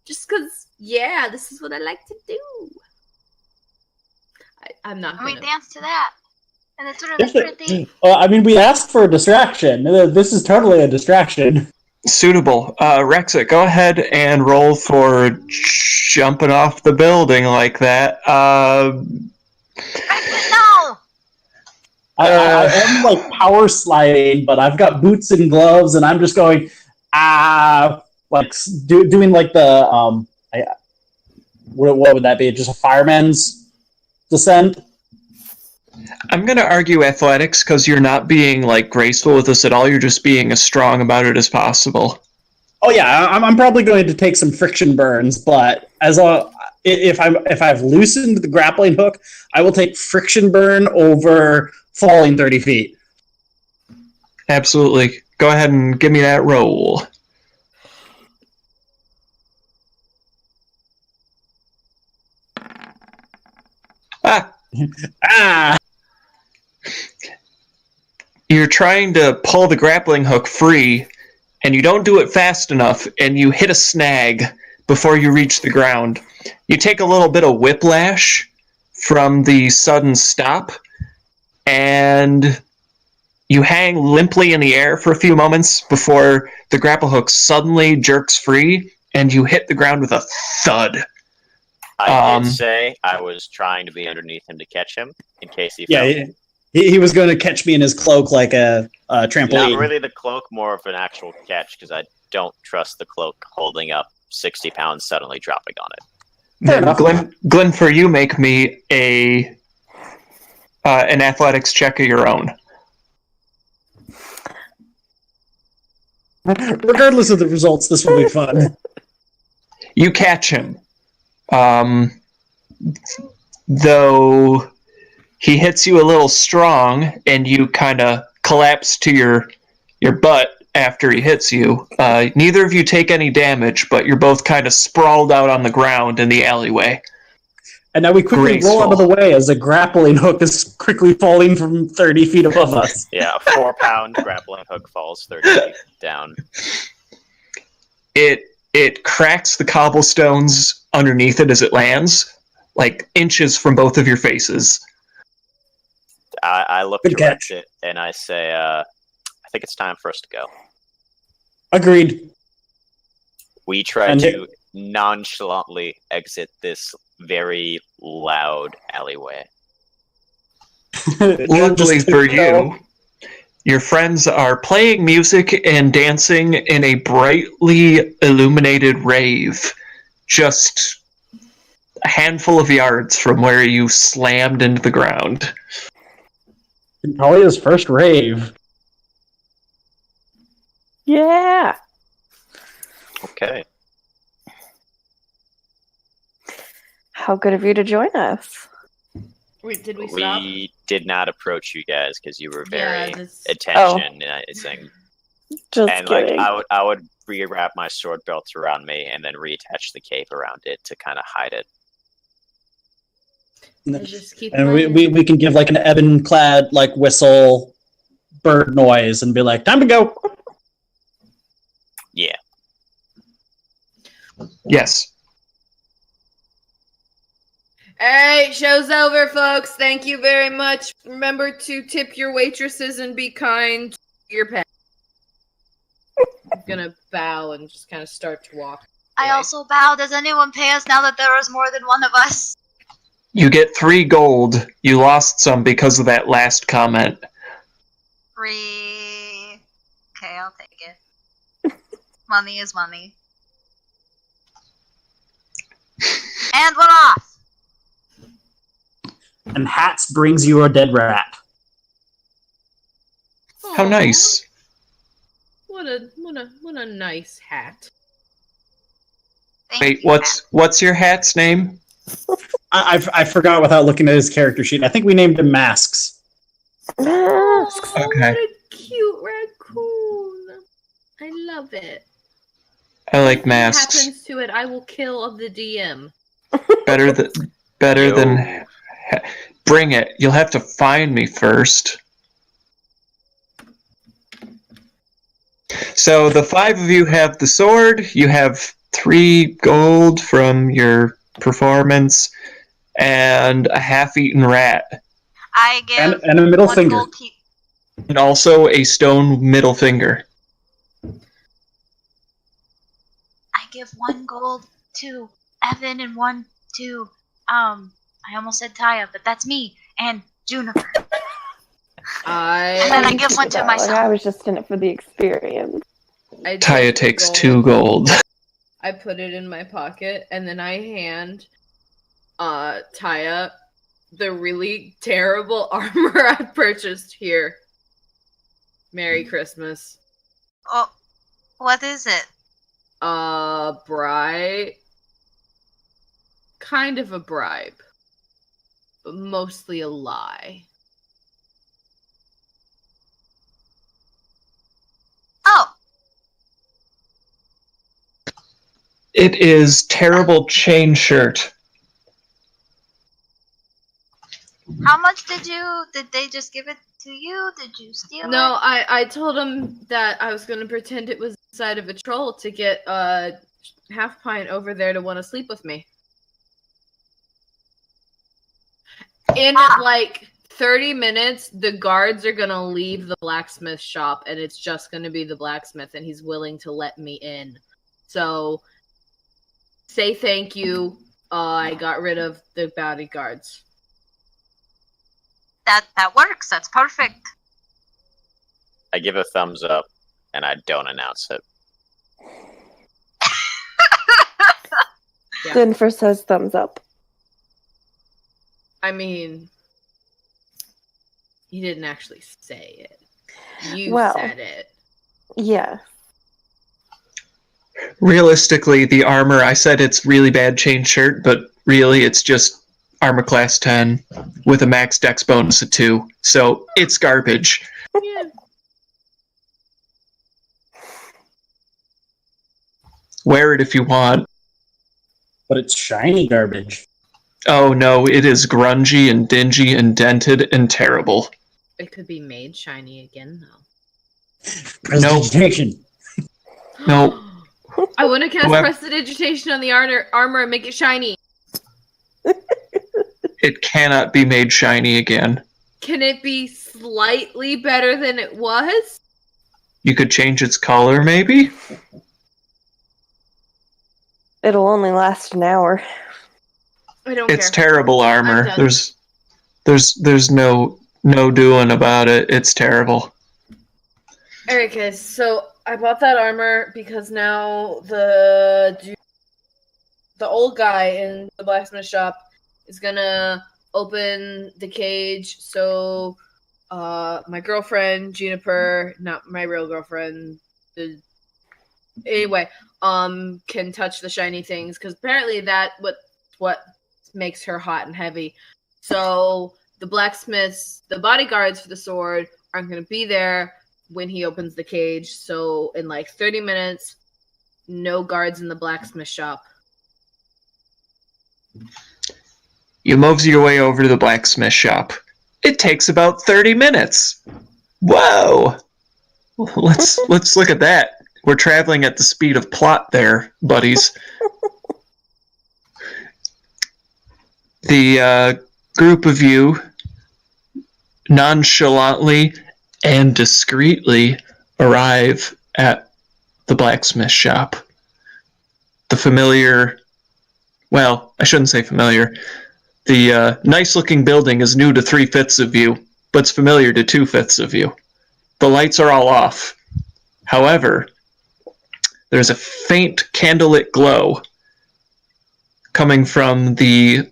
Just because, yeah, this is what I like to do. I'm not We gonna... dance to that. And it's really pretty. Well, I mean, we asked for a distraction. This is totally a distraction. Suitable. Rexit, go ahead and roll for jumping off the building like that. Rexit, no! I am like power sliding, but I've got boots and gloves, and I'm just going, like doing like the what would that be? Just a fireman's descent? I'm going to argue athletics because you're not being like graceful with this at all. You're just being as strong about it as possible. Oh yeah, I'm probably going to take some friction burns, but if I've loosened the grappling hook, I will take friction burn over falling 30 feet. Absolutely. Go ahead and give me that roll. You're trying to pull the grappling hook free, and you don't do it fast enough, and you hit a snag before you reach the ground. You take a little bit of whiplash from the sudden stop, and you hang limply in the air for a few moments before the grapple hook suddenly jerks free, and you hit the ground with a thud. I did say I was trying to be underneath him to catch him in case he fell. Yeah, he was going to catch me in his cloak like a trampoline. Not really the cloak, more of an actual catch, because I don't trust the cloak holding up 60 pounds suddenly dropping on it. Glinfir, you make me an athletics check of your own. Regardless of the results, this will be fun. You catch him. Though he hits you a little strong and you kind of collapse to your butt after he hits you. Neither of you take any damage, but you're both kind of sprawled out on the ground in the alleyway. And now we quickly roll out of the way as a grappling hook is quickly falling from 30 feet above us. Yeah, a 4-pound grappling hook falls 30 feet down. It cracks the cobblestones underneath it as it lands, like inches from both of your faces. I look to Rexit and I say, I think it's time for us to go. Agreed. We try to nonchalantly exit this very loud alleyway. Luckily for you, your friends are playing music and dancing in a brightly illuminated rave, just a handful of yards from where you slammed into the ground. Talia's first rave. Yeah. Okay. How good of you to join us. Wait, did we stop? We did not approach you guys because you were very attention. Just and kidding. like I would rewrap my sword belt around me and then reattach the cape around it to kind of hide it. Just keep And we can give like an Ebonclad like whistle bird noise and be like, time to go. Yeah. Yes. Alright, show's over, folks. Thank you very much. Remember to tip your waitresses and be kind to your pet. I'm gonna bow and just kind of start to walk. I also bow. Does anyone pay us now that there is more than one of us? You get 3 gold. You lost some because of that last comment. 3. Okay, I'll take it. Money is money. And we're off! And hats brings you a dead rat. How nice. What a nice hat. Thank Wait, you, what's your hat's name? I forgot without looking at his character sheet. I think we named him Masks. Masks. Oh, Okay. what a cute raccoon. I love it. I like If masks. happens to it, I will kill the DM. Better than bring it. You'll have to find me first. So the 5 of you have the sword. You have 3 gold from your performance, and a half-eaten rat. I give And a middle 1 finger. gold And also a stone middle finger. I give 1 gold to Evan and 1 to I almost said Taya, but that's me, and Juniper. And then I give 1 to myself. I was just in it for the experience. Taya takes 2 gold. I put it in my pocket, and then I hand Taya the really terrible armor I purchased here. Merry Christmas. Oh, what is it? Bribe. Kind of a bribe, but mostly a lie. Oh, It is terrible chain shirt. how much did they just give it to you? Did you steal it? No, I told him that I was going to pretend it was inside of a troll to get Half Pint over there to want to sleep with me. In like 30 minutes, the guards are going to leave the blacksmith shop, and it's just going to be the blacksmith, and he's willing to let me in. So, say thank you. I got rid of the bodyguards. That works. That's perfect. I give a thumbs up, and I don't announce it. Yeah. Glinfir says thumbs up. I mean, you didn't actually say it. You Well. said it. Yeah. Realistically, the armor, I said it's really bad chain shirt, but really it's just armor class 10 with a max dex bonus of 2. So it's garbage. Yeah. Wear it if you want. But it's shiny garbage. Oh no, it is grungy and dingy and dented and terrible. It could be made shiny again, though. Prestidigitation. No. I want to cast Whoever- Prestidigitation on the armor and make it shiny. It cannot be made shiny again. Can it be slightly better than it was? You could change its color, maybe? It'll only last an hour. I don't It's care. terrible I'm armor. done. There's no doing about it. It's terrible. Alright, guys, so I bought that armor because now the old guy in the blacksmith shop is gonna open the cage so my girlfriend, Juniper, not my real girlfriend, can touch the shiny things, because apparently that what makes her hot and heavy. So the blacksmiths, the bodyguards for the sword, aren't going to be there when he opens the cage. So in like 30 minutes, no guards in the blacksmith shop. You mosey your way over to the blacksmith shop. It takes about 30 minutes. Whoa! Let's look at that. We're traveling at the speed of plot there, buddies. The group of you nonchalantly and discreetly arrive at the blacksmith shop. The familiar... Well, I shouldn't say familiar. The nice-looking building is new to 3/5 of you, but it's familiar to 2/5 of you. The lights are all off. However, there's a faint candlelit glow coming from the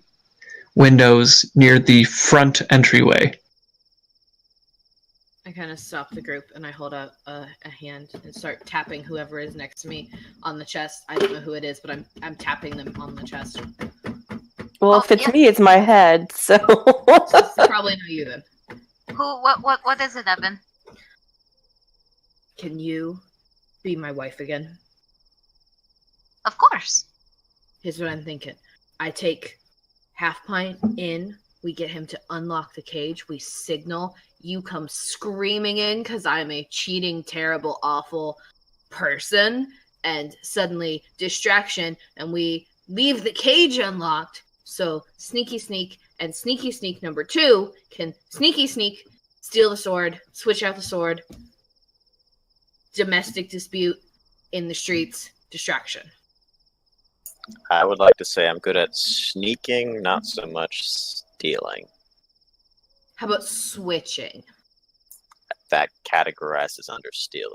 windows near the front entryway. I kind of stop the group and I hold out a hand and start tapping whoever is next to me on the chest. I don't know who it is, but I'm tapping them on the chest. Well, if it's me, it's my head, so... It's probably not you then. What is it, Evan? Can you be my wife again? Of course. Here's what I'm thinking. I take Half Pint in, we get him to unlock the cage, we signal, you come screaming in because I'm a cheating, terrible, awful person, and suddenly distraction, and we leave the cage unlocked. So sneaky sneak and sneaky sneak number 2 can sneaky sneak, steal the sword, switch out the sword, domestic dispute in the streets, distraction. I would like to say I'm good at sneaking, not so much stealing. How about switching? That categorizes under stealing.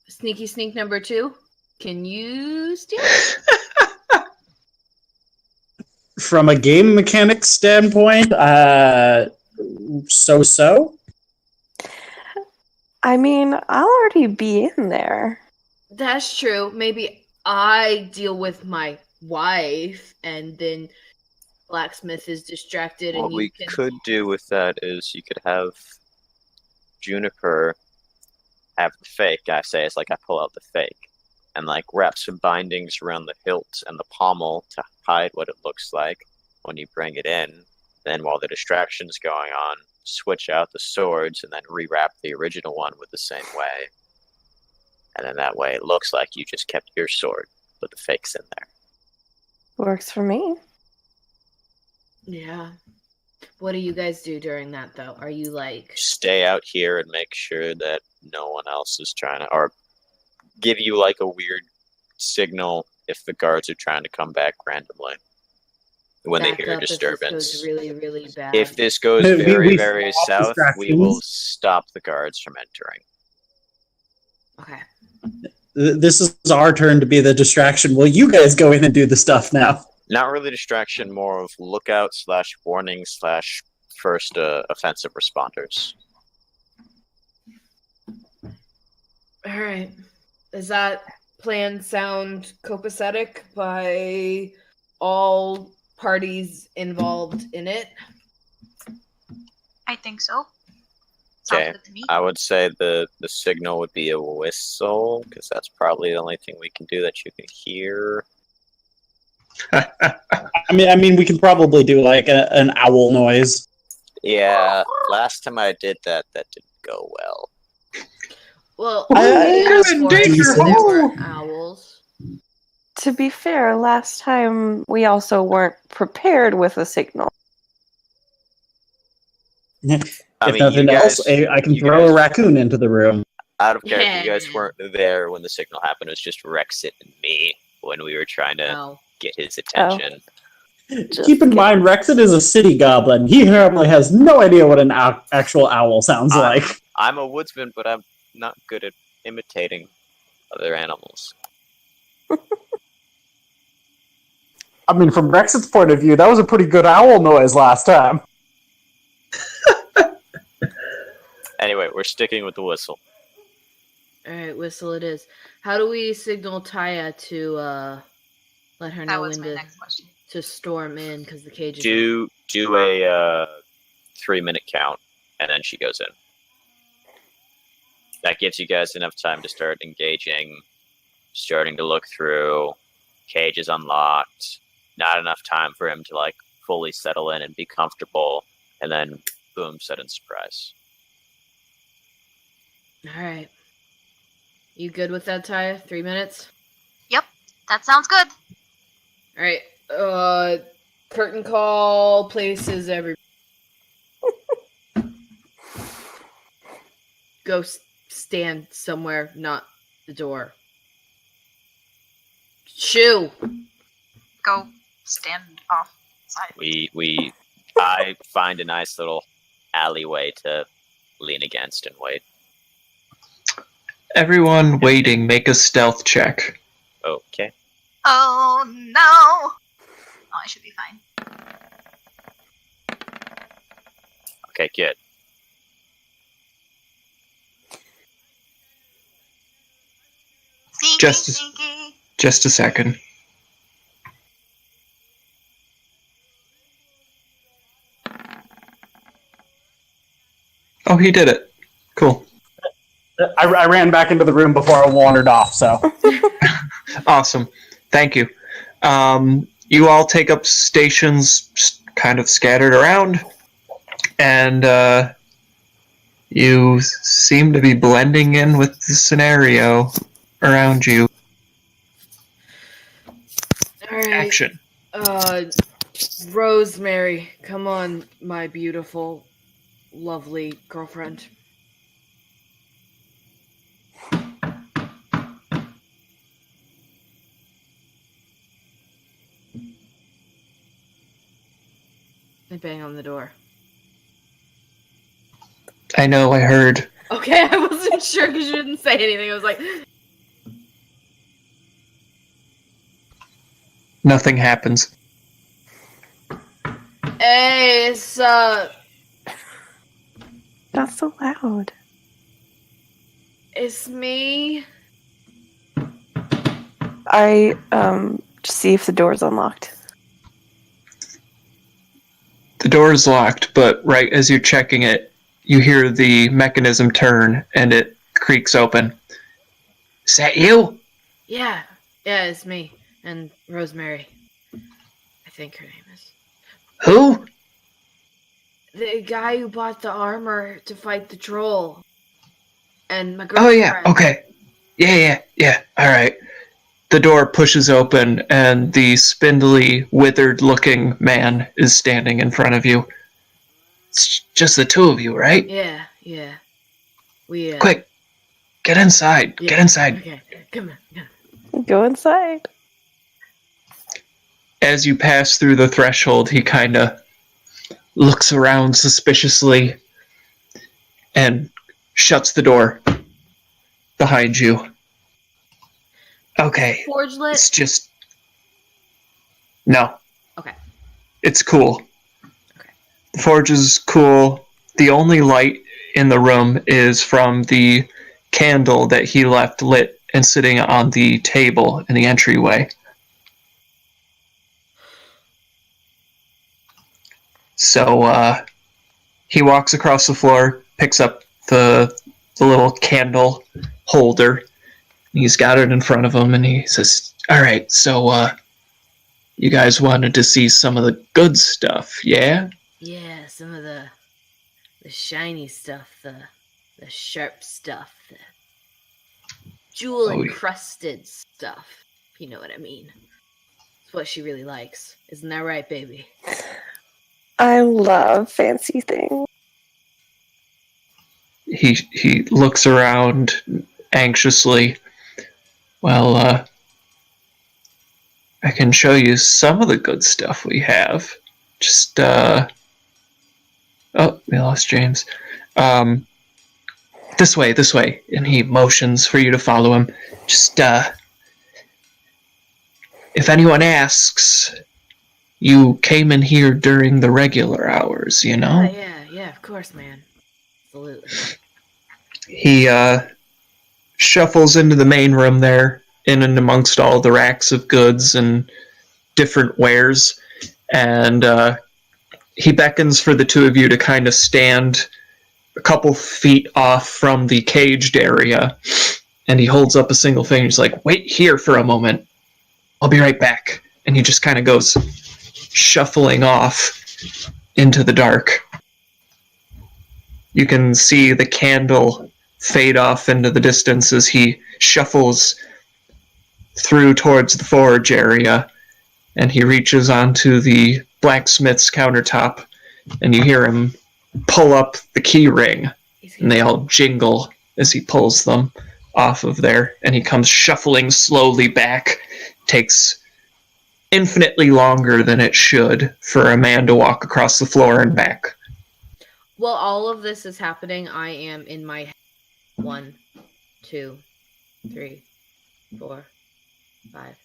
Sneaky sneak number 2, can you steal? From a game mechanics standpoint, so. I mean, I'll already be in there. That's true. Maybe I deal with my wife, and then blacksmith is distracted. What and we could do with that is you could have Juniper have the fake. I say it's like I pull out the fake and like wrap some bindings around the hilt and the pommel to hide what it looks like when you bring it in. Then while the distraction's going on, switch out the swords and then rewrap the original one with the same way. And then that way it looks like you just kept your sword, but the fake's in there. Works for me. Yeah. What do you guys do during that, though? Are you like... Stay out here and make sure that no one else is trying to... Or give you like a weird signal if the guards are trying to come back randomly. When they hear a disturbance. If this goes really, really bad. If this goes very south, we will stop the guards from entering. Okay. This is our turn to be the distraction. Well, you guys go in and do the stuff now. Not really distraction, more of lookout / warning / first offensive responders. All right. Does that plan sound copacetic by all parties involved in it? I think so. Sounds Okay, good to me. I would say the signal would be a whistle, because that's probably the only thing we can do that you can hear. I mean, we can probably do like an owl noise. Yeah, last time I did that didn't go well. Well, you're in danger. there were owls. To be fair, last time we also weren't prepared with a signal. If I mean, nothing you else, guys- I can you throw guys- a raccoon into the room. Out of character, you Yeah. guys weren't there when the signal happened. It was just Rexit and me when we were trying to Oh. get his attention. Just Keep in kidding. mind, Rexit is a city goblin. He probably has no idea what an actual owl sounds like. I'm a woodsman, but I'm not good at imitating other animals. I mean, from Rexit's point of view, that was a pretty good owl noise last time. Anyway, we're sticking with the whistle. All right, whistle it is. How do we signal Taya to let her That know was when my next question. to storm in because the cage is Do a 3-minute count, and then she goes in. That gives you guys enough time to start engaging, starting to look through. Cage is unlocked. Not enough time for him to like fully settle in and be comfortable, and then boom, sudden surprise. All right. You good with that, Taya? 3 minutes? Yep, that sounds good. All right. Curtain call, places every. Go stand somewhere, not the door. Shoo! Go stand off side. I find a nice little alleyway to lean against and wait. Everyone waiting, make a stealth check. Okay. Oh no! Oh, I should be fine. Okay, good. Sneaky, Just- sneaky. Just a second. Oh, he did it. Cool. I ran back into the room before I wandered off, so. Awesome. Thank you. You all take up stations kind of scattered around, and You seem to be blending in with the scenario around you. All right. Action. Rosemary, come on, my beautiful, lovely girlfriend. I bang on the door. I know, I heard. Okay, I wasn't sure because you didn't say anything. I was like, Nothing happens. hey, it's, Not so loud. it's me. I just see if the door's unlocked. The door is locked, but right as you're checking it, you hear the mechanism turn and it creaks open. Is that you? Yeah, it's me. And Rosemary. I think her name is. Who? The guy who bought the armor to fight the troll. And my Oh, girlfriend. yeah, okay. Yeah, alright. The door pushes open and the spindly, withered-looking man is standing in front of you. It's just the two of you, right? Yeah. We, Quick, get inside. yeah. Get inside. Okay, come on. Go inside. As you pass through the threshold, he kind of looks around suspiciously and shuts the door behind you. Okay, Forge lit? it's just... No. Okay. It's cool. Okay. The forge is cool. The only light in the room is from the candle that he left lit and sitting on the table in the entryway. So, he walks across the floor, picks up the little candle holder. He's got it in front of him, and he says, alright, so, you guys wanted to see some of the good stuff, yeah? Yeah, some of the shiny stuff, the sharp stuff, the jewel encrusted stuff, if you know what I mean. It's what she really likes. Isn't that right, baby? I love fancy things. He looks around anxiously. Well, I can show you some of the good stuff we have. Just, oh, we lost James. This way. And he motions for you to follow him. Just, if anyone asks, you came in here during the regular hours, you know? Yeah, of course, man. Absolutely. He, shuffles into the main room there, in and amongst all the racks of goods and different wares, and he beckons for the two of you to kind of stand a couple feet off from the caged area, and he holds up a single finger. He's like, wait here for a moment. I'll be right back. And he just kind of goes shuffling off into the dark. You can see the candle fade off into the distance as he shuffles through towards the forge area, and he reaches onto the blacksmith's countertop, and you hear him pull up the key ring, and they all jingle as he pulls them off of there, and he comes shuffling slowly back. Takes infinitely longer than it should for a man to walk across the floor and back. While all of this is happening, I am in my head. 1, 2, 3, 4, 5,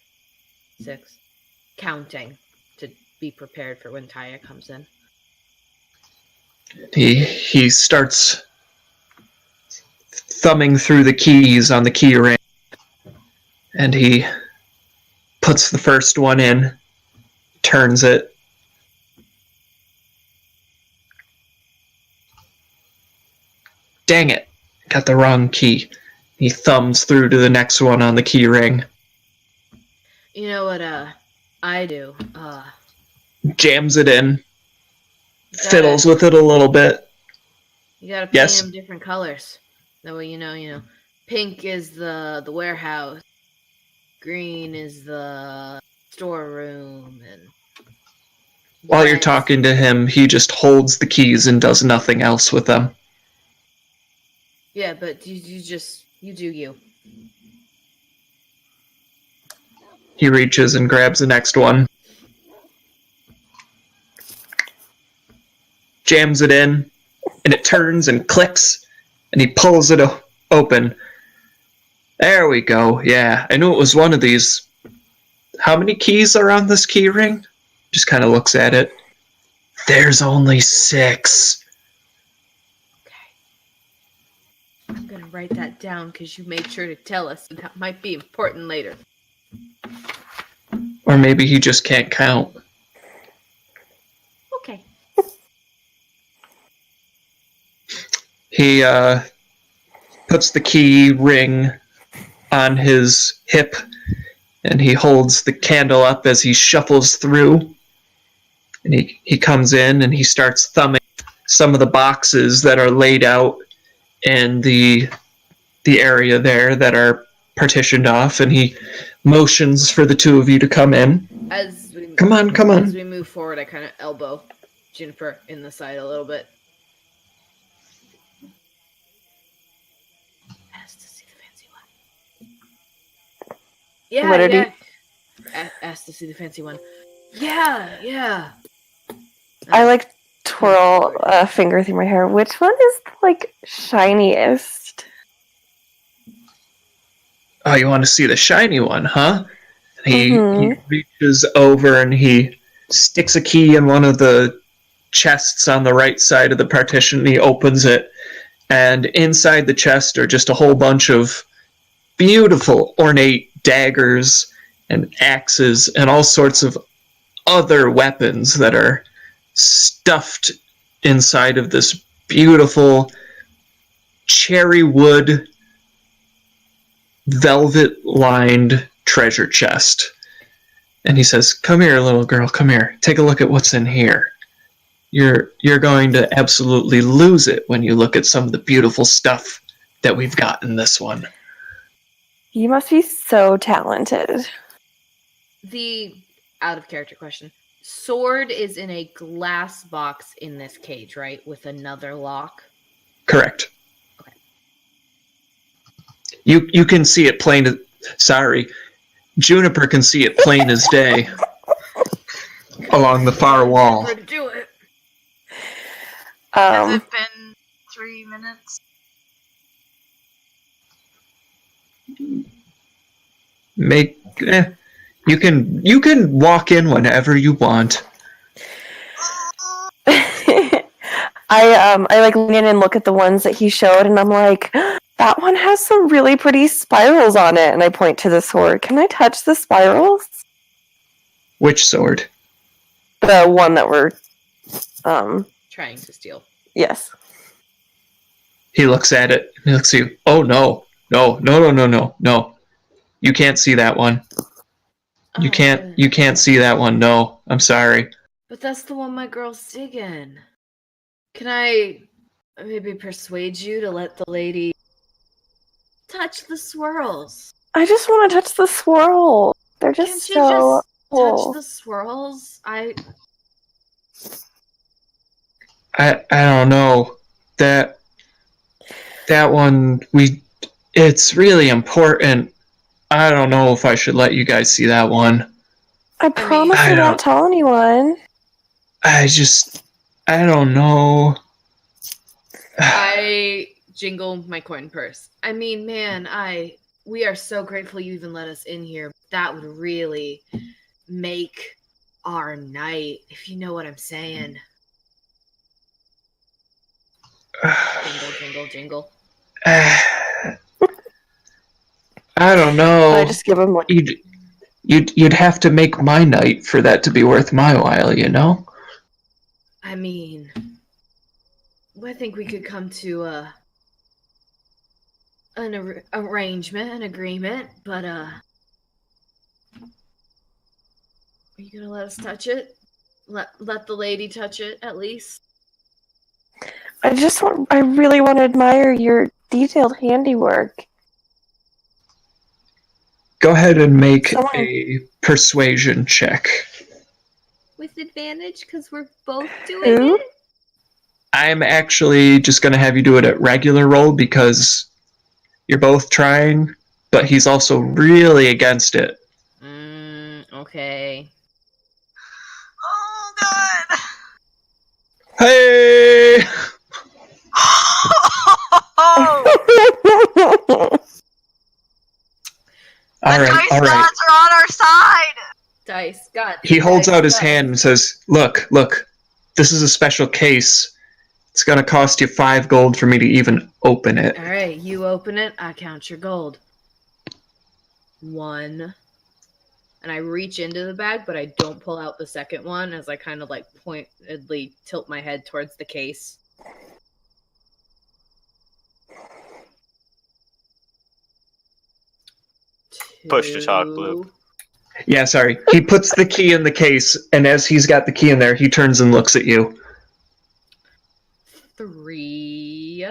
6. Counting to be prepared for when Taya comes in. He starts thumbing through the keys on the key ring, and he puts the first one in, turns it. Dang it, got the wrong key. He thumbs through to the next one on the key ring. You know what, I do? Jams it in. Fiddles with it a little bit. You gotta paint Yes. them different colors. That way, you know, pink is the warehouse, green is the storeroom, and While you're red- talking to him, he just holds the keys and does nothing else with them. Yeah, but you do you. He reaches and grabs the next one. Jams it in, and it turns and clicks, and he pulls it open. There we go. Yeah, I knew it was one of these. How many keys are on this key ring? Just kind of looks at it. There's only 6. Okay. I'm gonna write that down because you made sure to tell us, and that might be important later. Or maybe he just can't count. Okay. He puts the key ring on his hip, and he holds the candle up as he shuffles through. And he comes in and he starts thumbing some of the boxes that are laid out in the area there that are partitioned off, and he motions for the two of you to come in. Come on. As we move forward, I kind of elbow Juniper in the side a little bit. Ask to see the fancy one. Yeah, What did he- Ask to see the fancy one. Yeah. I like twirl a finger through my hair. Which one is like shiniest? Oh, you want to see the shiny one, huh? He Mhm. reaches over and he sticks a key in one of the chests on the right side of the partition. And he opens it, and inside the chest are just a whole bunch of beautiful, ornate daggers and axes and all sorts of other weapons that are stuffed inside of this beautiful cherry wood velvet-lined treasure chest. And he says, "Come here, little girl, come here. Take a look at what's in here. You're going to absolutely lose it when you look at some of the beautiful stuff that we've got in this one." You must be so talented. The out of character question. Sword is in a glass box in this cage, right? With another lock. Correct. Okay. You can see it plain as... Sorry. Juniper can see it plain as day along the far wall. Never do it. Has it been 3 minutes? You can walk in whenever you want. I like lean in and look at the ones that he showed, and I'm like, that one has some really pretty spirals on it. And I point to the sword. Can I touch the spirals? Which sword? The one that we're, Trying to steal. yes. He looks at it. He looks at you. Oh no. You can't see that one. You can't see that one. No, I'm sorry. But that's the one my girl's digging. Can I maybe persuade you to let the lady touch the swirls? I just want to touch the swirl. They're just Can't you so just cool. touch the swirls? I don't know. That one, it's really important. I don't know if I should let you guys see that one. I promise I won't tell anyone. I don't know. I jingle my coin purse. I mean, man, we are so grateful you even let us in here. That would really make our night, if you know what I'm saying. Jingle. I don't know. I just give him like You'd have to make my night for that to be worth my while, you know? I mean, I think we could come to an arrangement, an agreement, but are you gonna let us touch it? Let the lady touch it, at least? I really want to admire your detailed handiwork. Go ahead and make Someone- a persuasion check. With advantage, because we're both doing Who? it? I'm actually just going to have you do it at regular roll because you're both trying, but he's also really against it. Okay. Oh, God. Hey! Oh, All the right, dice all right. gods are on our side. Dice, God. He holds Dice out his gods. hand and says, look, this is a special case. It's going to cost you 5 gold for me to even open it. Alright, you open it, I count your gold. 1. And I reach into the bag, but I don't pull out the second one as I kind of like pointedly tilt my head towards the case. Push to talk, 2. Bloop. Yeah, sorry. He puts the key in the case, and as he's got the key in there, he turns and looks at you. 3.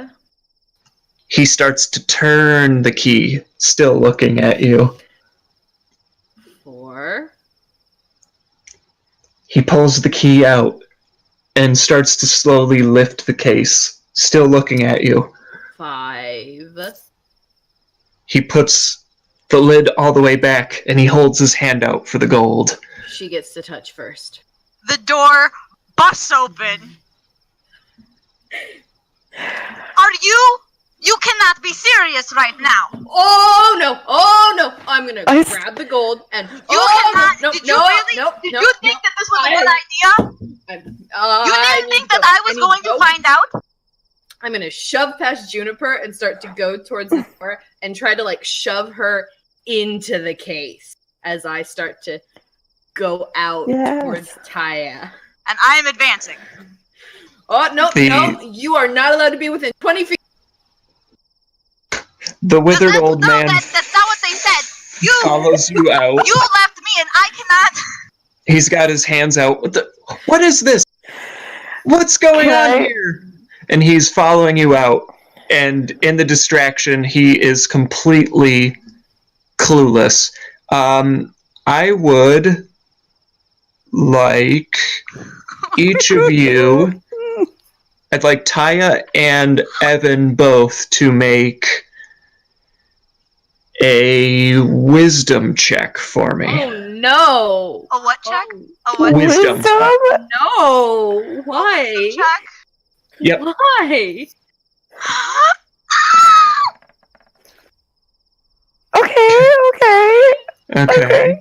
He starts to turn the key, still looking at you. 4. He pulls the key out and starts to slowly lift the case, still looking at you. 5. He puts the lid all the way back, and he holds his hand out for the gold. She gets to touch first. The door busts open. Are you? You cannot be serious right now. Oh no! I'm gonna I- grab the gold and You oh, cannot. no, Did no, you really? no, Did no, you no, think that this was a I- good idea? You didn't think that I was going to find out? I'm gonna shove past Juniper and start to go towards the door and try to like shove her into the case as I start to go out Yes. towards Taya. And I am advancing. Oh no, The- no! You are not allowed to be within 20 feet. The withered That's- old no, man that's not what they said. You follows you out. you left me and I cannot. He's got his hands out. What is this? What's going on Right. here? And he's following you out. And in the distraction, he is completely clueless. I would like each of you, I'd like Taya and Evan both to make a wisdom check for me. Oh no! A what check? Oh, A what Wisdom. no! Why? check? Yep. Why? Okay. Okay.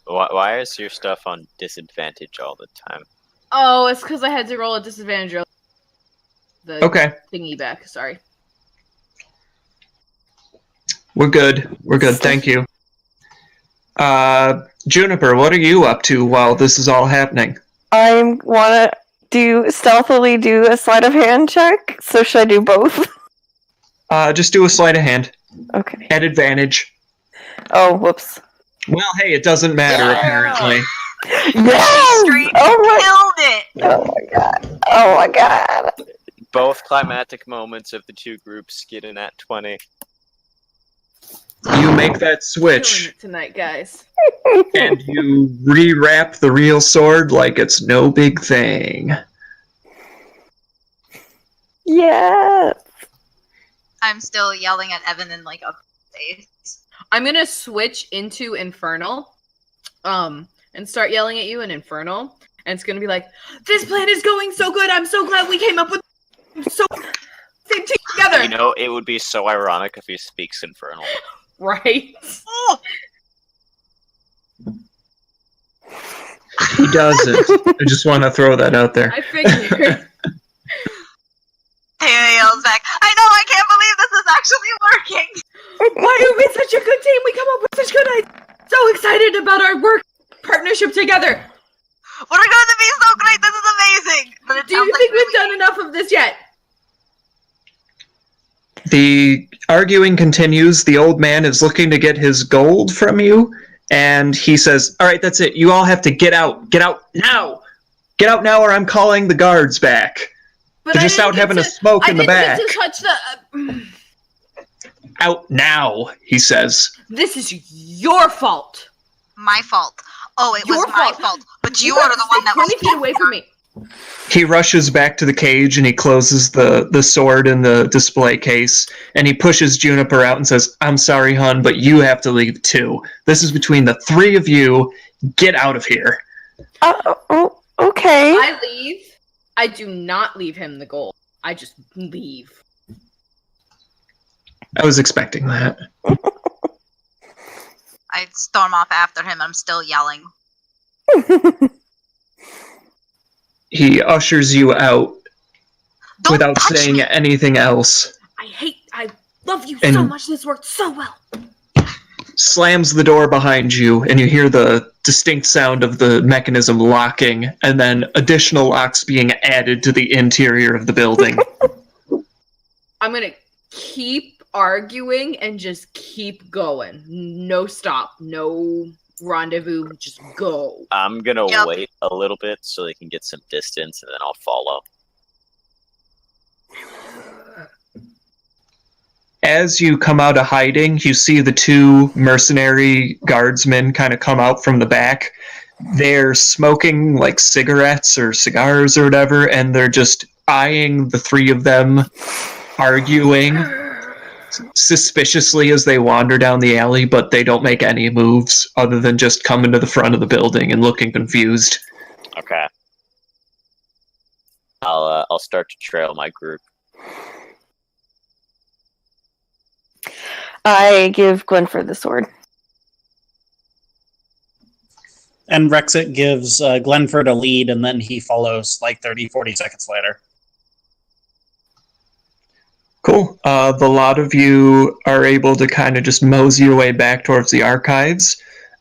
Why is your stuff on disadvantage all the time? Oh, it's because I had to roll a disadvantage. The Okay. thingy back. Sorry. We're good. We're good. Thank you. Juniper, what are you up to while this is all happening? I want to stealthily do a sleight of hand check. So should I do both? Just do a sleight of hand. Okay. At advantage. Oh, whoops. Well, hey, it doesn't matter, Yeah. apparently. Yes! Straight Oh killed it. my god. Both climatic moments of the two groups get in at 20. You make that Killing switch, it tonight, guys. and you rewrap the real sword like it's no big thing. Yes. I'm still yelling at Evan in like a face. I'm gonna switch into Infernal, and start yelling at you in Infernal, and it's gonna be like, "This plan is going so good. I'm so glad we came up with so same team together." You know, it would be so ironic if he speaks Infernal. Right? Oh, He doesn't. I just want to throw that out there. I figured. Taya yells back. I know. I can't believe this is actually working. Why are we such a good team? We come up with such good ideas. So excited about our work partnership together. We're going to be so great. This is amazing. But it Do you sounds think like we've done enough of this yet? The arguing continues. The old man is looking to get his gold from you, and he says, all right, that's it. You all have to get out. Get out now. Get out now, or I'm calling the guards back. They're just out having a smoke in the back. I didn't get to touch the... Out now, he says. This is your fault. My fault. Oh, it was my fault. But you are the one that 20 was... feet away from me. He rushes back to the cage and he closes the sword in the display case, and he pushes Juniper out and says, I'm sorry, hun, but you have to leave too. This is between the three of you. Get out of here. Okay. I leave. I do not leave him the gold. I just leave. I was expecting that. I storm off after him. I'm still yelling. He ushers you out Don't without touch saying me. anything else. I love you And- so much. This worked so well. Slams the door behind you, and you hear the distinct sound of the mechanism locking, and then additional locks being added to the interior of the building. I'm gonna keep arguing and just keep going. No stop. No rendezvous. Just go. I'm gonna Yep. wait a little bit so they can get some distance, and then I'll follow. As you come out of hiding, you see the two mercenary guardsmen kind of come out from the back. They're smoking like cigarettes or cigars or whatever, and they're just eyeing the three of them, arguing suspiciously as they wander down the alley, but they don't make any moves other than just coming to the front of the building and looking confused. Okay. I'll start to trail my group. I give Glinfir the sword. And Rexit gives Glenford a lead, and then he follows like 30, 40 seconds later. Cool. The lot of you are able to kind of just mosey your way back towards the archives.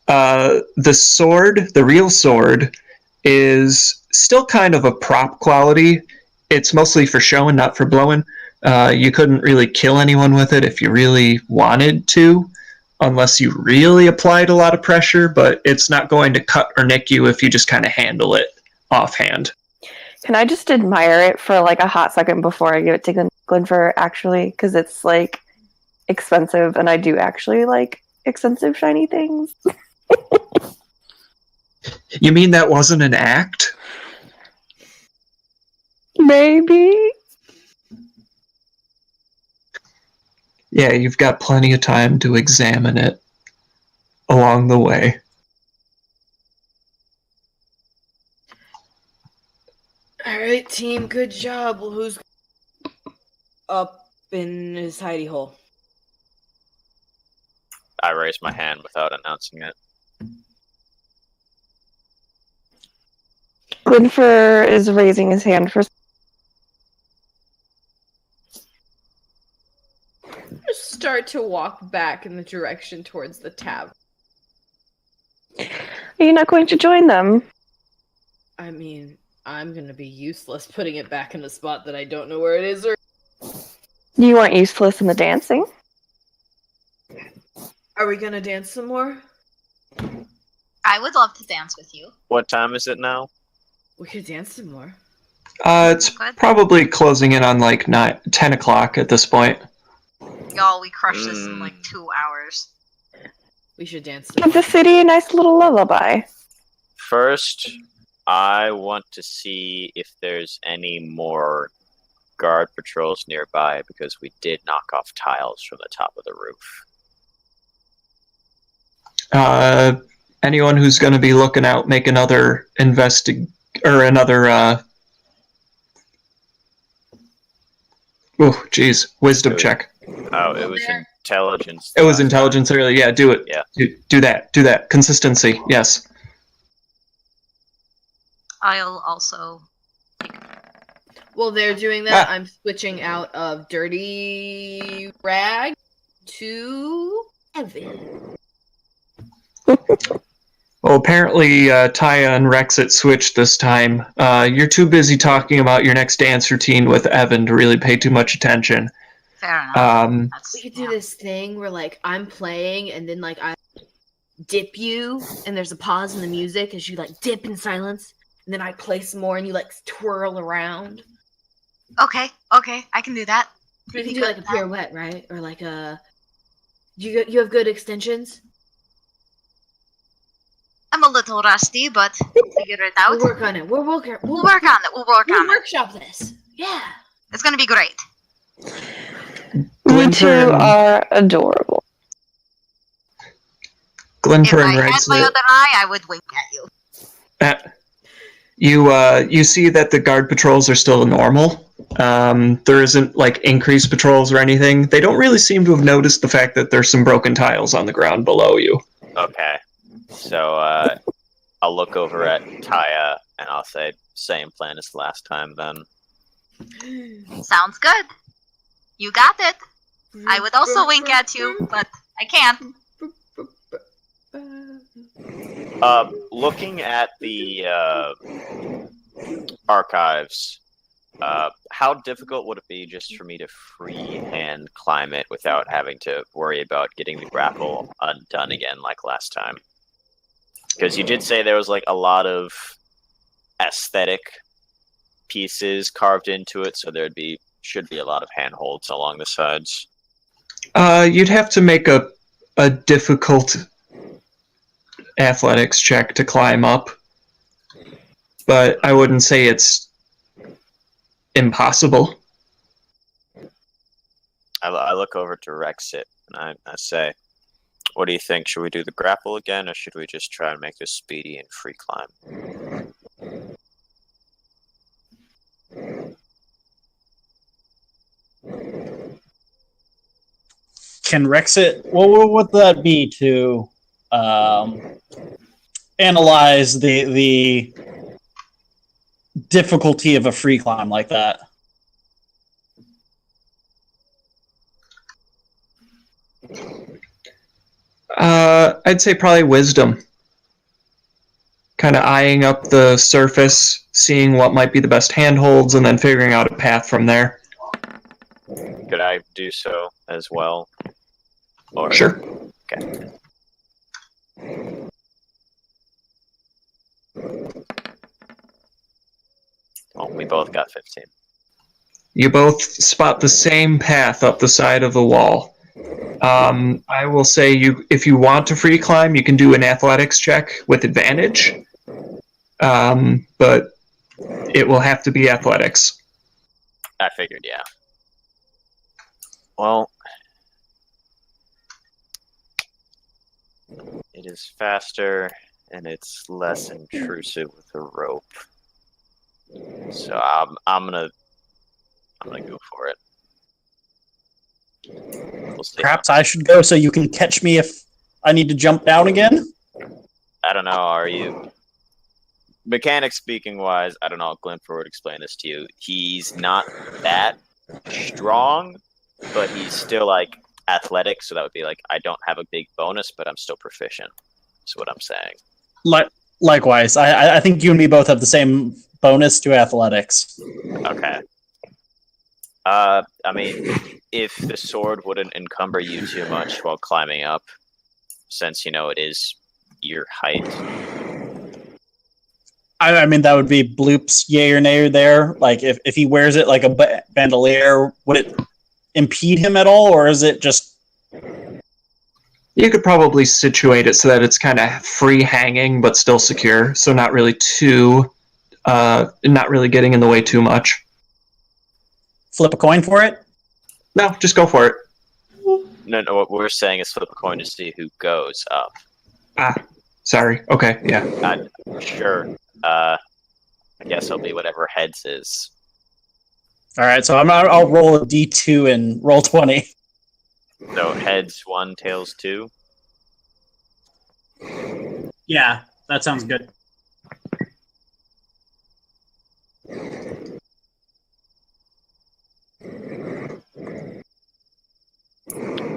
The sword, the real sword, is still kind of a prop quality. It's mostly for showing, not for blowing. You couldn't really kill anyone with it if you really wanted to, unless you really applied a lot of pressure, but it's not going to cut or nick you if you just kind of handle it offhand. Can I just admire it for like a hot second before I give it to Glinfir, actually? Because it's like expensive, and I do actually like expensive shiny things. You mean that wasn't an act? Maybe. Yeah, you've got plenty of time to examine it along the way. All right, team. Good job. Well, who's up in his hidey hole? I raise my hand without announcing it. Glinfir is raising his hand for. Just start to walk back in the direction towards the tavern. Are you not going to join them? I mean, I'm gonna be useless putting it back in a spot that I don't know where it is. Or You weren't useless in the dancing. are we gonna dance some more? I would love to dance with you. What time is it now? We could dance some more. It's Good. probably closing in on like 10 o'clock at this point. Y'all, we crushed this in like 2 hours. We should dance. Give the city a nice little lullaby. First, I want to see if there's any more guard patrols nearby, because we did knock off tiles from the top of the roof. Anyone who's going to be looking out, make another wisdom check. Oh, it was intelligence. It was intelligence earlier. Yeah, do it. Yeah. Do that. Consistency. Yes. I'll also... While they're doing that, I'm switching out of Dirty Rag to Evan. Well, apparently Taya and Rexit switched this time. You're too busy talking about your next dance routine with Evan to really pay too much attention. Fair enough. We could do this thing where, like, I'm playing and then, like, I dip you, and there's a pause in the music as you, like, dip in silence, and then I play some more and you, like, twirl around. Okay, I can do that. You can do like a pirouette, right? Or like a. You have good extensions. I'm a little rusty, but figure it out. We'll work on it. We'll work on it. We'll Workshop this. Yeah. It's gonna be great. You two are adorable. Glinfir If and I had my Rexit. other eye, I would wink at you. You see that the guard patrols are still normal. There isn't like increased patrols or anything. They don't really seem to have noticed the fact that there's some broken tiles on the ground below you. Okay. So I'll look over at Taya and I'll say, same plan as last time then. Sounds good. You got it. I would also wink at you, but I can't. Looking at the archives, how difficult would it be just for me to freehand climb it without having to worry about getting the grapple undone again like last time? Because you did say there was like a lot of aesthetic pieces carved into it, so should be a lot of handholds along the sides. You'd have to make a difficult athletics check to climb up, but I wouldn't say it's impossible. I look over to Rexit and I say, what do you think? Should we do the grapple again, or should we just try and make this speedy and free climb? Can Rexit, what would that be to analyze the difficulty of a free climb like that? I'd say probably wisdom. Kind of eyeing up the surface, seeing what might be the best handholds, and then figuring out a path from there. Could I do so as well? Or... Sure. Okay. Well, we both got 15. You both spot the same path up the side of the wall. I will say if you want to free climb, you can do an athletics check with advantage. But it will have to be athletics. I figured, yeah. Well, it is faster and it's less intrusive with a rope. So I'm gonna go for it. We'll see. Perhaps I should go so you can catch me if I need to jump down again? I don't know, are you... Mechanics speaking wise, I don't know, Glinfir would explain this to you. He's not that strong, but he's still, like, athletic, so that would be like, I don't have a big bonus, but I'm still proficient, is what I'm saying. Likewise. I think you and me both have the same bonus to athletics. Okay. I mean, if the sword wouldn't encumber you too much while climbing up, since, it is your height. I mean, that would be Bloop's yay or nay there. Like, if he wears it like a bandolier, would it impede him at all, or is it just... You could probably situate it so that it's kind of free hanging, but still secure, so not really getting in the way too much. Flip a coin for it? No, just go for it. No, what we're saying is flip a coin to see who goes up. Sorry. Okay, yeah. Sure. I guess it'll be whatever heads is. Alright, so I'll roll a d2 and roll 20. So heads 1, tails 2? Yeah, that sounds good.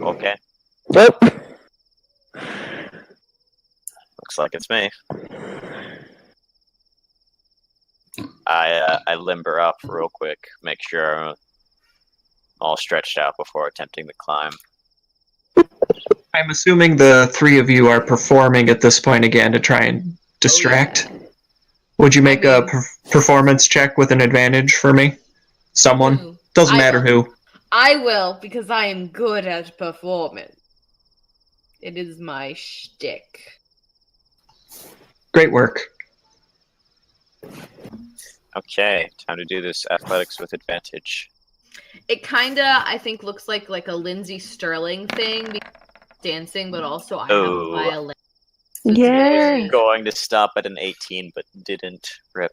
Okay. Yep. Looks like it's me. I limber up real quick, make sure I'm all stretched out before attempting the climb. I'm assuming the three of you are performing at this point again to try and distract. Oh, yeah. Would you make a performance check with an advantage for me? Someone. Ooh, Doesn't I matter will. who. I will, because I am good at performing. It is my shtick. Great work. Okay, time to do this athletics with advantage. It kinda, I think, looks like a Lindsay Sterling thing, dancing, but also I have a Oh. violin. So it's Yay. very- Going to stop at an 18, but didn't. Rip.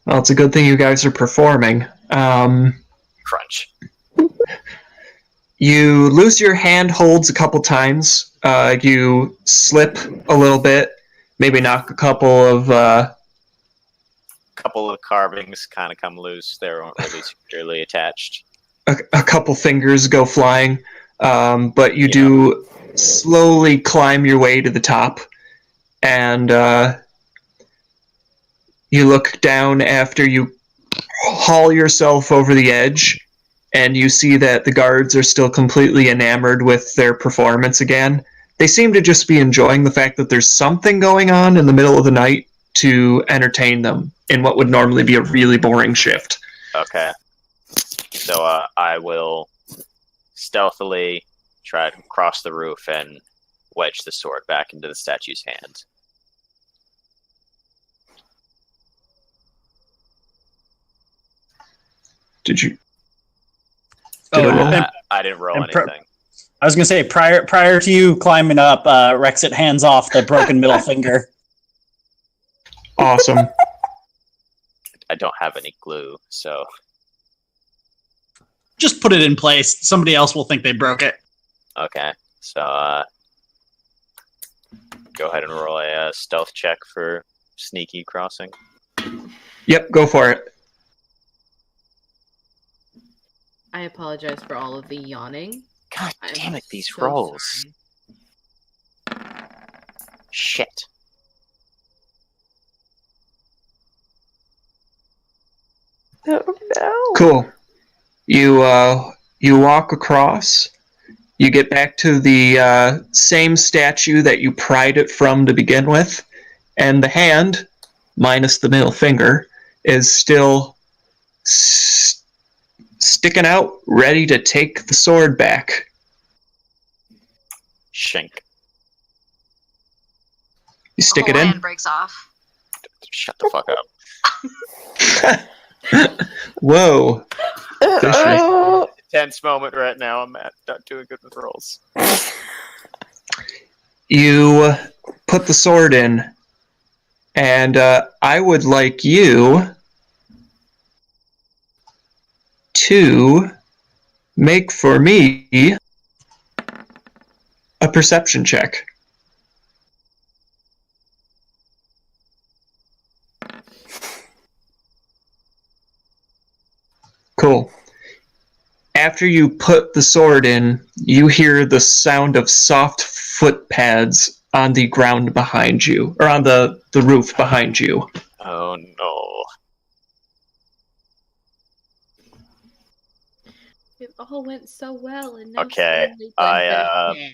Well, it's a good thing you guys are performing. Crunch. You lose your hand holds a couple times. You slip a little bit. Maybe knock a couple of... Couple of carvings kind of come loose. They weren't really securely attached. a couple fingers go flying. But you do slowly climb your way to the top. And you look down after you haul yourself over the edge, and you see that the guards are still completely enamored with their performance again. They seem to just be enjoying the fact that there's something going on in the middle of the night to entertain them in what would normally be a really boring shift. Okay. So I will stealthily try to cross the roof and wedge the sword back into the statue's hand. Did you... Oh, Did it roll? and- I didn't roll and anything. I was gonna say prior to you climbing up, Rexit hands off the broken middle finger. Awesome. I don't have any glue, so Just put it in place. Somebody else will think they broke it. okay. So go ahead and roll a stealth check for sneaky crossing. Yep, go for it. I apologize for all of the yawning. God I'm damn it, these so rolls. sorry. Shit. Oh no. Cool. You walk across. You get back to the same statue that you pried it from to begin with, and the hand, minus the middle finger, is still sticking out, ready to take the sword back. Shink. You stick the it whole in. hand breaks off. Shut the fuck up. Whoa. Oh. Tense moment right now. I'm not doing good with rolls. You put the sword in, and I would like you to make for me a perception check. Cool. After you put the sword in, you hear the sound of soft foot pads on the ground behind you, or on the roof behind you. Oh no. It all went so well, and now Okay, suddenly I, Glenfir's dead.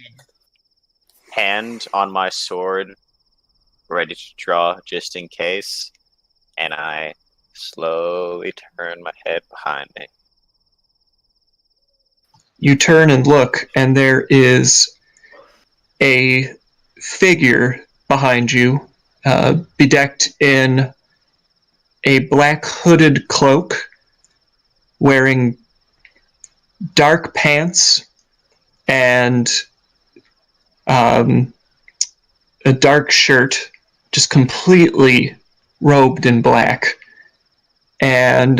Hand on my sword, ready to draw just in case, and I slowly turn my head behind me. You turn and look, and there is a figure behind you, bedecked in a black hooded cloak, wearing dark pants and a dark shirt, just completely robed in black. And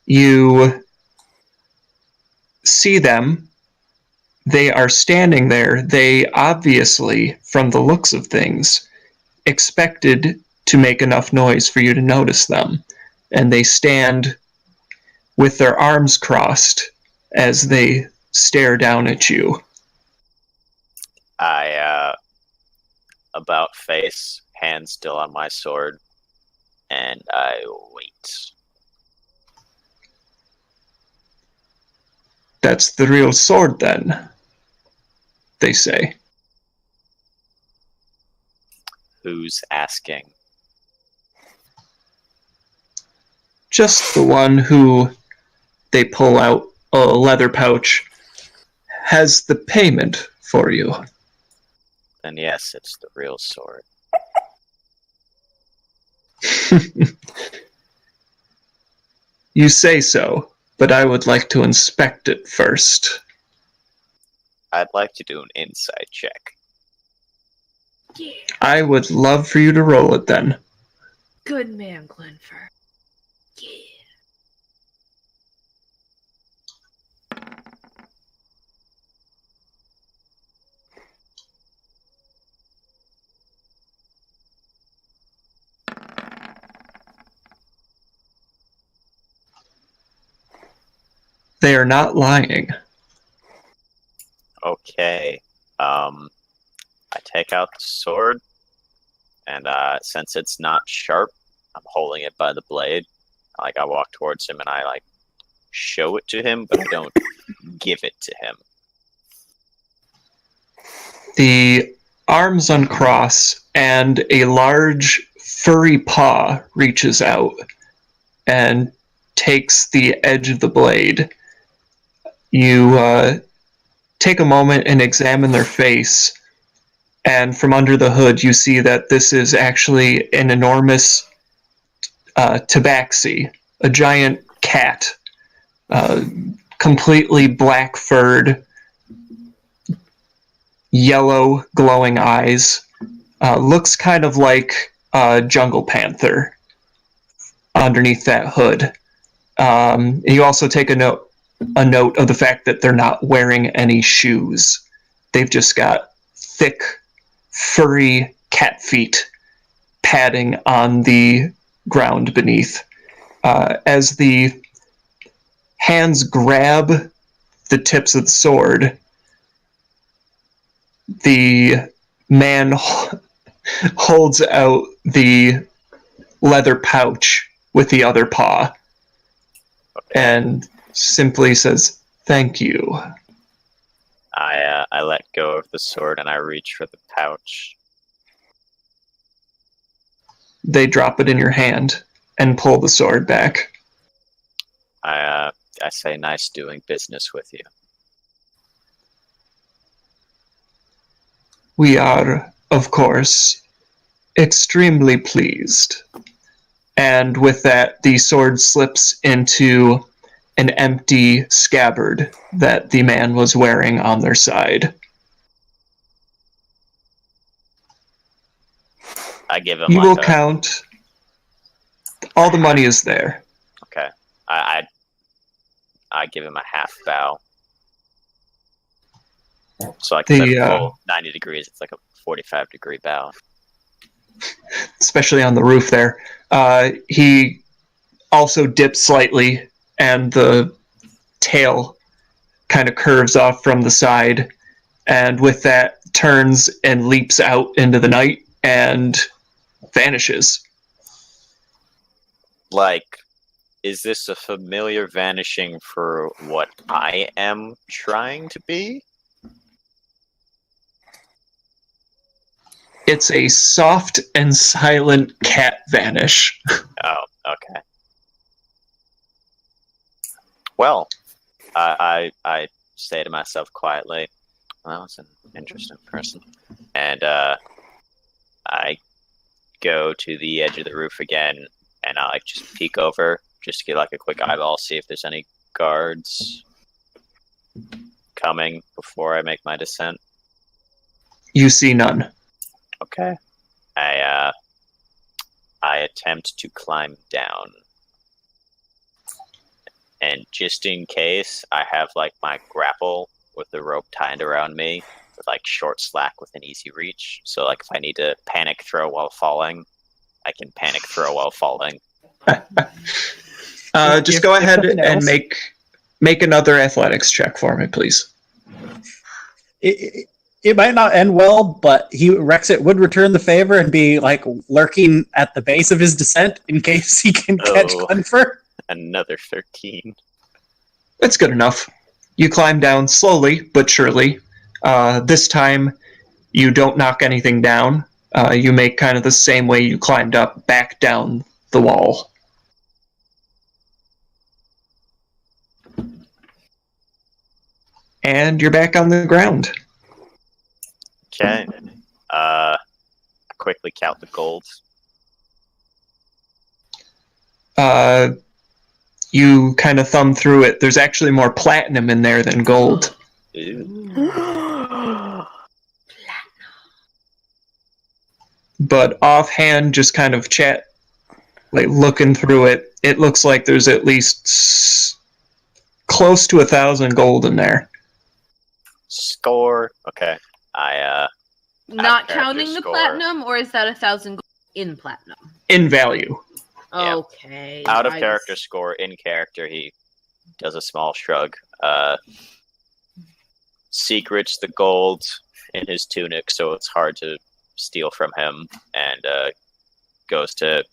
you see them. They are standing there. They obviously, from the looks of things, expected to make enough noise for you to notice them. And they stand with their arms crossed as they stare down at you. I about face, hand still on my sword, and I wait. That's the real sword, then, they say. Who's asking? just the one who, they pull out a leather pouch, has the payment for you. Then yes, it's the real sword. You say so, but I would like to inspect it first. I'd like to do an insight check. Yeah. I would love for you to roll it then. Good man, Glinfir. Yeah. They are not lying. Okay. I take out the sword, and since it's not sharp, I'm holding it by the blade. Like, I walk towards him and I like show it to him, but I don't give it to him. The arms uncross, and a large furry paw reaches out and takes the edge of the blade. You take a moment and examine their face, and from under the hood you see that this is actually an enormous tabaxi, a giant cat, completely black-furred, yellow glowing eyes, looks kind of like a jungle panther underneath that hood. You also take a note of the fact that they're not wearing any shoes. They've just got thick, furry cat feet padding on the ground beneath. As the hands grab the tips of the sword, the man holds out the leather pouch with the other paw and simply says, "Thank you." I let go of the sword and I reach for the pouch. They drop it in your hand and pull the sword back. I say, nice doing business with you. We are, of course, extremely pleased. And with that, the sword slips into an empty scabbard that the man was wearing on their side. I give him You like will count. All the money is there. Okay. I give him a half bow. So like The, a full 90 degrees, it's like a 45-degree bow. Especially on the roof there. He also dips slightly, and the tail kind of curves off from the side, and with that turns and leaps out into the night and vanishes. Like, is this a familiar vanishing for what I am trying to be? It's a soft and silent cat vanish. Oh, okay. Well, I say to myself quietly, well, it's an interesting person. And I go to the edge of the roof again, and I like just peek over, just to get like a quick eyeball, see if there's any guards coming before I make my descent. You see none. Okay. I attempt to climb down. And just in case, I have like my grapple with the rope tied around me with like short slack with an easy reach. So like if I need to panic throw while falling, I can panic throw while falling. Just go ahead and make another athletics check for me, please. It might not end well, but Rexit would return the favor and be like lurking at the base of his descent in case he can catch Glinfir. Another 13. That's good enough. You climb down slowly but surely. This time, you don't knock anything down. You make kind of the same way you climbed up, back down the wall. And you're back on the ground. Okay. Quickly count the gold. You kind of thumb through it. There's actually more platinum in there than gold. But offhand, just kind of looking through it, it looks like there's at least close to 1,000 gold in there. Score. Okay. Not character counting the score. platinum, or is that 1,000 in platinum? In value. Yeah. Okay. Out of character score, in character, he does a small shrug. Secrets the gold in his tunic, so it's hard to steal from him, and goes to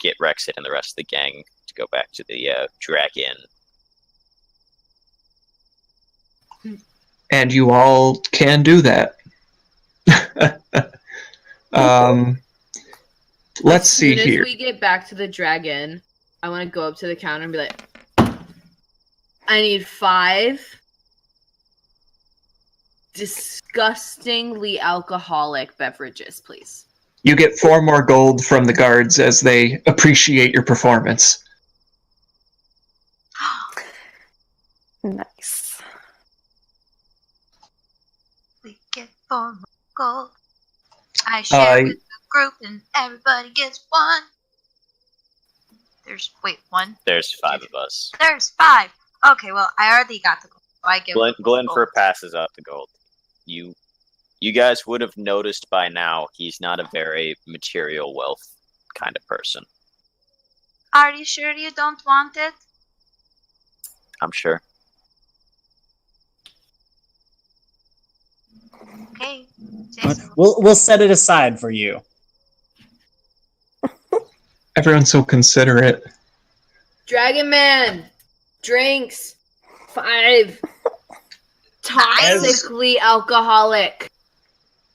get Rexit and the rest of the gang to go back to the Dragon. And you all can do that. Let's see As soon here. as we get back to the Dragon, I want to go up to the counter and be like, I need 5 disgustingly alcoholic beverages, please. You get 4 more gold from the guards as they appreciate your performance. Nice. We get 4 more gold. I share with the group and everybody gets 1. One? There's 5 of us. There's 5. Okay, well, I already got the gold. So I give Glinfir passes out the gold. You guys would have noticed by now he's not a very material wealth kind of person. Are you sure you don't want it? I'm sure. Okay. Say so. We'll set it aside for you. Everyone's so considerate. Dragon Man, drinks, 5. Toxically alcoholic.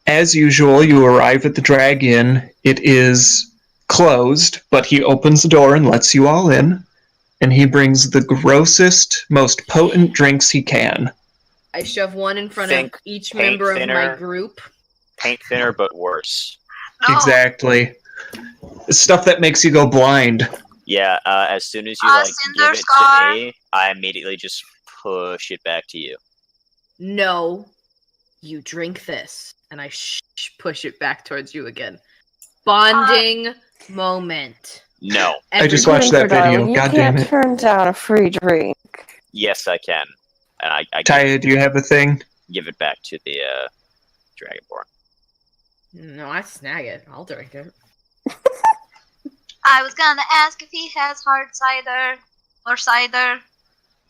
As usual, you arrive at the Dragon. It is closed, but he opens the door and lets you all in. And he brings the grossest, most potent drinks he can. I shove one in front Think of each paint member of thinner. my group. Paint thinner, but worse. No. Exactly. Stuff that makes you go blind. Yeah, as soon as you give Cinder it Scar. to me, I immediately just push it back to you. No, you drink this, and I push it back towards you again. Bonding moment. No. I just watched that video. Darling, God you damn can't it. turn down a free drink. Yes, I can. And I Taya, do you have a thing? give it back to the Dragonborn. No, I snag it. I'll drink it. I was gonna ask if he has hard cider or cider,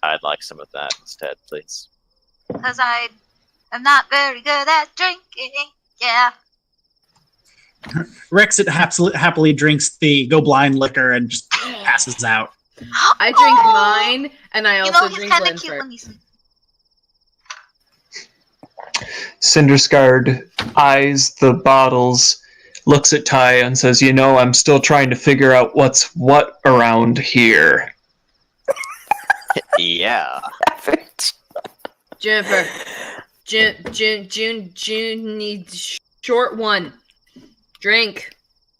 I'd like some of that instead, please. because I am not very good at drinking. Yeah. Rexit happily drinks the go blind liquor and just passes out. I drink mine, and I also he's drink kind of cute Glinfir. when he's... Cinderscard eyes the bottles, looks at Taya and says, I'm still trying to figure out what's what around here. Yeah. Juniper. June needs short one. Drink.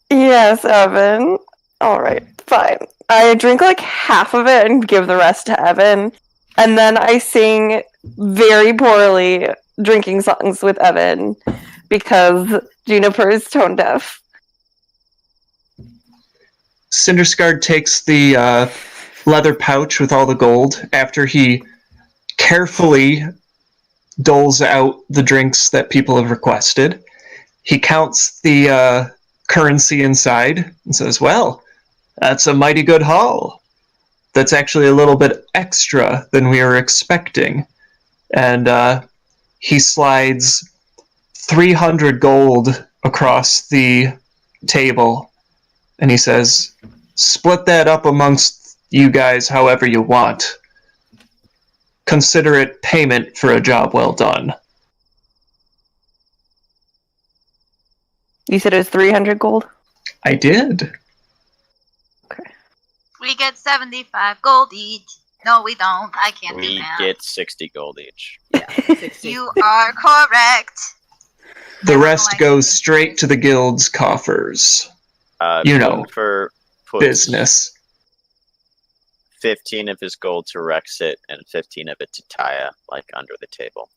Yes, Evan. All right, fine. I drink like half of it and give the rest to Evan. And then I sing very poorly drinking songs with Evan because Juniper is tone deaf. Cinderscard takes the leather pouch with all the gold after he carefully doles out the drinks that people have requested. He counts the currency inside and says, well, that's a mighty good haul. That's actually a little bit extra than we were expecting. And he slides 300 gold across the table. And he says, split that up amongst you guys however you want. Consider it payment for a job well done. You said it was 300 gold? I did. We get 75 gold each. No, we don't. I can't do We that. get 60 gold each. Yeah, 60. You are correct. The rest like goes it. straight to the guild's coffers. You know, Glinfir puts business. 15 of his gold to Rexit and 15 of it to Taya, like under the table.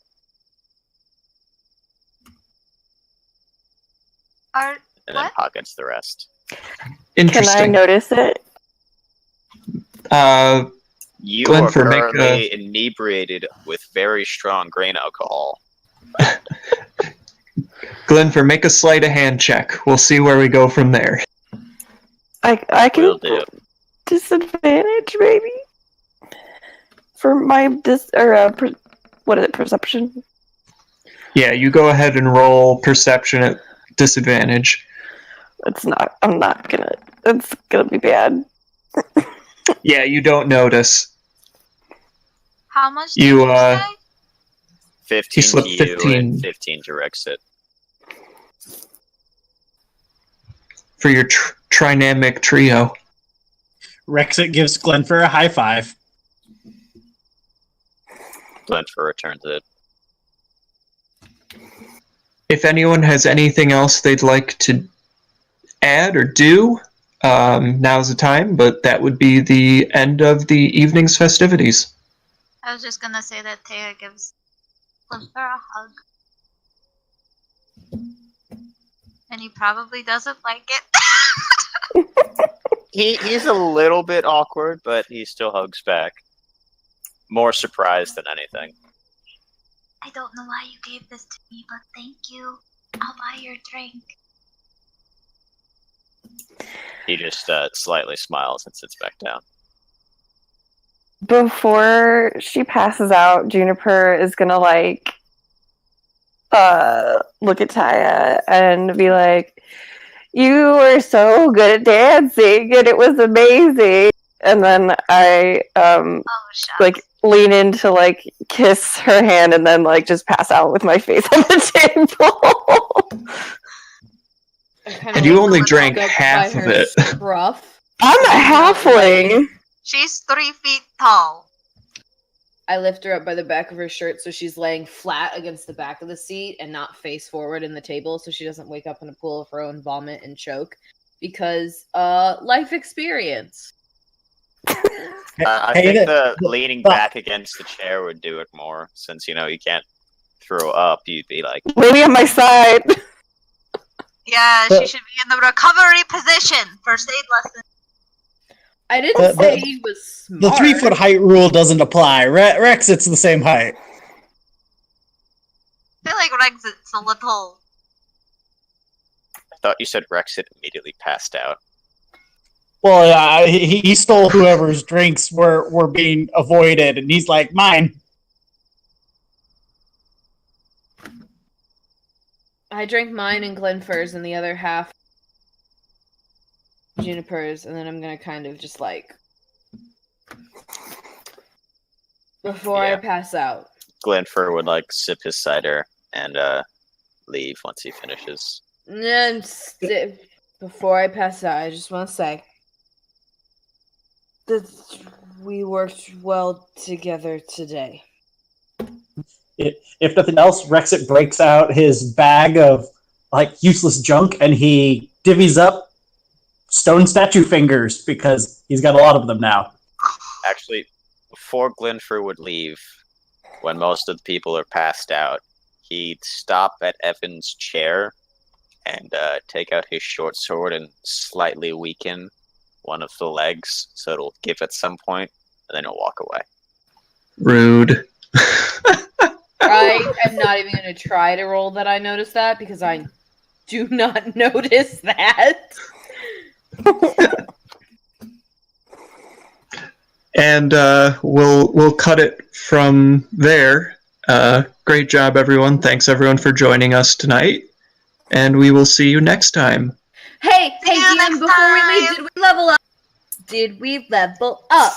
Are And what? then pockets the rest. Can Interesting. I notice it? You Glinfir, are make currently inebriated with very strong grain alcohol. Glinfir, make a sleight of hand check. We'll see where we go from there. I can Will do. disadvantage maybe for my what is it, perception? Yeah, you go ahead and roll perception at disadvantage. It's gonna be bad. Yeah, you don't notice. How much did You, you say? 15 to slipped you 15. and 15 to Rexit. For your trinamic trio. Rexit gives Glenfir a high five. Glinfir returns it. If anyone has anything else they'd like to add or do, now's the time, but that would be the end of the evening's festivities. I was just gonna say that Taya gives Glinfir a hug. And he probably doesn't like it. He's a little bit awkward, but he still hugs back. More surprised than anything. I don't know why you gave this to me, but thank you. I'll buy your drink. He just slightly smiles and sits back down. Before she passes out, Juniper is gonna look at Taya and be like, "You were so good at dancing, and it was amazing." And then I Oh, shucks. lean in to kiss her hand, and then just pass out with my face on the table. And you only drank half of it. Rough. I'm a halfling. She's 3 feet tall. I lift her up by the back of her shirt so she's laying flat against the back of the seat and not face forward in the table so she doesn't wake up in a pool of her own vomit and choke. Because, life experience. I think the leaning back against the chair would do it more, since, you can't throw up. You'd be like... Maybe on my side. Yeah, she should be in the recovery position. First aid lesson. I didn't say he was smart. The 3-foot height rule doesn't apply. Rexit's the same height. I feel like Rexit's a little... I thought you said Rexit immediately passed out. Well, he stole whoever's drinks were being avoided, and he's like, mine. I drank mine and Glinfir's and the other half Juniper's, and then I'm gonna kind of just before I pass out. Glinfir would sip his cider and leave once he finishes. And before I pass out, I just want to say that we worked well together today. If nothing else, Rexit breaks out his bag of useless junk and he divvies up stone statue fingers because he's got a lot of them now. Actually, before Glinfir would leave, when most of the people are passed out, he'd stop at Evan's chair and take out his short sword and slightly weaken one of the legs so it'll give at some point, and then he'll walk away. Rude. I am not even going to try to roll that I noticed that because I do not notice that. And we'll cut it from there. Great job, everyone. Thanks, everyone, for joining us tonight. And we will see you next time. Hey, you next Ian, before we leave, time. did we level up? Did we level up?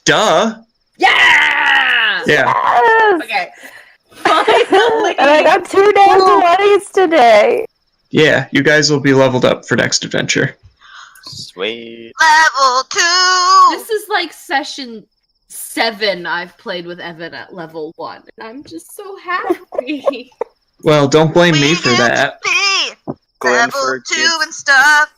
Duh! Yeah! Yeah. Yes! Okay. Finally! And I got 2 days today. Yeah, you guys will be leveled up for next adventure. Sweet. Level 2! This is like session 7 I've played with Evan at level 1, and I'm just so happy. Well, don't blame me for get that. to be Glinfir level 2 and stuff.